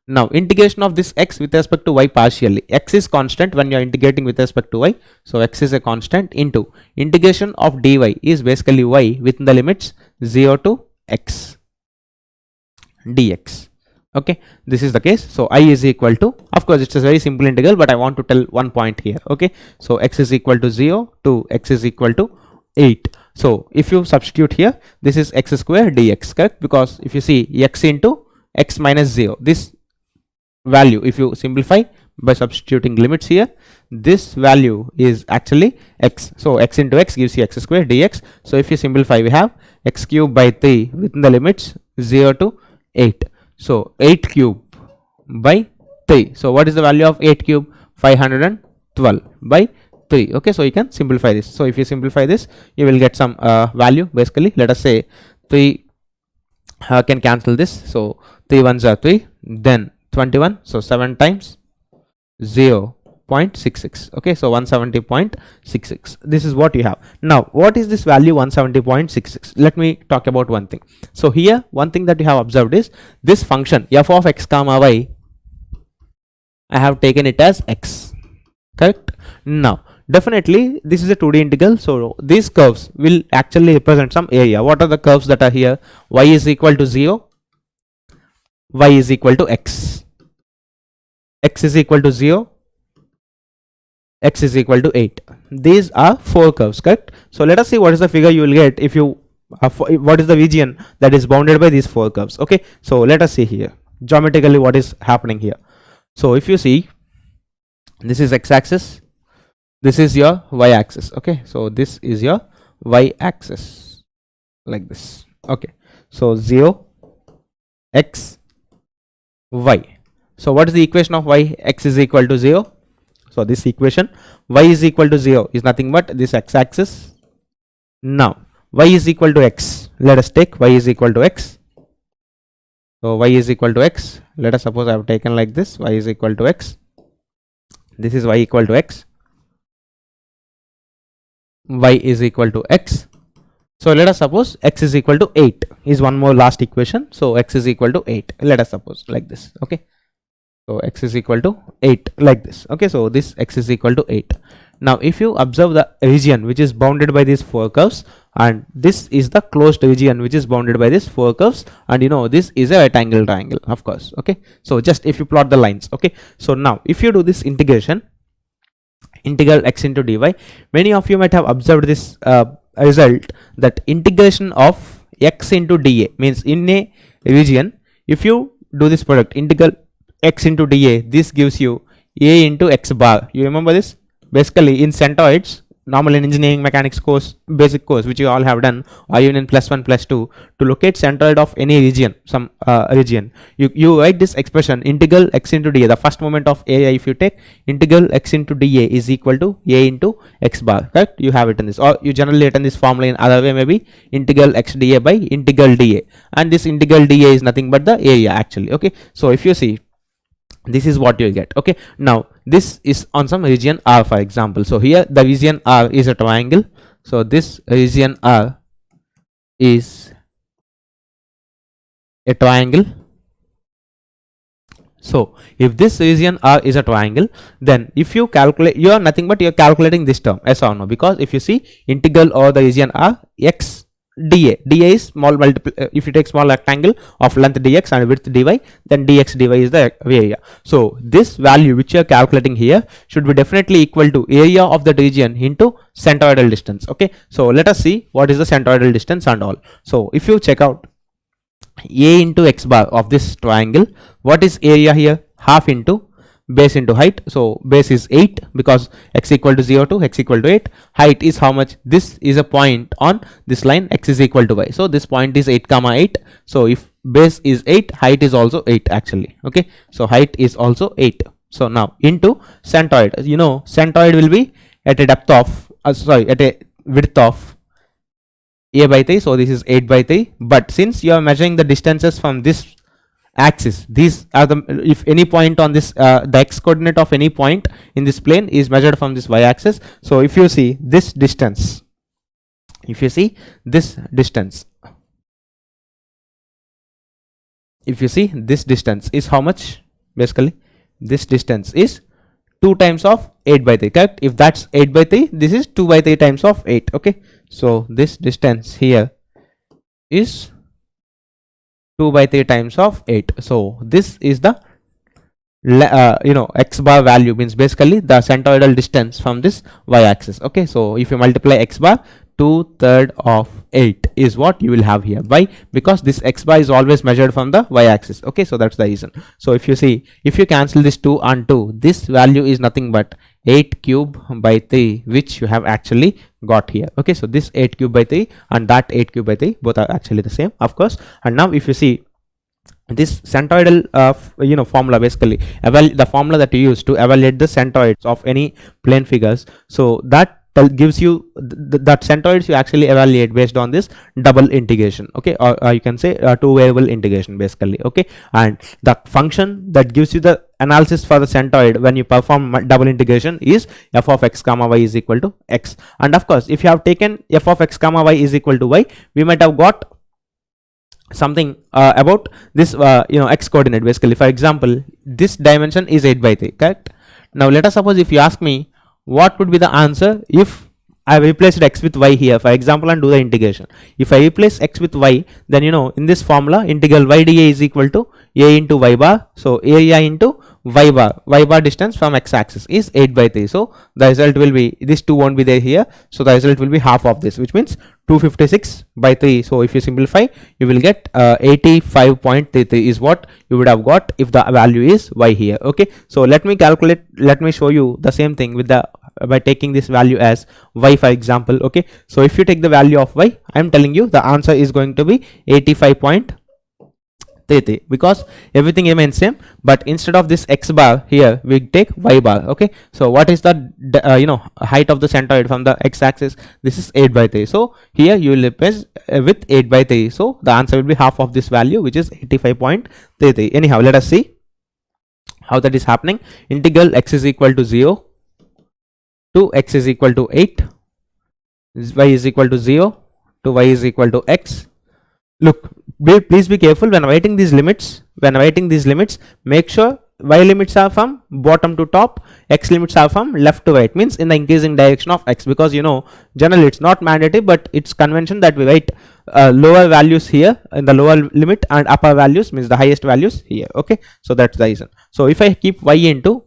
Now integration of this x with respect to y partially, x is constant when you are integrating with respect to y, so x is a constant, into integration of dy is basically y within the limits 0 to x dx. Okay, this is the case. So I is equal to, of course it's a very simple integral, but I want to tell one point here. Okay, so x is equal to 0 to x is equal to 8. So if you substitute here, this is x square dx, correct? Because if you see x into x minus 0, this value, if you simplify by substituting limits here, this value is actually x, so x into x gives you x square dx. So if you simplify, we have x cube by 3 within the limits 0 to 8, so 8 cube by 3. So what is the value of 8 cube? 512 by 3. Okay, so you can simplify this. So if you simplify this, you will get some value. Basically, let us say 3 can cancel this, so 3 ones are 3, then 21, so 7 times 0.66. okay, so 170.66. this is what you have. Now what is this value 170.66? let me talk about one thing. So here one thing that you have observed is this function f of x comma y, I have taken it as x, correct? Now definitely this is a 2D integral, so these curves will actually represent some area. What are the curves that are here? Y is equal to 0, y is equal to x, x is equal to 0, x is equal to 8. These are 4 curves, correct? So let us see what is the figure you will get if you what is the region that is bounded by these 4 curves. Okay, so let us see here geometrically what is happening here. So if you see, this is x-axis, this is your y-axis. Okay, so this is your y-axis like this. Okay, so 0 x y. So what is the equation of y? X is equal to 0. So this equation y is equal to 0 is nothing but this x-axis. Now y is equal to x. Let us take y is equal to x. So y is equal to x. Let us suppose I have taken like this, y is equal to x. This is y equal to x. Y is equal to x. So let us suppose x is equal to 8 is one more last equation. So x is equal to 8. Let us suppose like this. Okay, so x is equal to 8 like this. Okay, so this x is equal to 8. Now if you observe the region which is bounded by these 4 curves, and this is the closed region which is bounded by these 4 curves, and you know this is a rectangle triangle, of course. Okay, so just if you plot the lines. Okay, so now if you do this integration, integral x into dy, many of you might have observed this result, that integration of x into dA means in a region, if you do this product integral x into dA, this gives you a into x bar. You remember this? Basically in centroids, normal in engineering mechanics course, basic course which you all have done, or even in +1 +2, to locate centroid of any region, some region, you write this expression integral x into dA, the first moment of area. If you take integral x into dA is equal to a into x bar, correct? You have it in this, or you generally written this formula in other way, maybe integral x dA by integral dA, and this integral dA is nothing but the area actually. Okay, so if you see, this is what you get. Okay, now this is on some region R, for example. So here the region R is a triangle. So this region R is a triangle. So if this region R is a triangle, then if you calculate, you are nothing but you are calculating this term, yes or no, because if you see integral over the region R, x dA is small if you take small rectangle of length dx and width dy, then dx dy is the area. So this value which you are calculating here should be definitely equal to area of the region into centroidal distance. Okay, so let us see what is the centroidal distance and all. So if you check out a into x bar of this triangle, what is area here? Half into base into height. So base is 8 because x equal to 0 to x equal to 8. Height is how much? This is a point on this line, x is equal to y. So this point is 8 comma 8. So if base is 8, height is also 8 actually. Okay, so height is also 8. So now into centroid, you know centroid will be at a depth of at a width of a by 3. So this is 8 by 3. But since you are measuring the distances from this axis, these are the, if any point on this the x coordinate of any point in this plane is measured from this y axis. So if you see this distance, if you see this distance is how much? Basically this distance is 2 times of 8 by 3, correct? If that's 8 by 3, this is 2 by 3 times of 8. Okay, so this distance here is 2 by 3 times of 8. So this is the x bar value, means basically the centroidal distance from this y axis. Okay, so if you multiply x bar, 2/3 of 8 is what you will have here. Why? Because this x bar is always measured from the y axis. Okay, so that's the reason. So if you see, if you cancel this 2 and 2, this value is nothing but 8 cube by 3, which you have actually got here. Okay, so this 8 cube by 3 and that 8 cube by 3, both are actually the same, of course. And now if you see this centroidal formula, basically the formula that you use to evaluate the centroids of any plane figures, so that gives you that centroids you actually evaluate based on this double integration. Okay, or you can say two variable integration basically. Okay, and the function that gives you the analysis for the centroid when you perform double integration is f of x comma y is equal to x. And of course, if you have taken f of x comma y is equal to y, we might have got something about this x coordinate. Basically, for example, this dimension is 8 by 3, correct? Now let us suppose if you ask me what would be the answer if I replaced x with y here, for example, and do the integration. If I replace x with y, then in this formula integral y dA is equal to a into y bar. So area into y bar distance from x-axis is 8 by 3. So the result will be, this 2 won't be there here, so the result will be half of this, which means 256 by 3. So if you simplify, you will get 85.33 is what you would have got if the value is y here. Okay, so let me show you the same thing with the by taking this value as y, for example. Okay, so if you take the value of y, I am telling you the answer is going to be 85.33 because everything remains same, but instead of this x bar here we take y bar. Okay, so what is the height of the centroid from the x-axis? This is 8 by 3. So here you will replace with 8 by 3. So the answer will be half of this value, which is 85.33. anyhow, let us see how that is happening. Integral x is equal to 0 to x is equal to 8, y is equal to 0 to y is equal to x. Look, please be careful when writing these limits. Make sure y limits are from bottom to top, x limits are from left to right, means in the increasing direction of x, because generally it's not mandatory, but it's convention that we write lower values here in the lower limit and upper values, means the highest values here. Okay, so that's the reason. So if I keep y into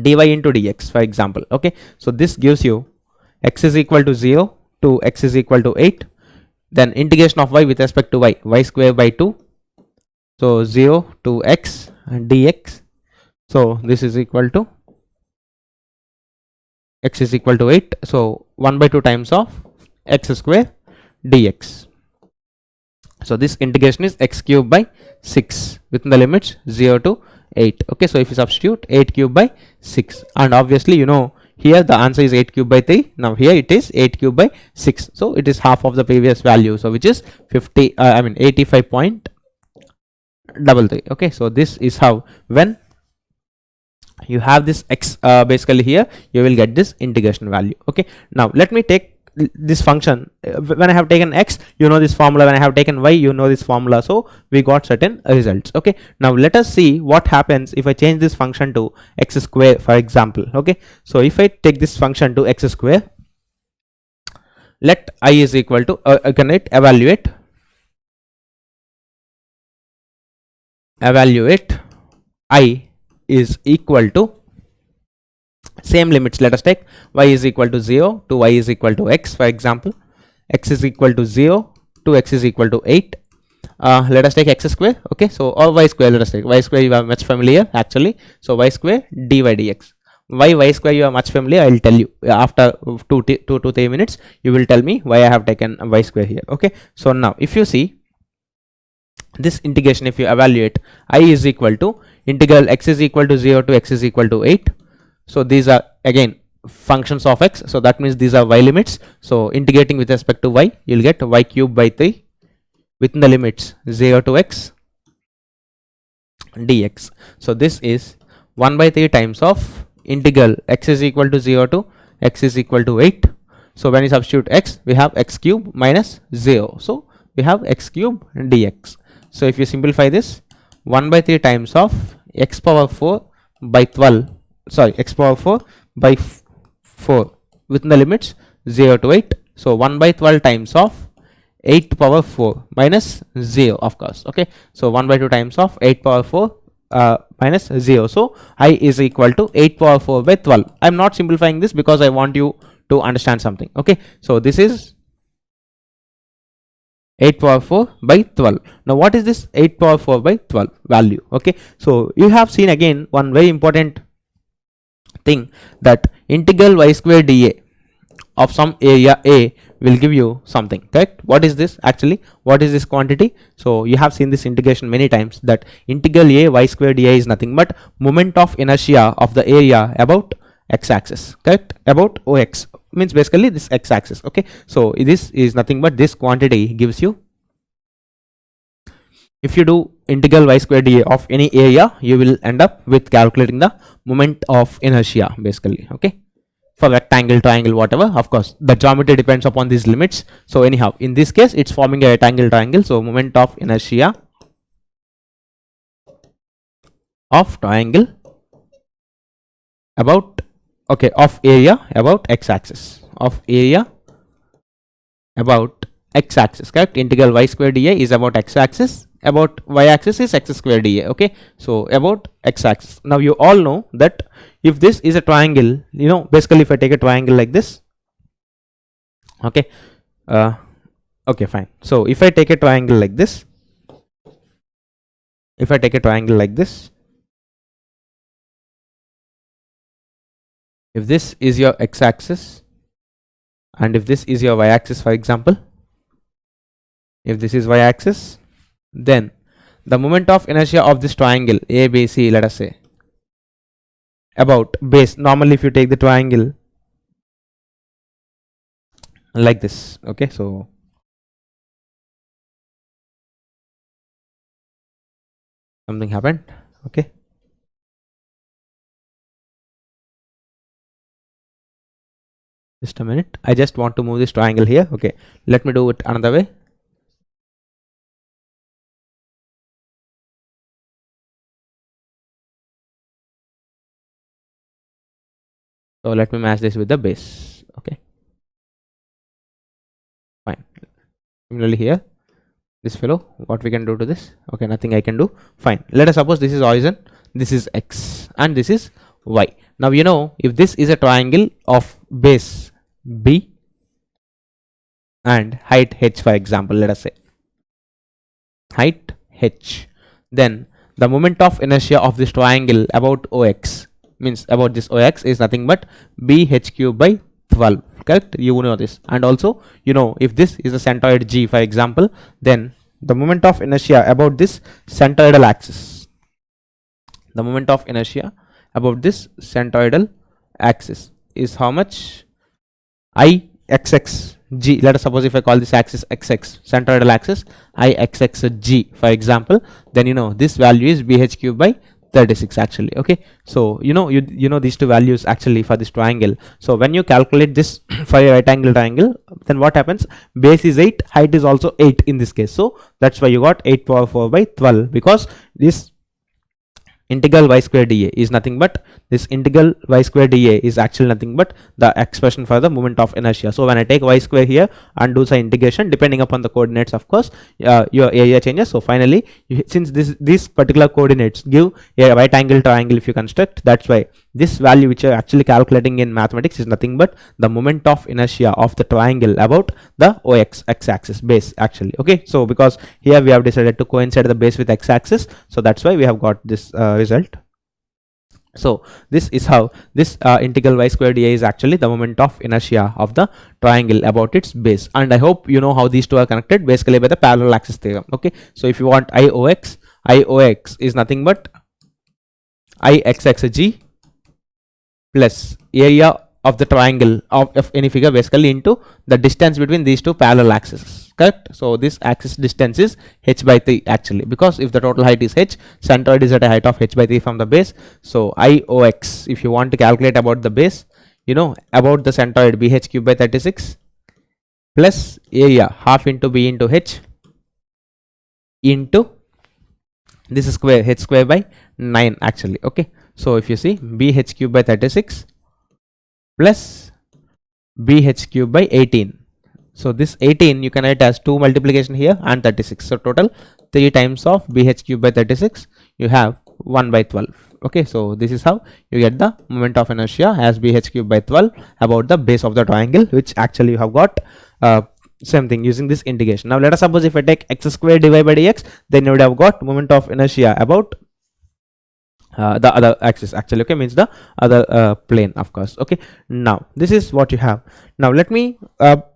dy into dx, for example, okay, so this gives you x is equal to 0 to x is equal to 8, then integration of y with respect to y square by 2, so 0 to x and dx, so this is equal to x is equal to 8, so 1 by 2 times of x square dx. So this integration is x cube by 6 within the limits 0 to 8. Okay, so if you substitute 8 cube by 6, and obviously here the answer is 8 cube by 3. Now here it is 8 cube by 6, so it is half of the previous value, so which is 85.33. okay, so this is how, when you have this x basically here, you will get this integration value. Okay, now let me take this function. When I have taken x, this formula. When I have taken y, this formula. So we got certain results. Okay, now let us see what happens if I change this function to x square, for example. Okay, so if I take this function to x square, let I is equal to evaluate I is equal to same limits. Let us take y is equal to 0 to y is equal to x, for example, x is equal to 0 to x is equal to 8. Let us take x square. Okay, so or y square, let us take y square, you are much familiar actually, so y square dy dx. Y square you are much familiar, I will tell you after 2 to 3 minutes. You will tell me why I have taken y square here. Okay, so now if you see this integration, if you evaluate, I is equal to integral x is equal to 0 to x is equal to 8. So these are again functions of x, so that means these are y limits. So integrating with respect to y, you will get y cube by 3 within the limits 0 to x dx. So this is 1 by 3 times of integral x is equal to 0 to x is equal to 8. So when you substitute x, we have x cube minus 0, so we have x cube dx. So if you simplify this, 1 by 3 times of x power 4 by 12, sorry, x power 4 by 4 within the limits 0 to 8. So 1 by 12 times of 8 power 4 minus 0, of course. Okay, so 1 by 2 times of 8 power 4 minus 0. So I is equal to 8 power 4 by 12. I am not simplifying this because I want you to understand something. Okay, so this is 8 power 4 by 12. Now what is this 8 power 4 by 12 value? Okay, so you have seen again one very important thing, that integral y square dA of some area A will give you something, correct? What is this actually? What is this quantity? So you have seen this integration many times, that integral A y square dA is nothing but moment of inertia of the area about x-axis, correct? About OX, means basically this x-axis. Okay, so this is nothing but this quantity gives you, if you do integral y square dA of any area, you will end up with calculating the moment of inertia basically. Okay, for rectangle, triangle, whatever. Of course the geometry depends upon these limits. So anyhow, in this case it's forming a rectangle, triangle, so moment of inertia of triangle about, okay, of area about x-axis, of area about x-axis, correct? Integral y square dA is about x-axis, about y-axis is x square dA. Okay, so about x-axis. Now you all know that if this is a triangle, you know, basically if I take a triangle like this, okay, okay, fine. So if I take a triangle like this, if I take a triangle like this, if this is your x-axis and if this is your y-axis, for example, if this is y-axis, then the moment of inertia of this triangle ABC, let us say, about base, normally if you take the triangle like this, okay, so something happened, okay, just a minute, I just want to move this triangle here. Okay, let me do it another way. So let me match this with the base. Okay, fine. Similarly here, this fellow, what we can do to this? Okay, nothing I can do. Fine, let us suppose this is origin, this is x and this is y. Now you know, if this is a triangle of base B and height h, for example, let us say height h, then the moment of inertia of this triangle about OX, means about this OX, is nothing but BH³ by 12. Correct, you know this. And also, you know, if this is a centroid G, for example, then the moment of inertia about this centroidal axis, the moment of inertia about this centroidal axis is how much? IXXG. Let us suppose if I call this axis XX, centroidal axis, IXXG, for example, then you know this value is BH³ by 36 actually. Okay, so you know these two values actually for this triangle. So when you calculate this for a right angle triangle, then what happens? Base is 8, height is also 8 in this case, so that's why you got 8 power 4 by 12, because this integral y square dA is nothing but, this integral y square dA is actually nothing but the expression for the moment of inertia. So when I take y square here and do some integration, depending upon the coordinates, of course, your area changes. So finally, since these particular coordinates give a right angle triangle if you construct, that's why this value which you're actually calculating in mathematics is nothing but the moment of inertia of the triangle about the OX x-axis base actually. Okay, so because here we have decided to coincide the base with x-axis, so that's why we have got this result. So this is how this integral y square dA is actually the moment of inertia of the triangle about its base. And I hope you know how these two are connected basically by the parallel axis theorem. Okay, so if you want IOX is nothing but IXXG plus area of the triangle of any figure basically into the distance between these two parallel axes. Correct, so this axis distance is h by 3 actually, because if the total height is h, centroid is at a height of h by 3 from the base. So IOX, if you want to calculate about the base, you know, about the centroid BH³ by 36 plus area half into B into h into this square h square by 9 actually. Okay, so if you see BH³ by 36 plus BH³ by 18, so this 18 you can write as 2 multiplication here and 36, so total 3 times of BH³ by 36, you have 1 by 12. Okay, so this is how you get the moment of inertia as BH³ by 12 about the base of the triangle, which actually you have got same thing using this integration. Now let us suppose if I take x square divided by dx, then you would have got moment of inertia about the other axis actually. Okay, means the other plane, of course. Okay, now this is what you have. Now let me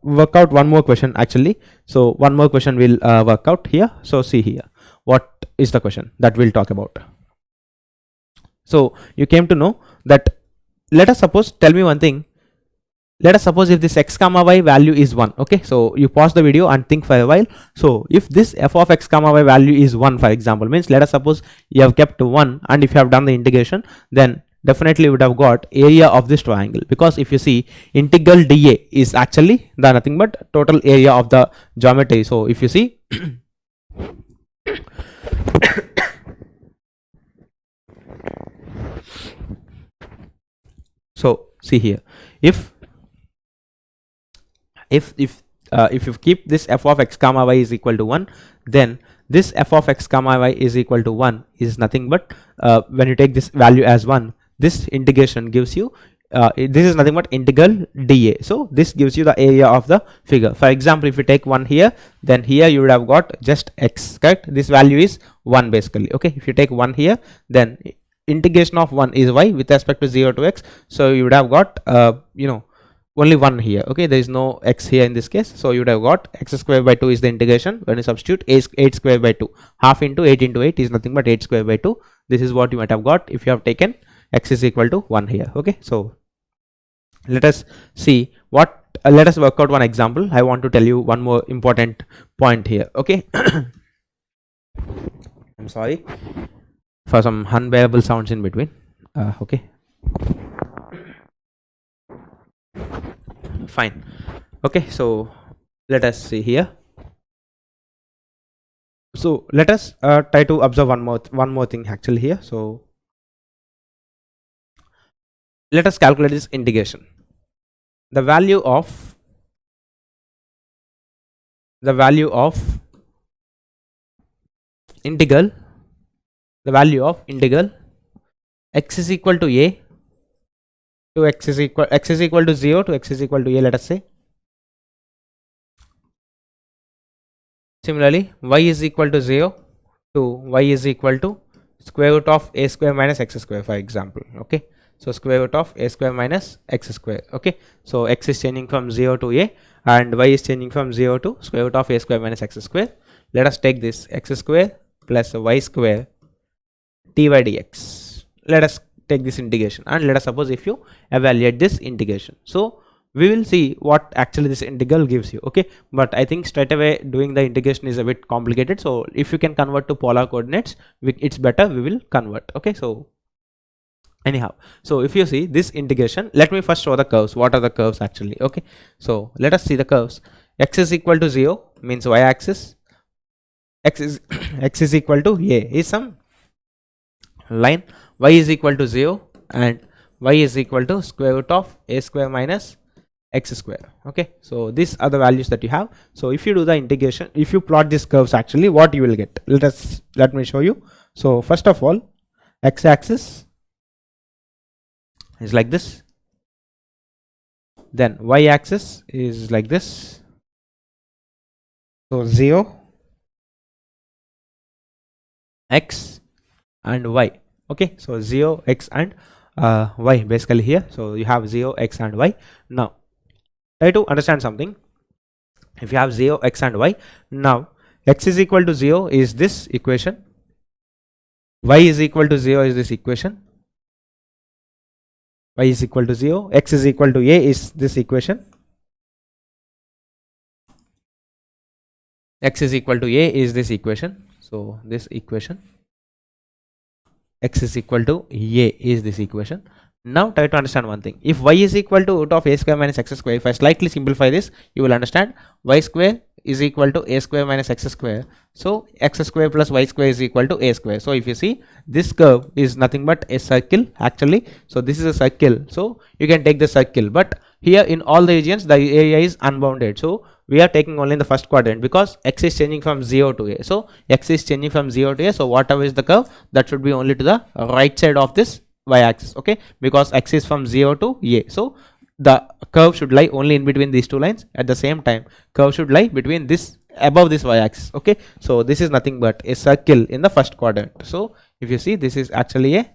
work out one more question actually. So one more question will work out here. So see here, what is the question that we'll talk about. So you came to know that, let us suppose, tell me one thing, let us suppose if this x comma y value is 1. Okay, so you pause the video and think for a while. So if this f of x comma y value is 1, for example, means let us suppose you have kept 1, and if you have done the integration, then definitely you would have got area of this triangle, because if you see integral dA is actually the nothing but total area of the geometry. So if you see so see here, if you keep this f of x comma y is equal to 1, then this f of x comma y is equal to 1 is nothing but when you take this value as 1, this integration gives you this is nothing but integral dA. So this gives you the area of the figure. For example, if you take 1 here, then here you would have got just x, correct? This value is 1 basically. Okay, if you take 1 here, then integration of 1 is y with respect to 0 to x, so you would have got only 1 here. Okay, there is no x here in this case, so you would have got x square by 2 is the integration. When you substitute, 8 square by 2, half into 8 into 8 is nothing but 8 square by 2. This is what you might have got if you have taken x is equal to 1 here. Okay, so let us see what let us work out one example. I want to tell you one more important point here. Okay, I'm sorry for some unbearable sounds in between. Okay, fine. Okay, so let us see here. So let us try to observe one more thing actually here. So let us calculate this integration. The value of integral x is equal to a to x is equal to 0 to x is equal to a, let us say. Similarly, y is equal to 0 to y is equal to square root of a square minus x square, for example. Okay, so square root of a square minus x square. Okay, so x is changing from 0 to a and y is changing from 0 to square root of a square minus x square. Let us take this x square plus y square dy dx. Let us take this integration and let us suppose if you evaluate this integration, so we will see what actually this integral gives you. Okay, but I think straight away doing the integration is a bit complicated, so if you can convert to polar coordinates, it's better, we will convert. Okay, so anyhow, so if you see this integration, let me first show the curves. What are the curves actually? Okay, so let us see the curves. X is equal to 0 means y axis, x is equal to a is some line, y is equal to 0 and y is equal to square root of a square minus x square. Okay, so these are the values that you have. So if you do the integration, if you plot these curves, actually what you will get, let me show you. So first of all, x axis is like this, then y axis is like this, so 0, x and y. Okay, so 0, x and y basically here. So you have 0, x and y. Now try to understand something. If you have 0, x and y, now x is equal to 0 is this equation, y is equal to 0 is this equation, y is equal to 0, x is equal to a is this equation, x is equal to a is this equation, so this equation, x is equal to a is this equation. Now try to understand one thing. If y is equal to root of a square minus x square, if I slightly simplify this, you will understand y square is equal to a square minus x square, so x square plus y square is equal to a square. So if you see, this curve is nothing but a circle actually, so this is a circle, so you can take the circle, but here in all the regions the area is unbounded, so we are taking only in the first quadrant because x is changing from 0 to a, so x is changing from 0 to a, so whatever is the curve, that should be only to the right side of this y axis. Okay, because x is from 0 to a, so the curve should lie only in between these two lines. At the same time, curve should lie between this, above this y axis. Okay, so this is nothing but a circle in the first quadrant. So if you see, this is actually a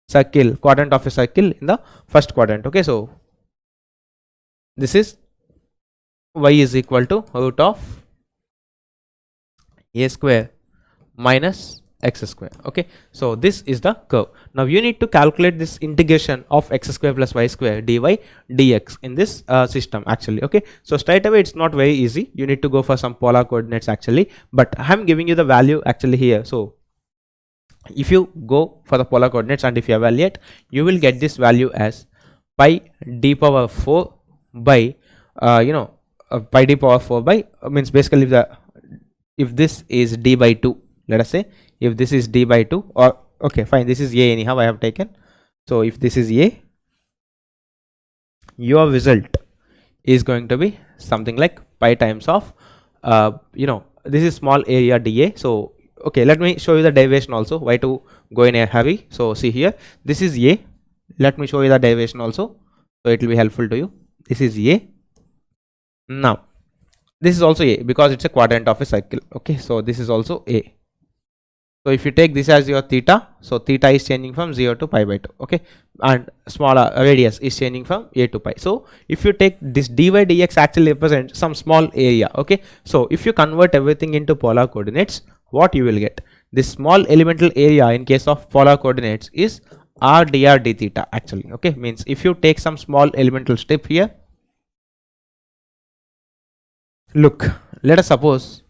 circle, quadrant of a circle in the first quadrant. Okay, so this is y is equal to root of a square minus x square. Okay, so this is the curve. Now you need to calculate this integration of x square plus y square dy dx in this system actually. Okay, so straight away it's not very easy, you need to go for some polar coordinates actually, but I'm giving you the value actually here. So if you go for the polar coordinates and if you evaluate, you will get this value as pi d power 4 by pi d power 4 by means basically if this is d by 2, let us say if this is d by 2, or okay fine, this is a anyhow I have taken, so if this is a, your result is going to be something like pi times of this is small area dA. So okay, let me show you the derivation also, why to go in a hurry. So see here, this is A. Let me show you the derivation also, so it will be helpful to you. This is A. Now this is also A because it's a quadrant of a cycle. Okay, so this is also A. So if you take this as your theta, so theta is changing from 0 to pi by 2. Okay, and smaller radius is changing from A to pi. So if you take this dy dx actually represents some small area. Okay, so if you convert everything into polar coordinates, what you will get? This small elemental area in case of polar coordinates is r dr d theta actually. Okay, means if you take some small elemental strip here, look, let us suppose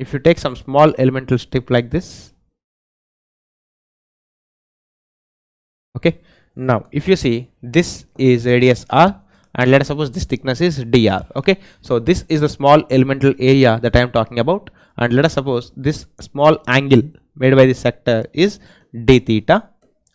if you take some small elemental strip like this. Okay, now if you see, this is radius r and let us suppose this thickness is dr. Okay, so this is the small elemental area that I am talking about, and let us suppose this small angle made by this sector is d theta.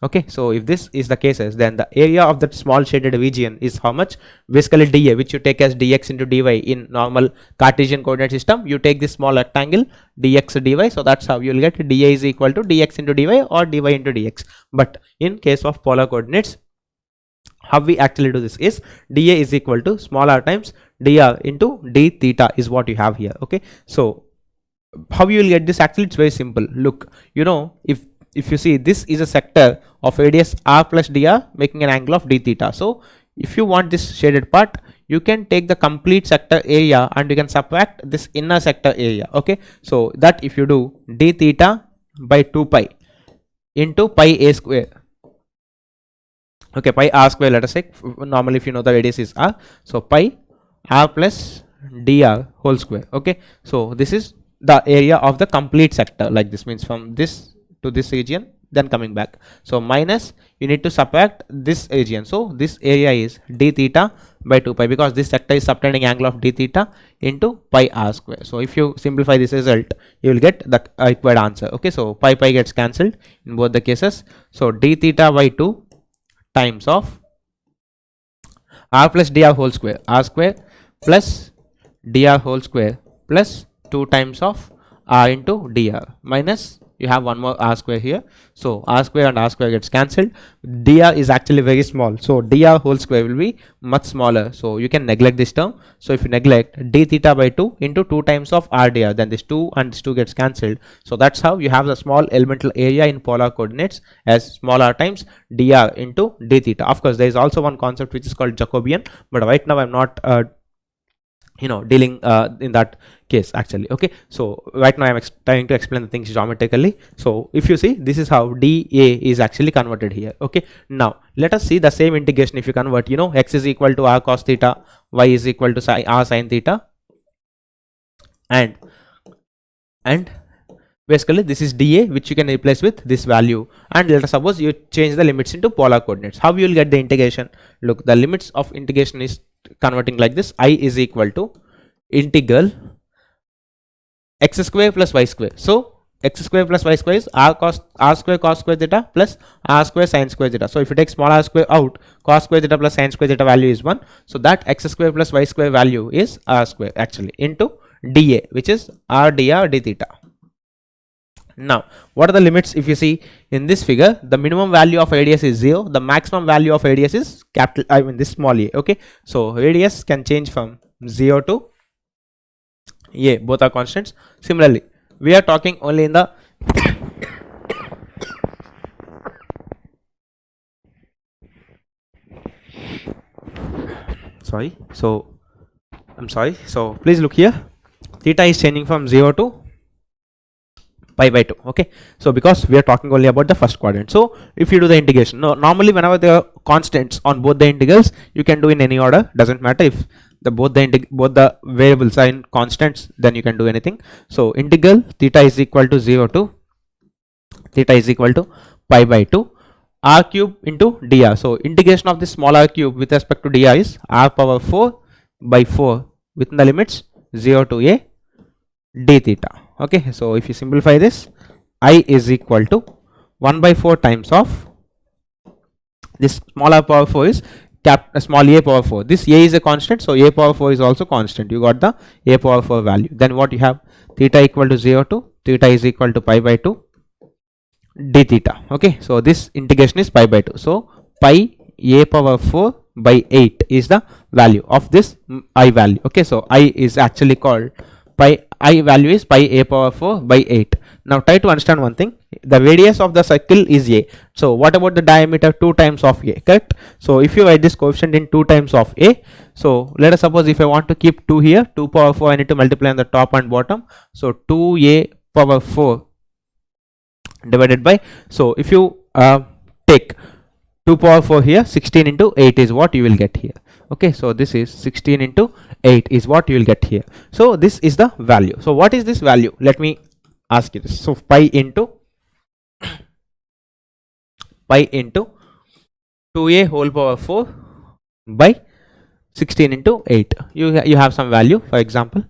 Okay, so if this is the cases, then the area of that small shaded region is how much? Basically dA, which you take as dx into dy in normal Cartesian coordinate system. You take this small rectangle dx dy, so that's how you will get dA is equal to dx into dy or dy into dx. But in case of polar coordinates, how we actually do this is dA is equal to small r times dr into d theta is what you have here. Okay, so how you will get this? Actually it's very simple. Look, if you see, this is a sector of radius r plus dr making an angle of d theta. So if you want this shaded part, you can take the complete sector area and you can subtract this inner sector area. Okay, so that if you do d theta by 2 pi into pi a square. Okay, pi r square, let us say, normally if you know the radius is r, so pi r plus dr whole square. Okay, so this is the area of the complete sector, like this, means from this to this region then coming back. So minus, you need to subtract this region, so this area is d theta by 2 pi because this sector is subtending angle of d theta into pi r square. So if you simplify this result, you will get the required answer. Okay, so pi gets cancelled in both the cases, so d theta by 2 times of r plus dr whole square, r square plus dr whole square plus 2 times of r into dr minus, you have one more r square here, so r square and r square gets cancelled. Dr is actually very small, so dr whole square will be much smaller, so you can neglect this term. So if you neglect d theta by 2 into 2 times of r dr, then this 2 and this 2 gets cancelled. So that's how you have the small elemental area in polar coordinates as small r times dr into d theta. Of course there is also one concept which is called Jacobian, but right now I'm not dealing in that case actually. Okay, so right now I'm trying to explain the things geometrically. So if you see, this is how dA is actually converted here. Okay, now let us see the same integration. If you convert, x is equal to r cos theta, y is equal to r sin theta, and basically this is dA, which you can replace with this value, and let us suppose you change the limits into polar coordinates. How you will get the integration? Look, the limits of integration is converting like this. I is equal to integral x square plus y square. So x square plus y square is r square cos square theta plus r square sin square theta. So if you take small r square out, cos square theta plus sin square theta value is 1. So that x square plus y square value is r square actually into dA, which is r dr d theta. Now what are the limits? If you see in this figure, the minimum value of radius is 0, the maximum value of radius is this small a. Okay, so radius can change from 0 to a, both are constants. Similarly, we are talking only in the so please look here, theta is changing from 0 to pi by 2. Okay, so because we are talking only about the first quadrant, so if you do the integration, normally whenever there are constants on both the integrals, you can do in any order, doesn't matter. If both the variables are in constants, then you can do anything. So integral theta is equal to 0 to pi by 2 r cube into dr. So integration of this small r cube with respect to dr is r power 4 by 4 within the limits 0 to a d theta. Okay, so if you simplify this, I is equal to 1 by 4 times of this smaller power 4 is small a power 4. This a is a constant, so a power 4 is also constant. You got the a power 4 value. Then what you have, theta equal to 0 to theta is equal to pi by 2 d theta. Okay, so this integration is pi by 2. So pi a power 4 by 8 is the value of this I value. Okay, so I is actually called pi, I value is pi a power 4 by 8. Now try to understand one thing. The radius of the circle is a. So what about the diameter? 2 times of a, correct? So if you write this coefficient in 2 times of a, so let us suppose if I want to keep 2 here, 2 power 4, I need to multiply on the top and bottom. So 2a power 4 divided by, so if you take 2 power 4 here, 16 into 8 is what you will get here. Okay, so this is 16 into 8 is what you will get here. So this is the value. So what is this value? Let me ask you this. So pi into 2a whole power 4 by 16 into 8. You have some value, for example.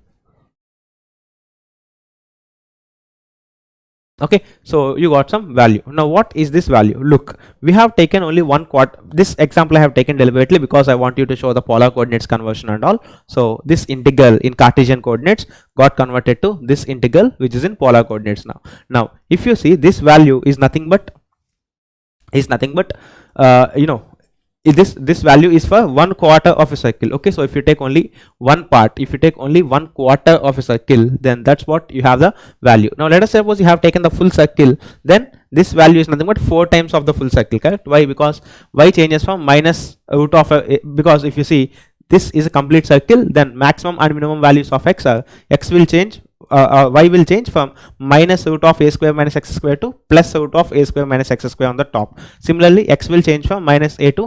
Okay, so you got some value. Now what is this value? Look, we have taken only one quarter. This example I have taken deliberately because I want you to show the polar coordinates conversion and all. So this integral in Cartesian coordinates got converted to this integral which is in polar coordinates now. Now if you see, this value is nothing but this value is for 1/4 of a circle. Okay, so if you take only one part, if you take only 1/4 of a circle, then that's what you have the value. Now let us suppose you have taken the full circle, then this value is nothing but 4 times of the full circle, correct? Why? Because y changes from minus root of a, because if you see this is a complete circle, then maximum and minimum values of x are, x will change, y will change from minus root of a square minus x square to plus root of a square minus x square on the top. Similarly, x will change from minus a to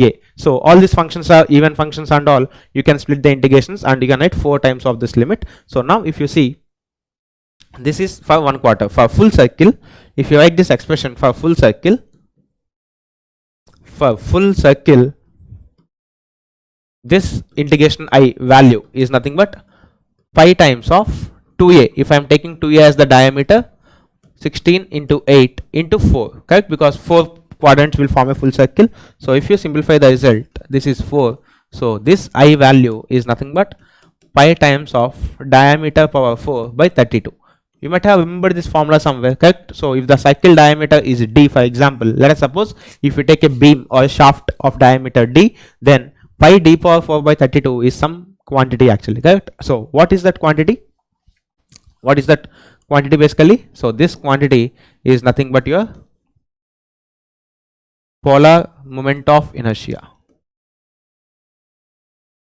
a. So all these functions are even functions and all. You can split the integrations and you can write 4 times of this limit. So now if you see, this is for 1/4. For full circle, if you write this expression for full circle, this integration I value is nothing but pi times of 2a. If I am taking 2a as the diameter, 16 into 8 into 4, correct? Because 4 quadrants will form a full circle. So if you simplify the result, this is 4. So this I value is nothing but pi times of diameter power 4 by 32. You might have remembered this formula somewhere, correct? So if the circle diameter is d, for example, let us suppose if you take a beam or a shaft of diameter d, then pi d power 4 by 32 is some quantity actually, correct? So what is that quantity? What is that quantity basically? So this quantity is nothing but your polar moment of inertia.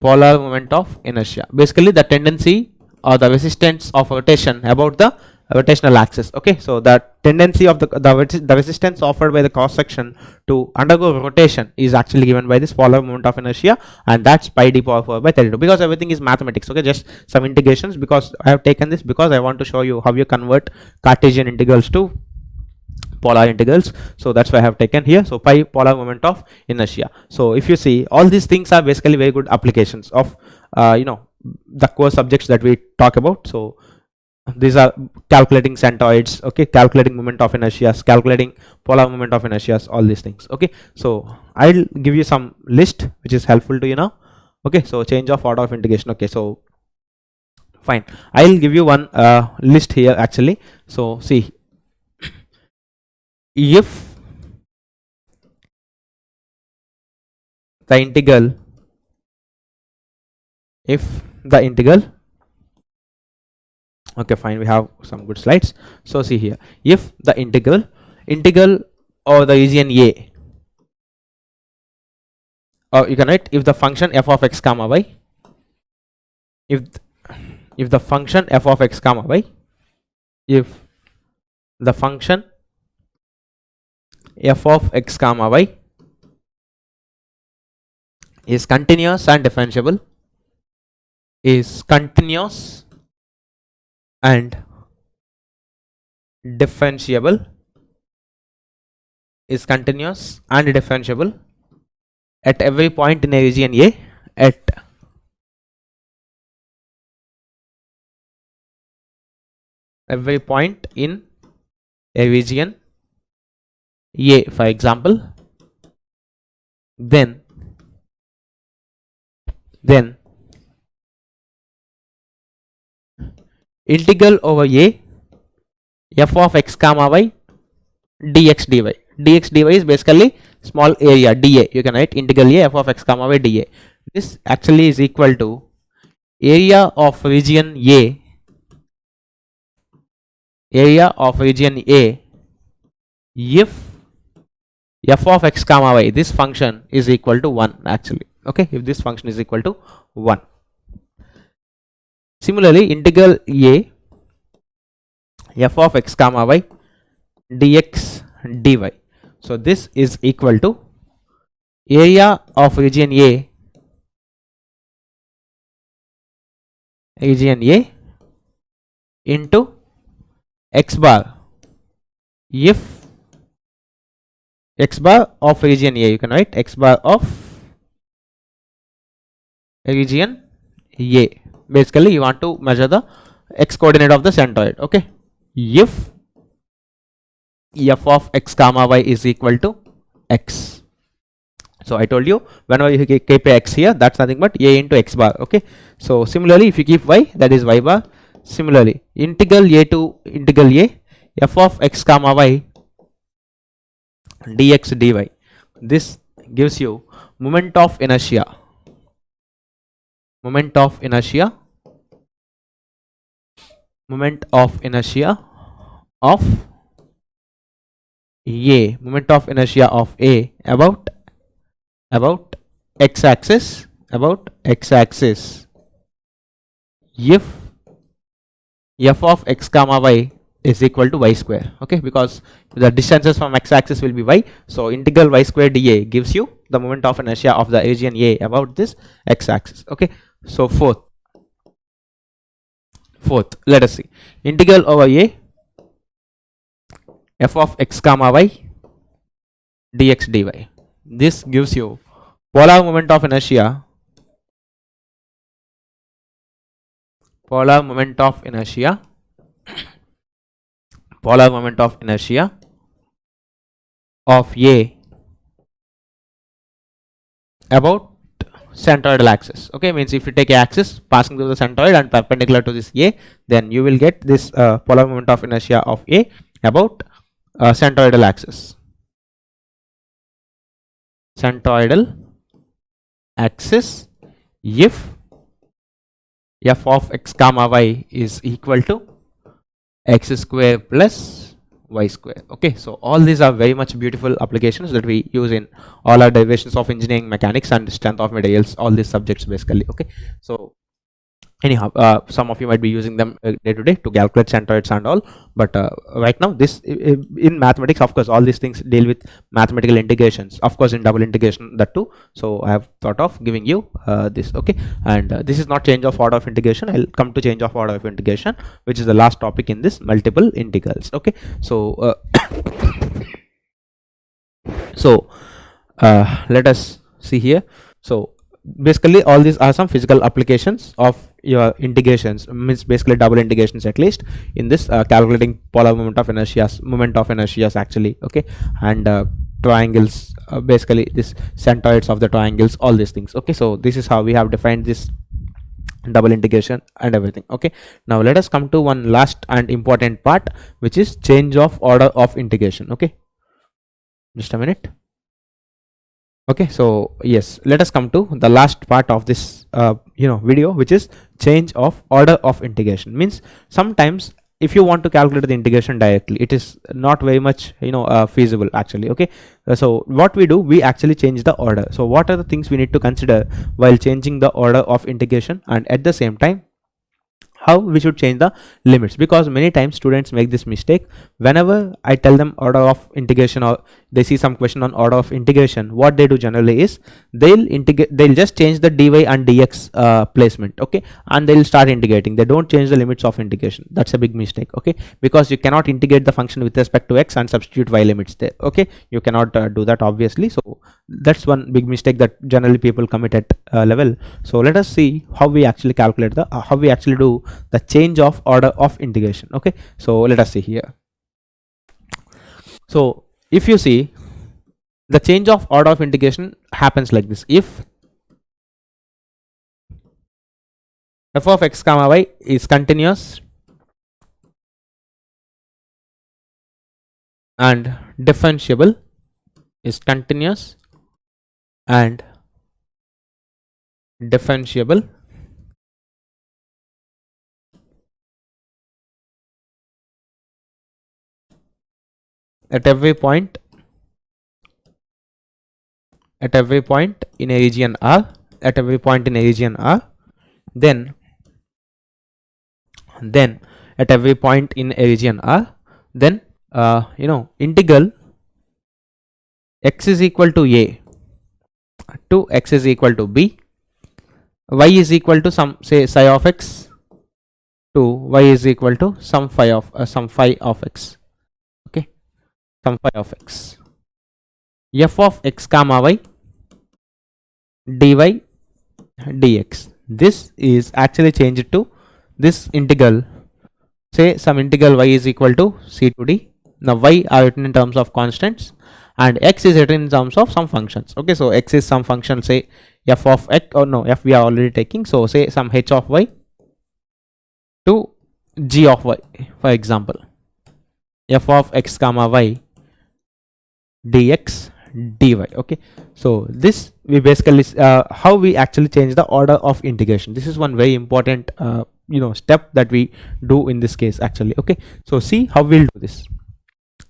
Polar moment of inertia, basically the tendency or the resistance of rotation about the rotational axis. Okay, so the tendency of the resistance offered by the cross section to undergo rotation is actually given by this polar moment of inertia, and that's pi d power 4 by 32. Because everything is mathematics, okay, just some integrations, because I have taken this because I want to show you how you convert Cartesian integrals to polar integrals. So that's why I have taken here. So pi polar moment of inertia. So if you see, all these things are basically very good applications of the core subjects that we talk about. So these are calculating centroids, okay, calculating moment of inertia, calculating polar moment of inertia, all these things. Okay, so I'll give you some list which is helpful to you now. Okay, so change of order of integration. Okay, so fine, I'll give you one list here actually. So see, if the integral okay, fine, we have some good slides. So see here, if the integral or the region a, or you can write if the function f of x comma y, if the function f of x comma y, if the function f of x comma y is continuous and differentiable, is continuous and differentiable, is continuous and differentiable at every point in a region a, at every point in a region A, for example, then integral over A f of x comma y dx dy. Dx dy is basically small area dA. You can write integral A f of x comma y dA. This actually is equal to area of region A, if f of x comma y, this function is equal to 1 actually. Okay, if this function is equal to 1. Similarly, integral A f of x comma y dx dy. So this is equal to area of region A into x bar, if x bar of region A, you can write x bar of region A. Basically you want to measure the x coordinate of the centroid. Okay, if f of x comma y is equal to x. So I told you, whenever you keep a x here, that's nothing but a into x bar. Okay, so similarly if you keep y, that is y bar. Similarly, integral a to integral a f of x comma y dx dy, this gives you moment of inertia of A, moment of inertia of A about x axis, if f of x comma y is equal to y square. Okay, because the distances from x axis will be y, so integral y square dA gives you the moment of inertia of the region A about this x axis. Okay, so fourth, let us see, integral over A f of x comma y dx dy, this gives you polar moment of inertia of A about centroidal axis. Okay, means if you take a axis passing through the centroid and perpendicular to this A, then you will get this polar moment of inertia of A about centroidal axis. If f of x comma y is equal to x square plus y square. Okay, so all these are very much beautiful applications that we use in all our derivations of engineering mechanics and strength of materials, all these subjects basically. Okay, so anyhow, some of you might be using them day to day to calculate centroids and all, but right now this in mathematics, of course all these things deal with mathematical integrations, of course in double integration that too. So I have thought of giving you this. Okay, and this is not change of order of integration. I'll come to change of order of integration, which is the last topic in this multiple integrals. Okay, so let us see here. So basically all these are some physical applications of your integrations, means basically double integrations at least in this calculating polar moment of inertias actually. Okay, and triangles, basically this centroids of the triangles, all these things. Okay, so this is how we have defined this double integration and everything. Okay, now let us come to one last and important part, which is change of order of integration. Okay, just a minute. Okay, so yes, let us come to the last part of this video, which is change of order of integration. Means sometimes if you want to calculate the integration directly, it is not very much feasible actually. Okay, so what we do, we actually change the order. So what are the things we need to consider while changing the order of integration, and at the same time how we should change the limits? Because many times students make this mistake. Whenever I tell them order of integration, or they see some question on order of integration, what they do generally is they'll just change the dy and dx placement. Okay, and they'll start integrating. They don't change the limits of integration. That's a big mistake. Okay, because you cannot integrate the function with respect to x and substitute y limits there. Okay, you cannot do that obviously. So that's one big mistake that generally people commit at level. So let us see how we actually calculate the how we actually do the change of order of integration. Okay, so let us see here. So if you see, the change of order of integration happens like this. If f of x comma y is continuous and differentiable, is continuous and differentiable, at every point in a region R, at every point in a region R, then at every point in a region R, then integral x is equal to a to x is equal to b, y is equal to some, say, psi of x, to y is equal to some phi of x. Okay, some phi of x. F of x comma y dy dx. This is actually changed to this integral, say some integral y is equal to c to d. Now y are written in terms of constants and x is written in terms of some functions. Okay, so x is some function, say f of x, or no, f we are already taking, so say some h of y to g of y, for example, f of x comma y dx dy. Okay, so this we basically how we actually change the order of integration. This is one very important step that we do in this case actually. Okay, so see how we'll do this.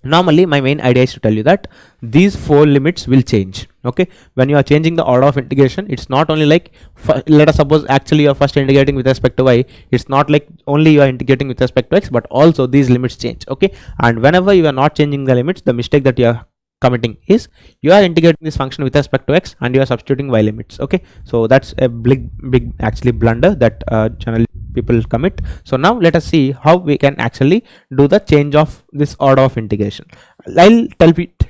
Normally my main idea is to tell you that these four limits will change. Okay, when you are changing the order of integration, it's not only like, let us suppose actually you are first integrating with respect to y, it's not like only you are integrating with respect to x, but also these limits change. Okay, and whenever you are not changing the limits, the mistake that you are committing is you are integrating this function with respect to x and you are substituting y limits. Okay, so that's a big actually blunder that generally people commit. So now let us see how we can actually do the change of this order of integration. I'll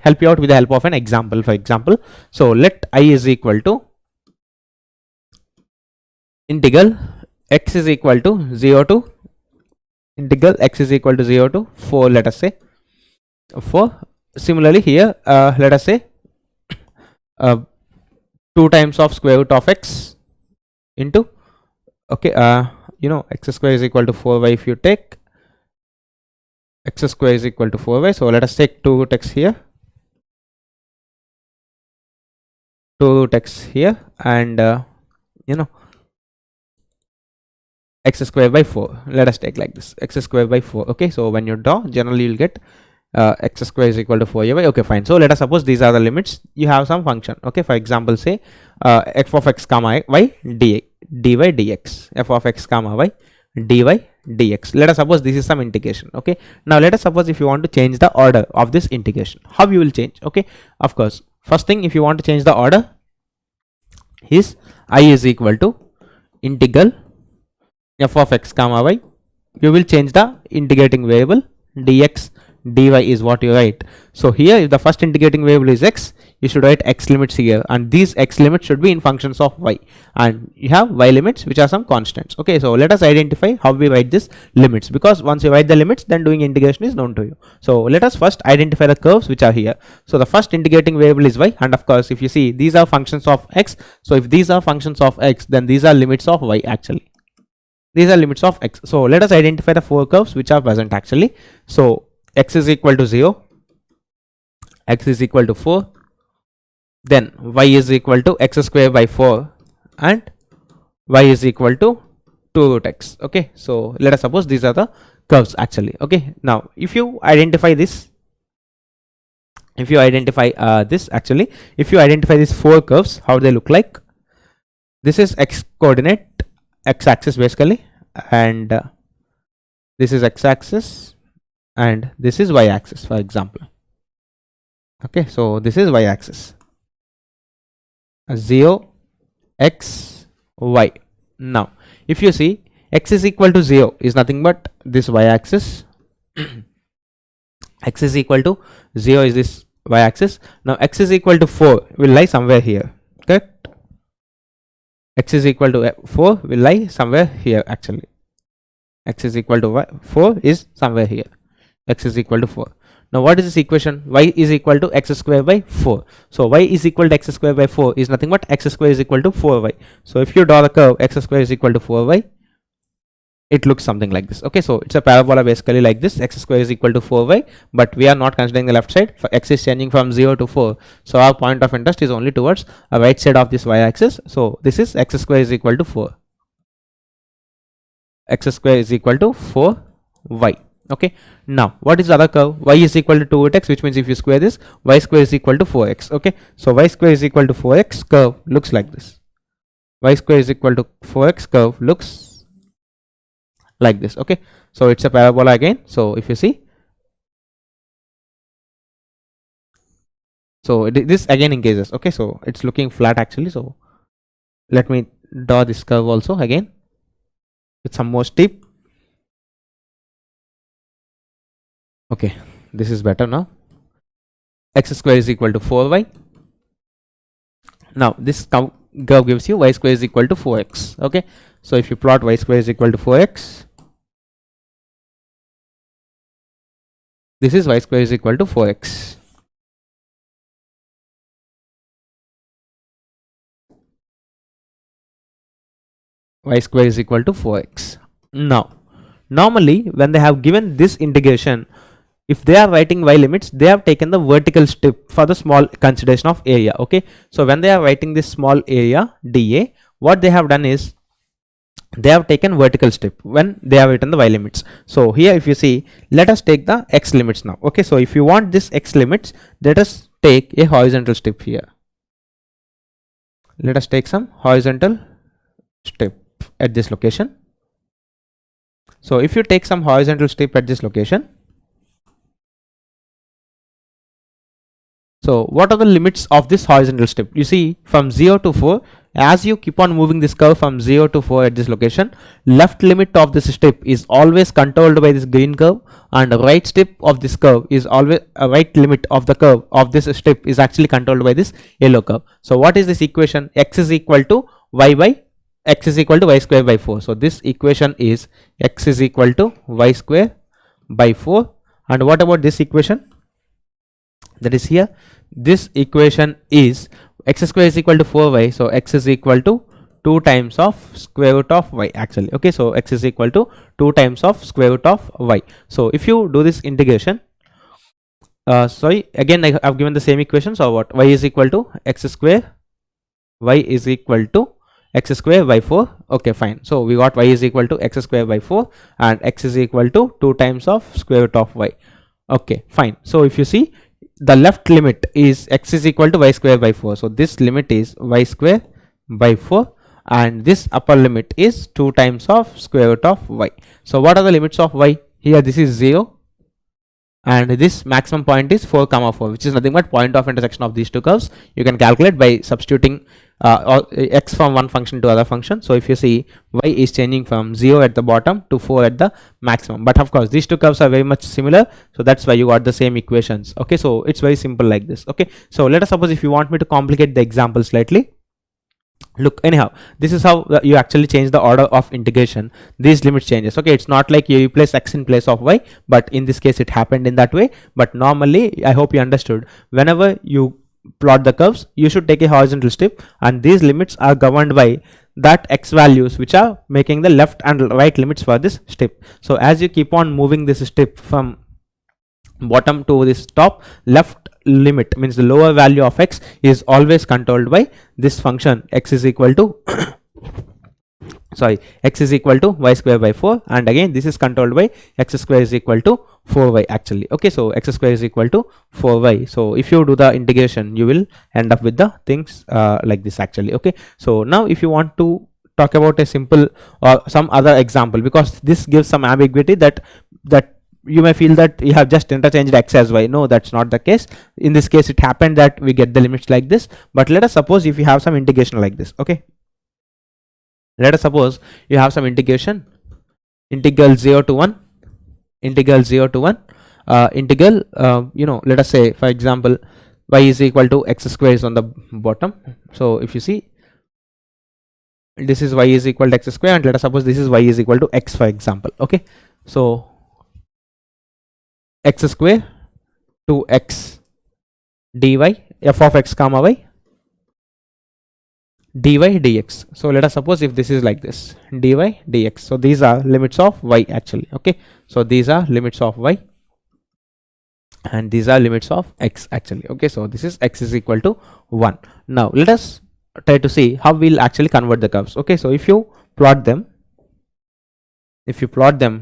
help you out with the help of an example. For example, so let I is equal to integral x is equal to 0 to integral x is equal to 0 to 4, let us say 4. Similarly here let us say 2 times of square root of x into, okay, x square is equal to 4y. If you take x square is equal to 4y, so let us take 2 root x here, 2 root x here, and x square by 4. Let us take like this, x square by 4. Okay, so when you draw, generally you'll get x square is equal to 4ay. Okay, fine. So let us suppose these are the limits. You have some function. Okay, for example, say f of x comma y dy dx, f of x comma y dy dx. Let us suppose this is some integration. Okay, now let us suppose if you want to change the order of this integration, how you will change? Okay, of course, first thing, if you want to change the order, is I is equal to integral f of x comma y. You will change the integrating variable dx dy is what you write. So here, if the first integrating variable is x, you should write x limits here, and these x limits should be in functions of y, and you have y limits which are some constants. Okay, so let us identify how we write these limits, because once you write the limits, then doing integration is known to you. So let us first identify the curves which are here. So the first integrating variable is y, and of course if you see, these are functions of x. So if these are functions of x, then these are limits of y actually. These are limits of x. So let us identify the four curves which are present actually. So x is equal to 0, x is equal to 4, then y is equal to x square by 4, and y is equal to 2 root x. Okay, so let us suppose these are the curves actually. Okay, now if you identify this, if you identify these four curves, how they look like. This is x coordinate, x axis basically, and this is x axis, and this is y axis, for example. Okay, so this is y axis, 0 x y. Now if you see, x is equal to 0 is nothing but this y axis. X is equal to 0 is this y axis. Now x is equal to 4 will lie somewhere here, correct? X is equal to 4 will lie somewhere here actually. X is equal to 4 is somewhere here. X is equal to 4. Now what is this equation? Y is equal to x square by 4. So y is equal to x square by 4 is nothing but x square is equal to 4y. So if you draw the curve x square is equal to 4y, it looks something like this. Okay, so it's a parabola basically like this. X square is equal to 4y, but we are not considering the left side. For x is changing from 0 to 4, so our point of interest is only towards the right side of this y-axis. So this is x square is equal to 4. X square is equal to 4y. Okay, now what is the other curve? Y is equal to 2x, which means if you square this, y square is equal to 4x. Okay, so y square is equal to 4x curve looks like this. Y square is equal to 4x curve looks like this. Okay, so it's a parabola again. So if you see, so this again engages. Okay, so it's looking flat actually. So let me draw this curve also again with some more steep. Okay, this is better now. X square is equal to 4y. Now this curve gives you y square is equal to 4x. Okay, so if you plot y square is equal to 4x, this is y square is equal to 4x. Y square is equal to 4x. Now normally when they have given this integration, if they are writing y limits, they have taken the vertical strip for the small consideration of area. Okay, so when they are writing this small area dA, what they have done is they have taken vertical strip when they have written the y limits. So here if you see, let us take the x limits now. Okay, so if you want this x limits, let us take a horizontal strip here. Let us take some horizontal strip at this location. So if you take some horizontal strip at this location, so what are the limits of this horizontal strip? You see, from 0 to 4, as you keep on moving this curve from 0 to 4 at this location, left limit of this strip is always controlled by this green curve, and the right strip of this curve is always a right limit of the curve of this strip is actually controlled by this yellow curve. So what is this equation? X is equal to y by x is equal to y square by 4. So this equation is x is equal to y square by 4. And what about this equation? That is here, this equation is x square is equal to 4y, so x is equal to 2 times of square root of y actually. Okay, so x is equal to 2 times of square root of y. So if you do this integration, sorry, again I have given the same equation. So what? Y is equal to x square, y is equal to x square by 4. Okay, fine. So we got y is equal to x square by 4 and x is equal to 2 times of square root of y. Okay, fine. So if you see, the left limit is x is equal to y square by 4. So this limit is y square by 4 and this upper limit is 2 times of square root of y. So what are the limits of y? Here this is 0 and this maximum point is 4 comma 4, which is nothing but point of intersection of these two curves. You can calculate by substituting x from one function to other function. So if you see, y is changing from 0 at the bottom to 4 at the maximum, but of course these two curves are very much similar, so that's why you got the same equations. Okay, so it's very simple like this. Okay, so let us suppose if you want me to complicate the example slightly, look, anyhow, this is how you actually change the order of integration. These limits changes. Okay, it's not like you replace x in place of y, but in this case it happened in that way. But normally, I hope you understood, whenever you plot the curves, you should take a horizontal strip, and these limits are governed by that x values which are making the left and right limits for this strip. So as you keep on moving this strip from bottom to this top, left limit means the lower value of x is always controlled by this function x is equal to sorry, x is equal to y square by 4, and again this is controlled by x square is equal to 4y actually. Okay, so x square is equal to 4y. So if you do the integration, you will end up with the things like this actually. Okay, so now if you want to talk about a simple or some other example, because this gives some ambiguity that you may feel that you have just interchanged x as y. No, that's not the case. In this case it happened that we get the limits like this, but let us suppose if you have some integration like this. Okay, let us suppose you have some integration, integral 0 to 1, integral 0 to 1, integral let us say for example y is equal to x square is on the bottom. So if you see, this is y is equal to x square, and let us suppose this is y is equal to x for example. Okay, so x square to x dy, f of x comma y dy dx. So let us suppose if this is like this, dy dx. So these are limits of y actually. Okay, so these are limits of y and these are limits of x actually. Okay, so this is x is equal to 1. Now let us try to see how we'll actually convert the curves. Okay, so if you plot them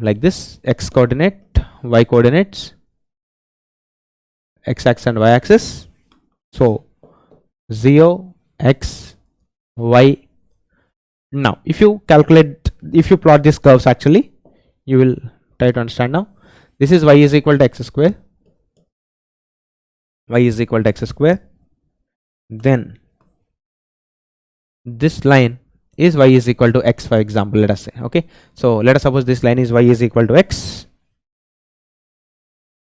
like this, x coordinate, y coordinates, x axis and y axis, so 0 x y. Now if you plot these curves actually, you will try to understand. Now this is y is equal to x square, y is equal to x square, then this line is y is equal to x, for example, let us say. Okay, so let us suppose this line is y is equal to x,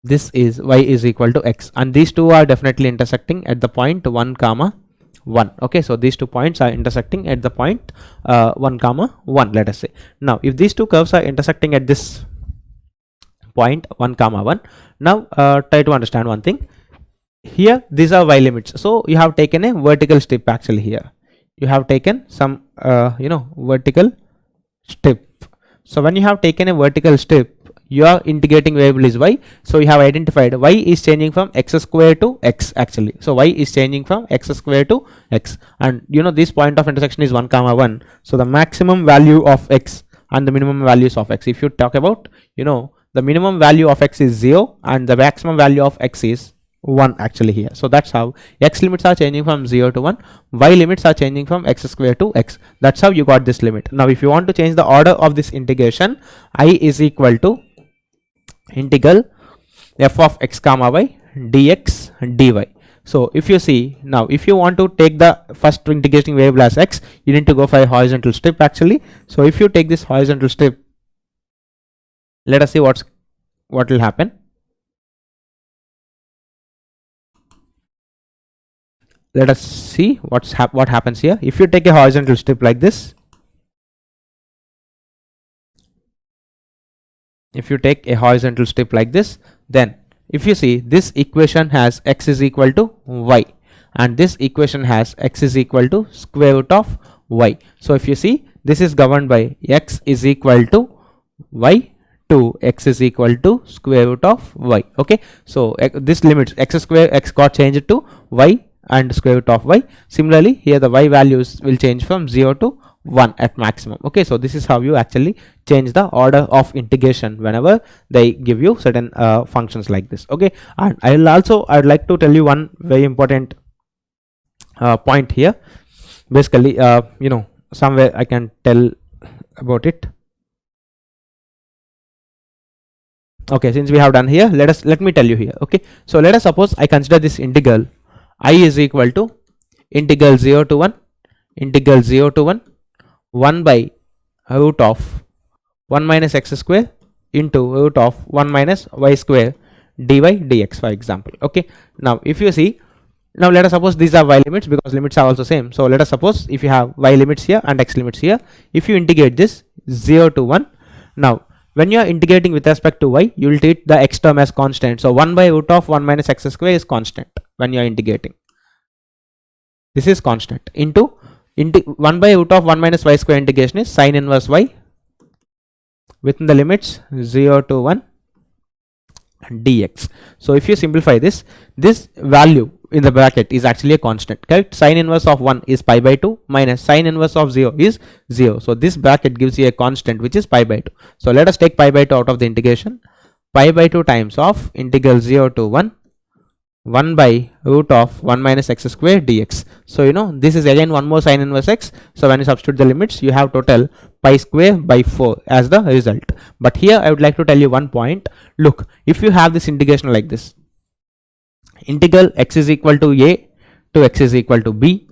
this is y is equal to x, and these two are definitely intersecting at the point 1 comma 1. Okay, so these 2 points are intersecting at the point 1 comma 1, let us say. Now if these two curves are intersecting at this point 1 comma 1, now try to understand one thing. Here these are y limits, so you have taken a vertical strip actually. Here you have taken some vertical strip. So when you have taken a vertical strip, your integrating variable is y, so you have identified y is changing from x square to x actually. So y is changing from x square to x, and this point of intersection is 1 comma 1. So the maximum value of x and the minimum values of x, if you talk about, the minimum value of x is 0 and the maximum value of x is 1 actually here. So that's how x limits are changing from 0 to 1, y limits are changing from x square to x. That's how you got this limit. Now if you want to change the order of this integration, I is equal to integral f of x comma y dx dy. So if you see, now if you want to take the first integrating variable as x, you need to go for a horizontal strip actually. So if you take this horizontal strip, let us see what will happen. Let us see what happens here. If you take a horizontal strip like this, then if you see, this equation has x is equal to y and this equation has x is equal to square root of y. So if you see, this is governed by x is equal to y to x is equal to square root of y. Okay, so this limits x square, x got changed to y and square root of y. Similarly here the y values will change from 0 to 1 at maximum. Okay, so this is how you actually change the order of integration whenever they give you certain functions like this. Okay, and I'd like to tell you one very important point here. Basically, somewhere I can tell about it. Okay, since we have done here, let me tell you here. Okay, so let us suppose I consider this integral I is equal to integral 0 to 1 1 by root of 1 minus x square into root of 1 minus y square dy dx, for example. Okay, now if you see, now let us suppose these are y limits because limits are also same. So let us suppose if you have y limits here and x limits here, if you integrate this 0 to 1, now when you are integrating with respect to y, you will treat the x term as constant. So 1 by root of 1 minus x square is constant when you are integrating. This is constant into 1 by root of 1 minus y square integration is sine inverse y within the limits 0 to 1 dx. So if you simplify this value in the bracket is actually a constant, correct? Sine inverse of 1 is pi by 2 minus sine inverse of 0 is 0. So this bracket gives you a constant which is pi by 2. So let us take pi by 2 out of the integration. Pi by 2 times of integral 0 to 1 by root of 1 minus x square dx. So this is again one more sine inverse x. So when you substitute the limits, you have total pi square by 4 as the result. But here I would like to tell you one point. Look, if you have this integration like this, integral x is equal to a to x is equal to b,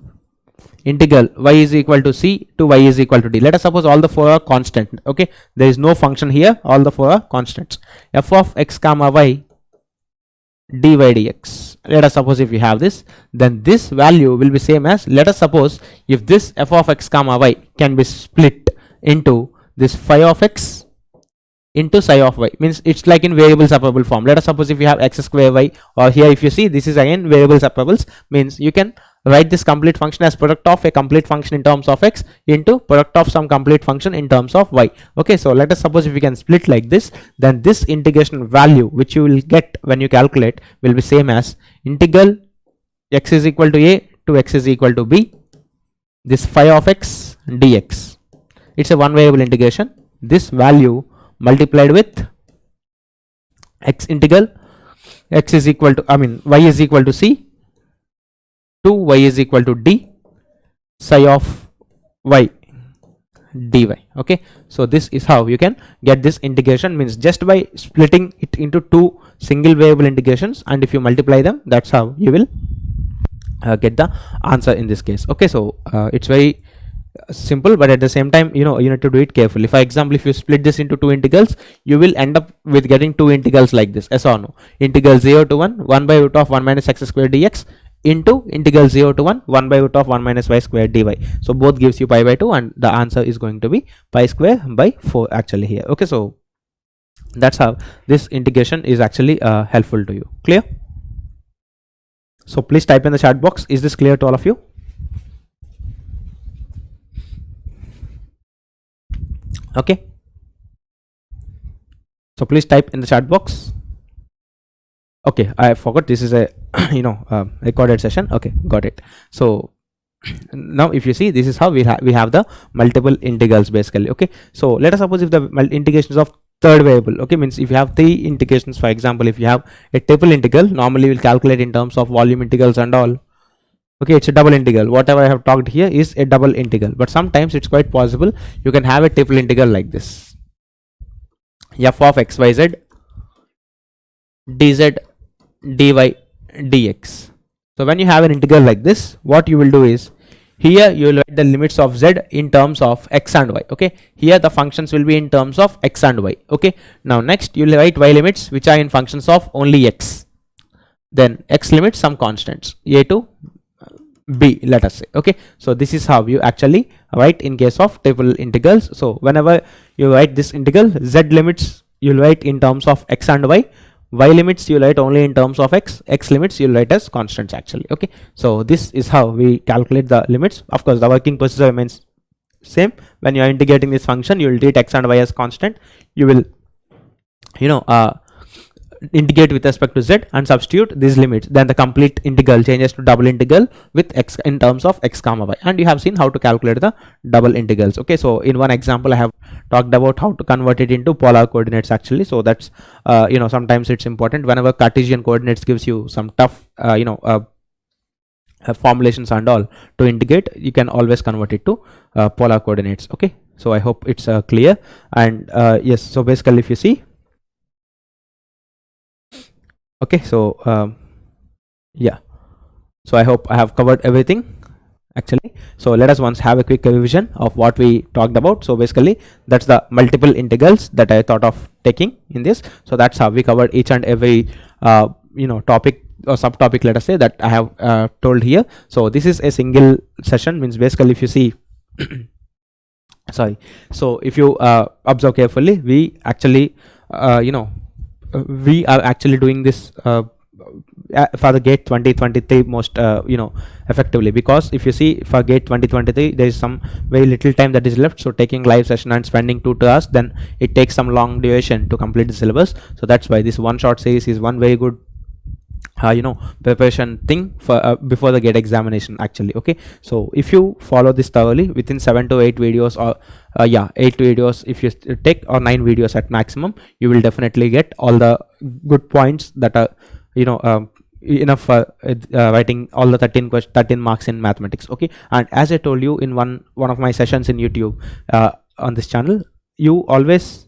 integral y is equal to c to y is equal to d. Let us suppose all the 4 are constant. Okay, there is no function here, all the 4 are constants. F of x comma y dy dx. Let us suppose if we have this, then this value will be same as, let us suppose if this f of x comma y can be split into this phi of x into psi of y, means it's like in variable separable form. Let us suppose if you have x square y, or here if you see this is again variable separables, means you can write this complete function as product of a complete function in terms of x into product of some complete function in terms of y. Okay, so let us suppose if we can split like this, then this integration value which you will get when you calculate will be same as integral x is equal to a to x is equal to b, this phi of x dx. It's a one variable integration. This value multiplied with x integral x is equal to, y is equal to c to y is equal to d psi of y dy. Okay, so this is how you can get this integration, means just by splitting it into two single variable integrations, and if you multiply them, that's how you will get the answer in this case. Okay, so it's very simple, but at the same time, you need to do it carefully. For example, if you split this into two integrals, you will end up with getting two integrals like this, yes or no? Integral 0 to 1 by root of 1 minus x square dx into integral 0 to 1 by root of 1 minus y square dy. So both gives you pi by 2, and the answer is going to be pi square by 4 actually here. Okay, so that's how this integration is actually helpful to you. Clear? So please type in the chat box, is this clear to all of you? Okay, so please type in the chat box. Okay, I forgot this is a recorded session. Okay, got it. So now if you see, this is how we have the multiple integrals basically. Okay, so let us suppose if the integrations of third variable, okay, means if you have three integrations, for example, if you have a triple integral, normally we'll calculate in terms of volume integrals and all. Okay, it's a double integral. Whatever I have talked here is a double integral, but sometimes it's quite possible you can have a triple integral like this: f of xyz dz dy dx. So when you have an integral like this, what you will do is, here you will write the limits of z in terms of x and y. Okay, here the functions will be in terms of x and y. Okay, now next you will write y limits which are in functions of only x, then x limits some constants a to b, let us say. Okay, so this is how you actually write in case of triple integrals. So whenever you write this integral, z limits you will write in terms of x and y limits you write only in terms of x limits you will write as constants actually. Okay, so this is how we calculate the limits. Of course, the working procedure remains same. When you are integrating this function, you will treat x and y as constant. You will integrate with respect to z and substitute these limits, then the complete integral changes to double integral with x in terms of x comma y, and you have seen how to calculate the double integrals. Okay, so in one example I have talked about how to convert it into polar coordinates actually. So that's sometimes it's important whenever Cartesian coordinates gives you some tough formulations and all to integrate, you can always convert it to polar coordinates. Okay, so I hope it's clear. And yes, so basically if you see, okay, so yeah, so I hope I have covered everything actually. So let us once have a quick revision of what we talked about. So basically that's the multiple integrals that I thought of taking in this. So that's how we covered each and every topic or subtopic, let us say, that I have told here. So this is a single session, means basically if you see sorry, so if you observe carefully, we actually we are actually doing this for the GATE 2023 most effectively, because if you see for GATE 2023 there is some very little time that is left. So taking live session and spending 2 hours, then it takes some long duration to complete the syllabus. So that's why this one shot series is one very good preparation thing for before the GATE examination actually. Okay, so if you follow this thoroughly within 7 to 8 videos, or 8 videos if you take, or 9 videos at maximum, you will definitely get all the good points that are enough for writing all the 13 marks in mathematics. Okay, and as I told you in one of my sessions in YouTube on this channel, you always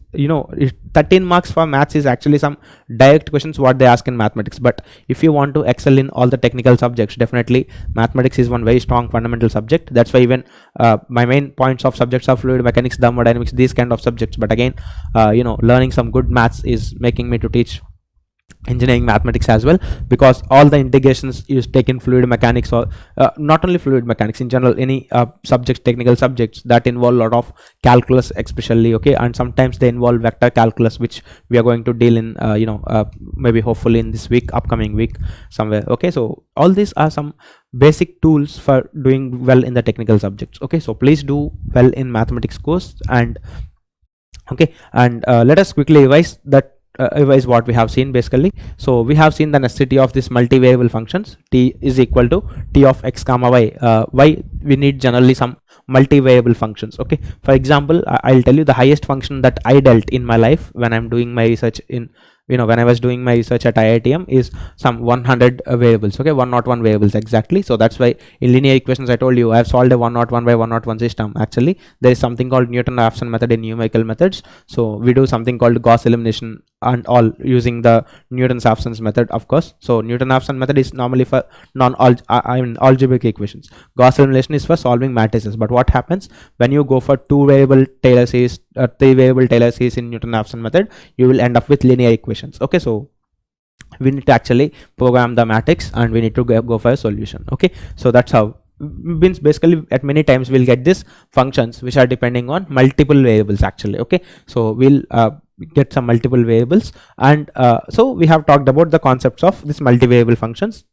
13 marks for maths is actually some direct questions what they ask in mathematics. But if you want to excel in all the technical subjects, definitely mathematics is one very strong fundamental subject. That's why even my main points of subjects are fluid mechanics, thermodynamics, these kind of subjects. But again learning some good maths is making me to teach engineering mathematics as well, because all the integrations is taken fluid mechanics, or not only fluid mechanics, in general any subjects, technical subjects that involve a lot of calculus especially, okay, and sometimes they involve vector calculus, which we are going to deal in maybe hopefully in this week, upcoming week somewhere, okay. So all these are some basic tools for doing well in the technical subjects, okay. So please do well in mathematics course, and okay, and let us quickly revise that, revise what we have seen basically. So we have seen the necessity of this multivariable functions. T is equal to t of x comma y. Why we need generally some multivariable functions, okay. For example, I'll tell you the highest function that I dealt in my life when I'm doing my research in, when I was doing my research at IITM, is some 100 variables, okay, 101 variables exactly. So that's why in linear equations I told you I have solved a 101 by 101 system. Actually there is something called Newton-Raphson method in numerical methods, so we do something called Gauss elimination and all using the Newton-Raphson's method, of course. So Newton-Raphson method is normally for algebraic equations. Gauss elimination is for solving matrices. But what happens when you go for two variable Taylor series, three variable Taylor series in Newton-Raphson method, you will end up with linear equations, okay. So we need to actually program the matrix and we need to go for a solution, okay. So that's how, means basically at many times we'll get these functions which are depending on multiple variables actually, okay. So we'll get some multiple variables, and so we have talked about the concepts of this multivariable functions.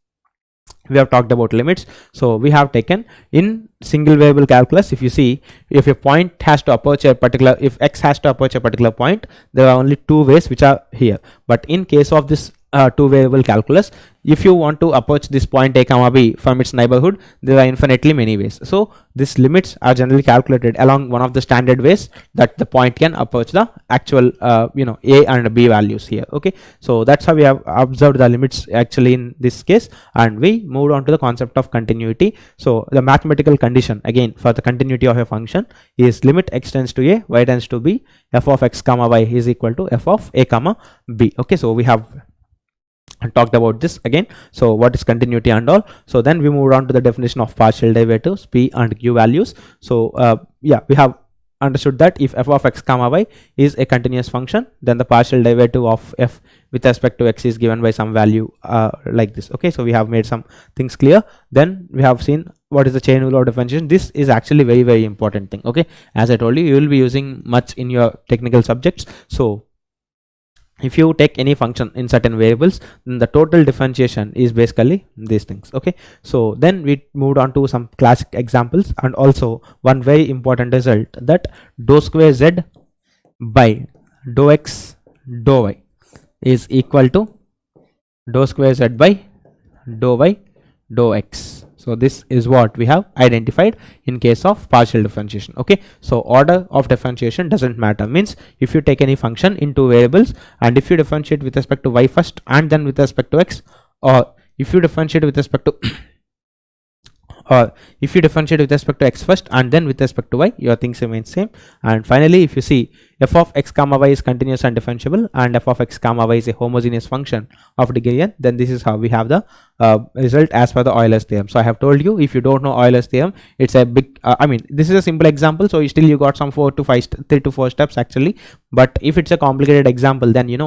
We have talked about limits. So we have taken in single variable calculus, if you see, if a point has to approach a particular, if x has to approach a particular point, there are only two ways which are here. But in case of this two variable calculus, if you want to approach this point a comma b from its neighborhood, there are infinitely many ways. So these limits are generally calculated along one of the standard ways that the point can approach the actual a and b values here, okay. So that's how we have observed the limits actually in this case, and we moved on to the concept of continuity. So the mathematical condition again for the continuity of a function is limit x tends to a, y tends to b, f of x comma y is equal to f of a comma b, okay. So we have talked about this again. So what is continuity and all. So then we moved on to the definition of partial derivatives, p and q values. So yeah, we have understood that if f of x comma y is a continuous function, then the partial derivative of f with respect to x is given by some value like this, okay. So we have made some things clear. Then we have seen what is the chain rule of differentiation. This is actually very important thing, okay. As I told you, you will be using much in your technical subjects. So if you take any function in certain variables, then the total differentiation is basically these things, okay. So then we moved on to some classic examples, and also one very important result, that dou square z by dou x dou y is equal to dou square z by dou y dou x. So this is what we have identified in case of partial differentiation, okay. So order of differentiation doesn't matter, means if you take any function in two variables and if you differentiate with respect to y first and then with respect to x, or if you differentiate with respect to or if you differentiate with respect to x first and then with respect to y, your things remain same. And finally, if you see, f of x comma y is continuous and differentiable, and f of x comma y is a homogeneous function of degree n, then this is how we have the result as per the Euler's theorem. So I have told you, if you don't know Euler's theorem, it's a big I mean, this is a simple example, so still you got some 3 to 4 steps actually. But if it's a complicated example, then you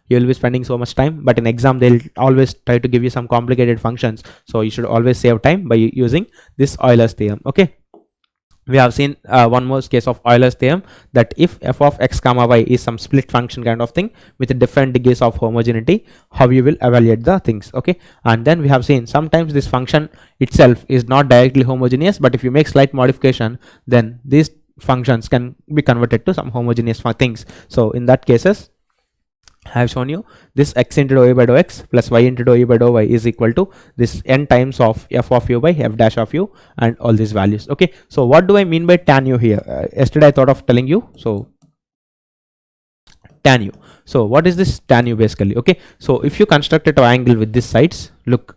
will be spending so much time. But in exam they'll always try to give you some complicated functions, so you should always save time by using this Euler's theorem, okay. We have seen one more case of Euler's theorem, that if f of x comma y is some split function kind of thing with different degrees of homogeneity, how you will evaluate the things, okay. And then we have seen sometimes this function itself is not directly homogeneous, but if you make slight modification, then these functions can be converted to some homogeneous things. So in that cases, I have shown you this x into dou a by dou x plus y into dou e by dou y is equal to this n times of f of u by f dash of u and all these values, okay. So what do I mean by tan u here? Yesterday I thought of telling you. So tan u. So what is this tan u basically, okay. So if you construct a triangle with these sides, look,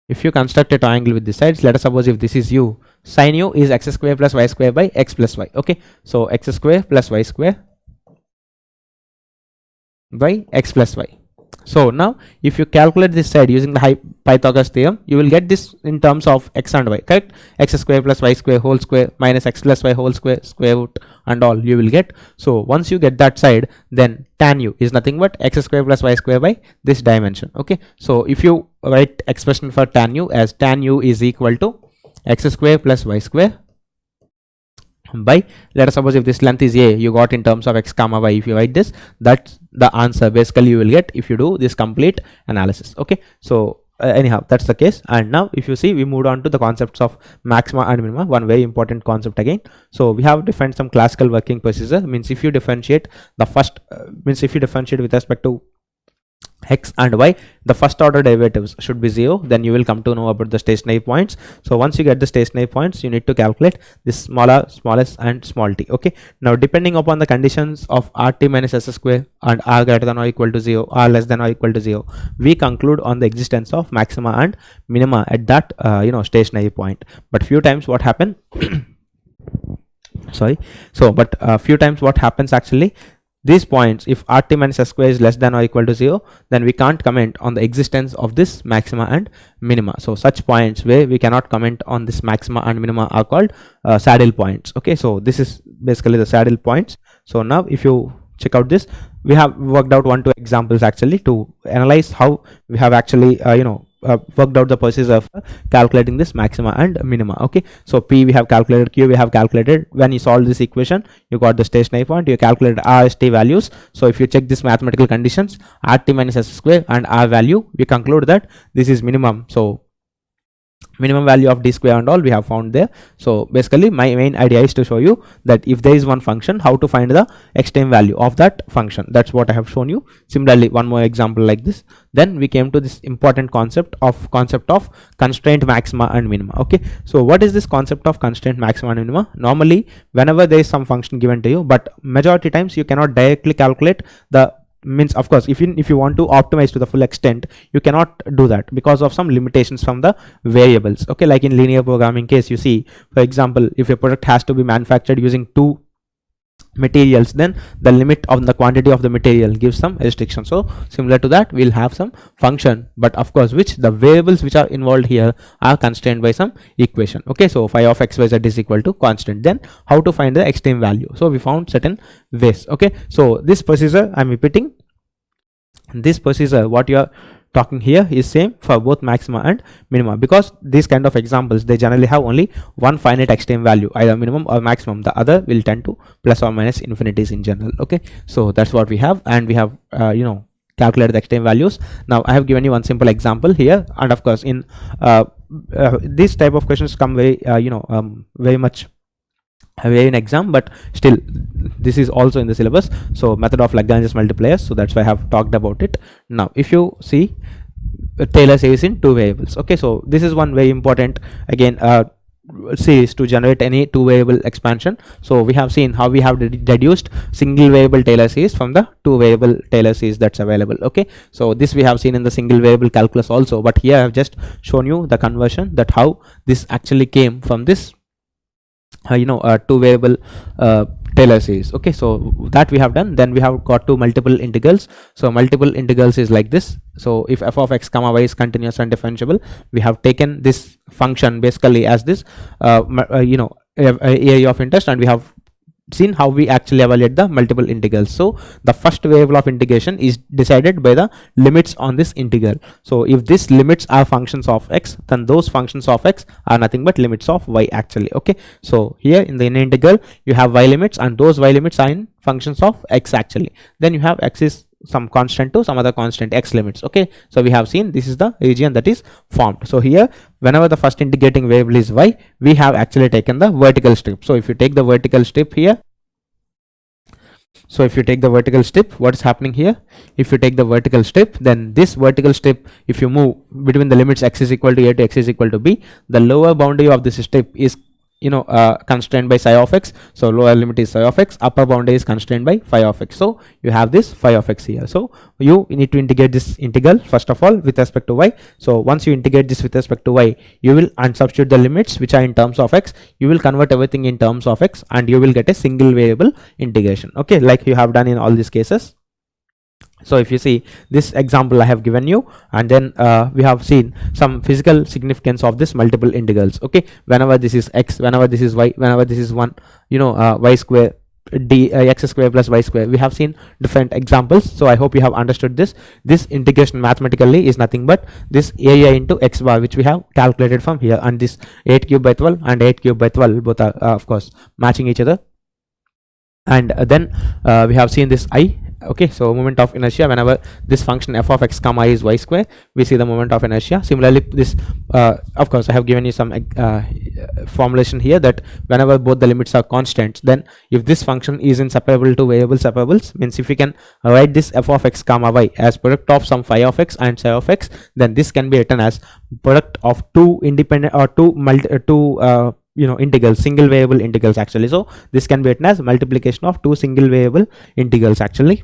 if you construct a triangle with these sides, let us suppose if this is u, sin u is x square plus y square by x plus y, okay. So x square plus y square by x plus y, So now if you calculate this side using the Pythagoras theorem, you will get this in terms of x and y, correct? X square plus y square whole square minus x plus y whole square, square root and all you will get. So once you get that side, then tan u is nothing but x square plus y square by this dimension. Okay, so if you write expression for tan u as tan u is equal to x square plus y square by, let us suppose if this length is a, you got in terms of x comma y. If you write this, that's the answer basically you will get if you do this complete analysis. Okay, so anyhow, that's the case. And now if you see, we moved on to the concepts of maxima and minima, one very important concept again. So we have defined some classical working procedure. Means if you differentiate the first if you differentiate with respect to x and y, the first order derivatives should be 0, then you will come to know about the stationary points. So once you get the stationary points, you need to calculate this small r, small s and small t. Okay, now depending upon the conditions of rt minus s square and r greater than or equal to 0, r less than or equal to 0, we conclude on the existence of maxima and minima at that stationary point. But few times what happen sorry, so but few times what happens actually, these points, if rt minus s square is less than or equal to 0, then we can't comment on the existence of this maxima and minima. So such points where we cannot comment on this maxima and minima are called saddle points. Okay, so this is basically the saddle points. So now if you check out this, we have worked out 1-2 examples actually to analyze how we have actually worked out the procedure of calculating this maxima and minima. Okay, so p we have calculated, q we have calculated. When you solve this equation, you got the stationary point, you calculated r, s, t values. So if you check this mathematical conditions, rt minus s square and r value, we conclude that this is minimum. So minimum value of d square and all we have found there. So basically my main idea is to show you that if there is one function, how to find the extreme value of that function. That's what I have shown you. Similarly, one more example like this. Then we came to this important concept of constraint maxima and minima. Okay, so what is this concept of constraint maxima and minima? Normally whenever there is some function given to you, but majority times you cannot directly calculate the, means of course if you want to optimize to the full extent, you cannot do that because of some limitations from the variables. Okay, like in linear programming case, you see, for example, if a product has to be manufactured using 2 materials, then the limit of the quantity of the material gives some restriction. So similar to that, we'll have some function, but of course which the variables which are involved here are constrained by some equation. Okay, so phi of x y z is equal to constant. Then how to find the extreme value? So we found certain ways. Okay, so this procedure, I'm repeating, this procedure what you are talking here is same for both maxima and minima, because these kind of examples, they generally have only one finite extreme value, either minimum or maximum. The other will tend to plus or minus infinities in general. Okay, so that's what we have, and we have calculated the extreme values. Now I have given you one simple example here, and of course in this type of questions come very very much away in exam, but still this is also in the syllabus. So method of Lagrange's multipliers, so that's why I have talked about it. Now if you see, Taylor series in 2 variables. Okay, so this is one very important again series to generate any 2 variable expansion. So we have seen how we have deduced single variable Taylor series from the 2 variable Taylor series that's available. Okay, so this we have seen in the single variable calculus also, but here I have just shown you the conversion, that how this actually came from this 2 variable Taylor series. Okay, so that we have done. Then we have got to multiple integrals. So multiple integrals is like this. So if f of x comma y is continuous and differentiable, we have taken this function basically as this area of interest, and we have seen how we actually evaluate the multiple integrals. So the first variable of integration is decided by the limits on this integral. So if these limits are functions of x, then those functions of x are nothing but limits of y actually. Okay, so here in the integral you have y limits, and those y limits are in functions of x actually. Then you have x is some constant to some other constant, x limits. Okay, so we have seen this is the region that is formed. So here whenever the first integrating variable is y, we have actually taken the vertical strip. So if you take the vertical strip here, so if you take the vertical strip, what is happening here? If you take the vertical strip, then this vertical strip, if you move between the limits x is equal to a to x is equal to b, the lower boundary of this strip is constrained by psi of x. So lower limit is psi of x, upper boundary is constrained by phi of x. So you have this phi of x here. So you need to integrate this integral first of all with respect to y. So once you integrate this with respect to y, you will unsubstitute the limits which are in terms of x, you will convert everything in terms of x, and you will get a single variable integration. Okay, like you have done in all these cases. So if you see this example I have given you, and then we have seen some physical significance of this multiple integrals. Okay, whenever this is x, whenever this is y, whenever this is 1, y square x square plus y square, we have seen different examples. So I hope you have understood this integration mathematically is nothing but this area into x bar, which we have calculated from here, and this 8 cube by 12 and 8 cube by 12 both are of course matching each other. And then we have seen this I. Okay, so moment of inertia, whenever this function f of x comma I is y square, we see the moment of inertia. Similarly, this of course I have given you some formulation here that whenever both the limits are constants, then if this function is inseparable to variable separables, means if we can write this f of x comma y as product of some phi of x and psi of x, then this can be written as product of two independent or two integrals, single variable integrals actually. So this can be written as multiplication of two single variable integrals actually.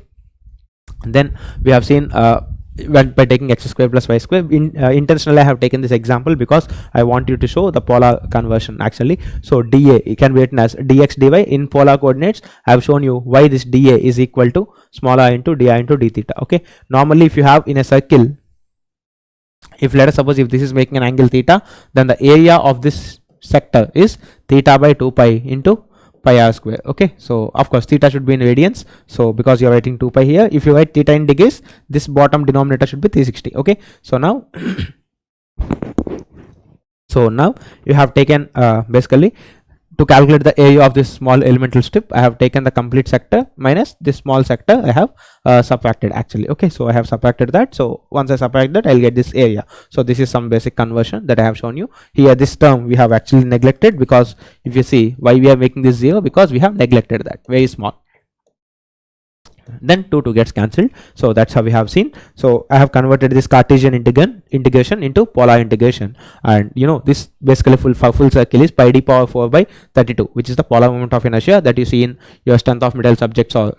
And then we have seen by taking x square plus y square, intentionally I have taken this example because I want you to show the polar conversion actually. So dA, it can be written as dx dy in polar coordinates. I have shown you why this dA is equal to small r into di into d theta. Okay, normally if you have in a circle, if let us suppose if this is making an angle theta, then the area of this sector is theta by 2 pi into pi r square. Okay, so of course theta should be in radians, so because you are writing 2 pi here, if you write theta in degrees, this bottom denominator should be 360. Okay, so now you have taken basically to calculate the area of this small elemental strip, I have taken the complete sector minus this small sector I have subtracted actually. Okay, so I have subtracted that. So once I subtract that, I'll get this area. So this is some basic conversion that I have shown you here. This term we have actually neglected, because if you see why we are making this 0, because we have neglected that very small. Then 2 gets cancelled, so that's how we have seen. So I have converted this Cartesian integration into polar integration, and this basically full circle is pi d power 4 by 32, which is the polar moment of inertia that you see in your strength of material subjects or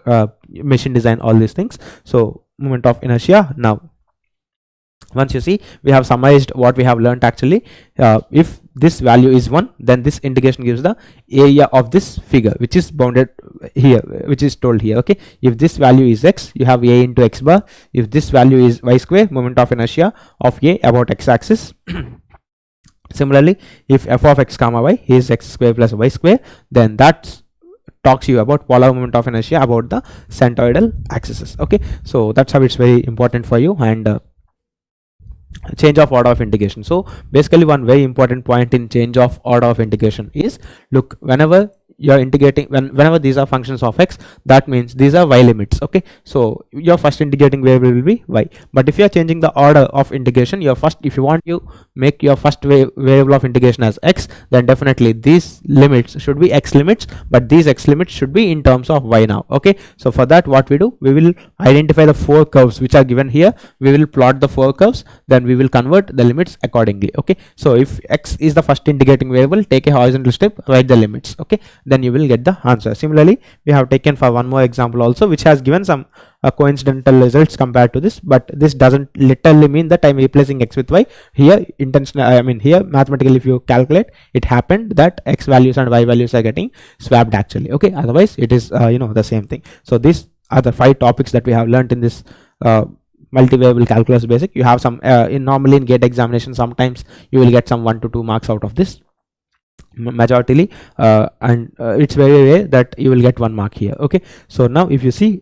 machine design, all these things. So moment of inertia. Now once you see, we have summarized what we have learned actually. If this value is 1, then this integration gives the area of this figure, which is bounded here, which is told here. Okay, if this value is x, you have a into x bar. If this value is y square, moment of inertia of a about x axis. Similarly, if f of x comma y is x square plus y square, then that talks you about polar moment of inertia about the centroidal axis. Okay, so that's how it's very important for you. And change of order of integration. So basically one very important point in change of order of integration is, look, whenever you're integrating, whenever these are functions of x, that means these are y limits. Okay, so your first integrating variable will be y, but if you are changing the order of integration, if you want to make your first variable of integration as x, then definitely these limits should be x limits, but these x limits should be in terms of y now. Okay, so for that what we do, we will identify the 4 curves which are given here. We will plot the 4 curves, then we will convert the limits accordingly. Okay, so if x is the first integrating variable, take a horizontal step, write the limits. Okay, then you will get the answer. Similarly, we have taken for one more example also, which has given some coincidental results compared to this, but this doesn't literally mean that I'm replacing x with y. Here here mathematically, if you calculate, it happened that x values and y values are getting swapped actually. Okay, otherwise it is the same thing. So these are the 5 topics that we have learned in this multivariable calculus basic. You have some normally in gate examination, sometimes you will get some 1 to 2 marks out of this majority, and it's very rare that you will get 1 mark here. Okay, so now if you see,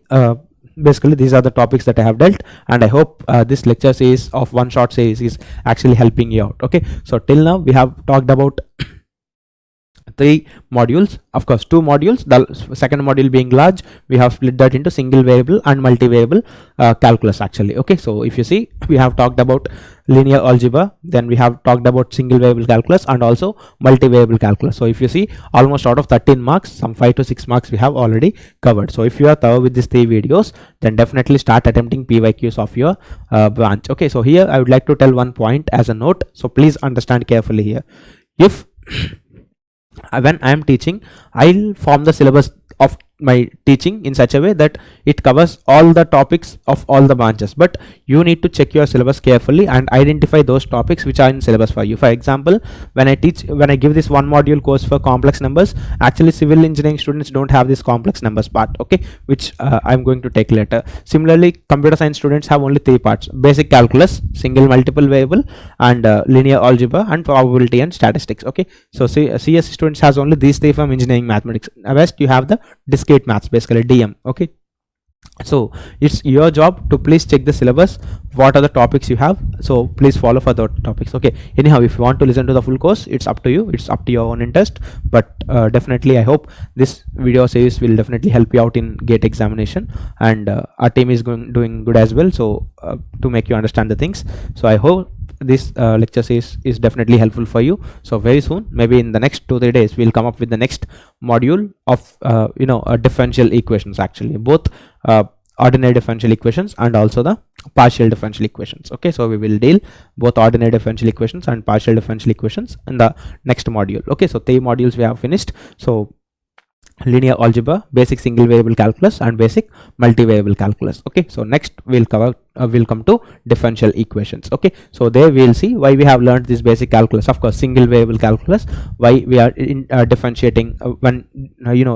basically these are the topics that I have dealt, and I hope this lecture series of one shot series is actually helping you out. Okay, so till now we have talked about 3 modules, of course 2 modules. The second module being large, we have split that into single variable and multivariable calculus actually. Okay, so if you see, we have talked about linear algebra, then we have talked about single variable calculus and also multivariable calculus. So if you see, almost out of 13 marks, some 5 to 6 marks we have already covered. So if you are thorough with these 3 videos, then definitely start attempting PYQs of your branch. Okay, so here I would like to tell one point as a note, so please understand carefully here. If when I am teaching, I'll form the syllabus of my teaching in such a way that it covers all the topics of all the branches, but you need to check your syllabus carefully and identify those topics which are in syllabus for you. For example, when I give this one module course for complex numbers, actually civil engineering students don't have this complex numbers part, okay, which I'm going to take later. Similarly, computer science students have only 3 parts: basic calculus, single multiple variable, and linear algebra, and probability and statistics, okay. So CS students has only these 3 from engineering mathematics. Rest you have the discrete maths, basically DM, okay. So it's your job to please check the syllabus, what are the topics you have, so please follow for the topics, okay. Anyhow, if you want to listen to the full course, it's up to you, it's up to your own interest, but definitely I hope this video series will definitely help you out in GATE examination, and our team is doing good as well, so to make you understand the things. So I hope this lecture series is definitely helpful for you. So very soon, maybe in the next 2-3 days, we'll come up with the next module of differential equations, actually both ordinary differential equations and also the partial differential equations, okay. So we will deal both ordinary differential equations and partial differential equations in the next module, okay. So 3 modules we have finished. So linear algebra, basic single variable calculus, and basic multivariable calculus, okay. So next we'll cover we'll come to differential equations, okay. So there we'll see why we have learned this basic calculus, of course single variable calculus, why we are differentiating when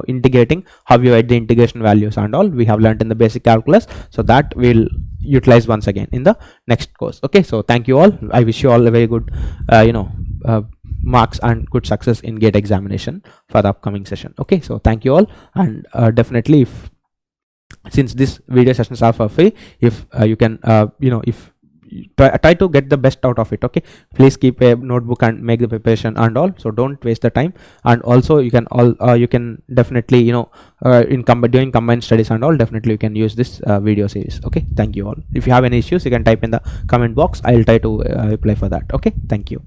integrating, how you write the integration values and all we have learned in the basic calculus. So that we'll utilize once again in the next course, okay. So thank you all. I wish you all a very good marks and good success in GATE examination for the upcoming session, okay. So thank you all, and definitely since these video sessions are for free, if you can if try to get the best out of it, okay. Please keep a notebook and make the preparation and all, so don't waste the time. And also you can definitely in doing combined studies and all, definitely you can use this video series, okay. Thank you all. If you have any issues, you can type in the comment box, I'll try to reply for that, okay. Thank you.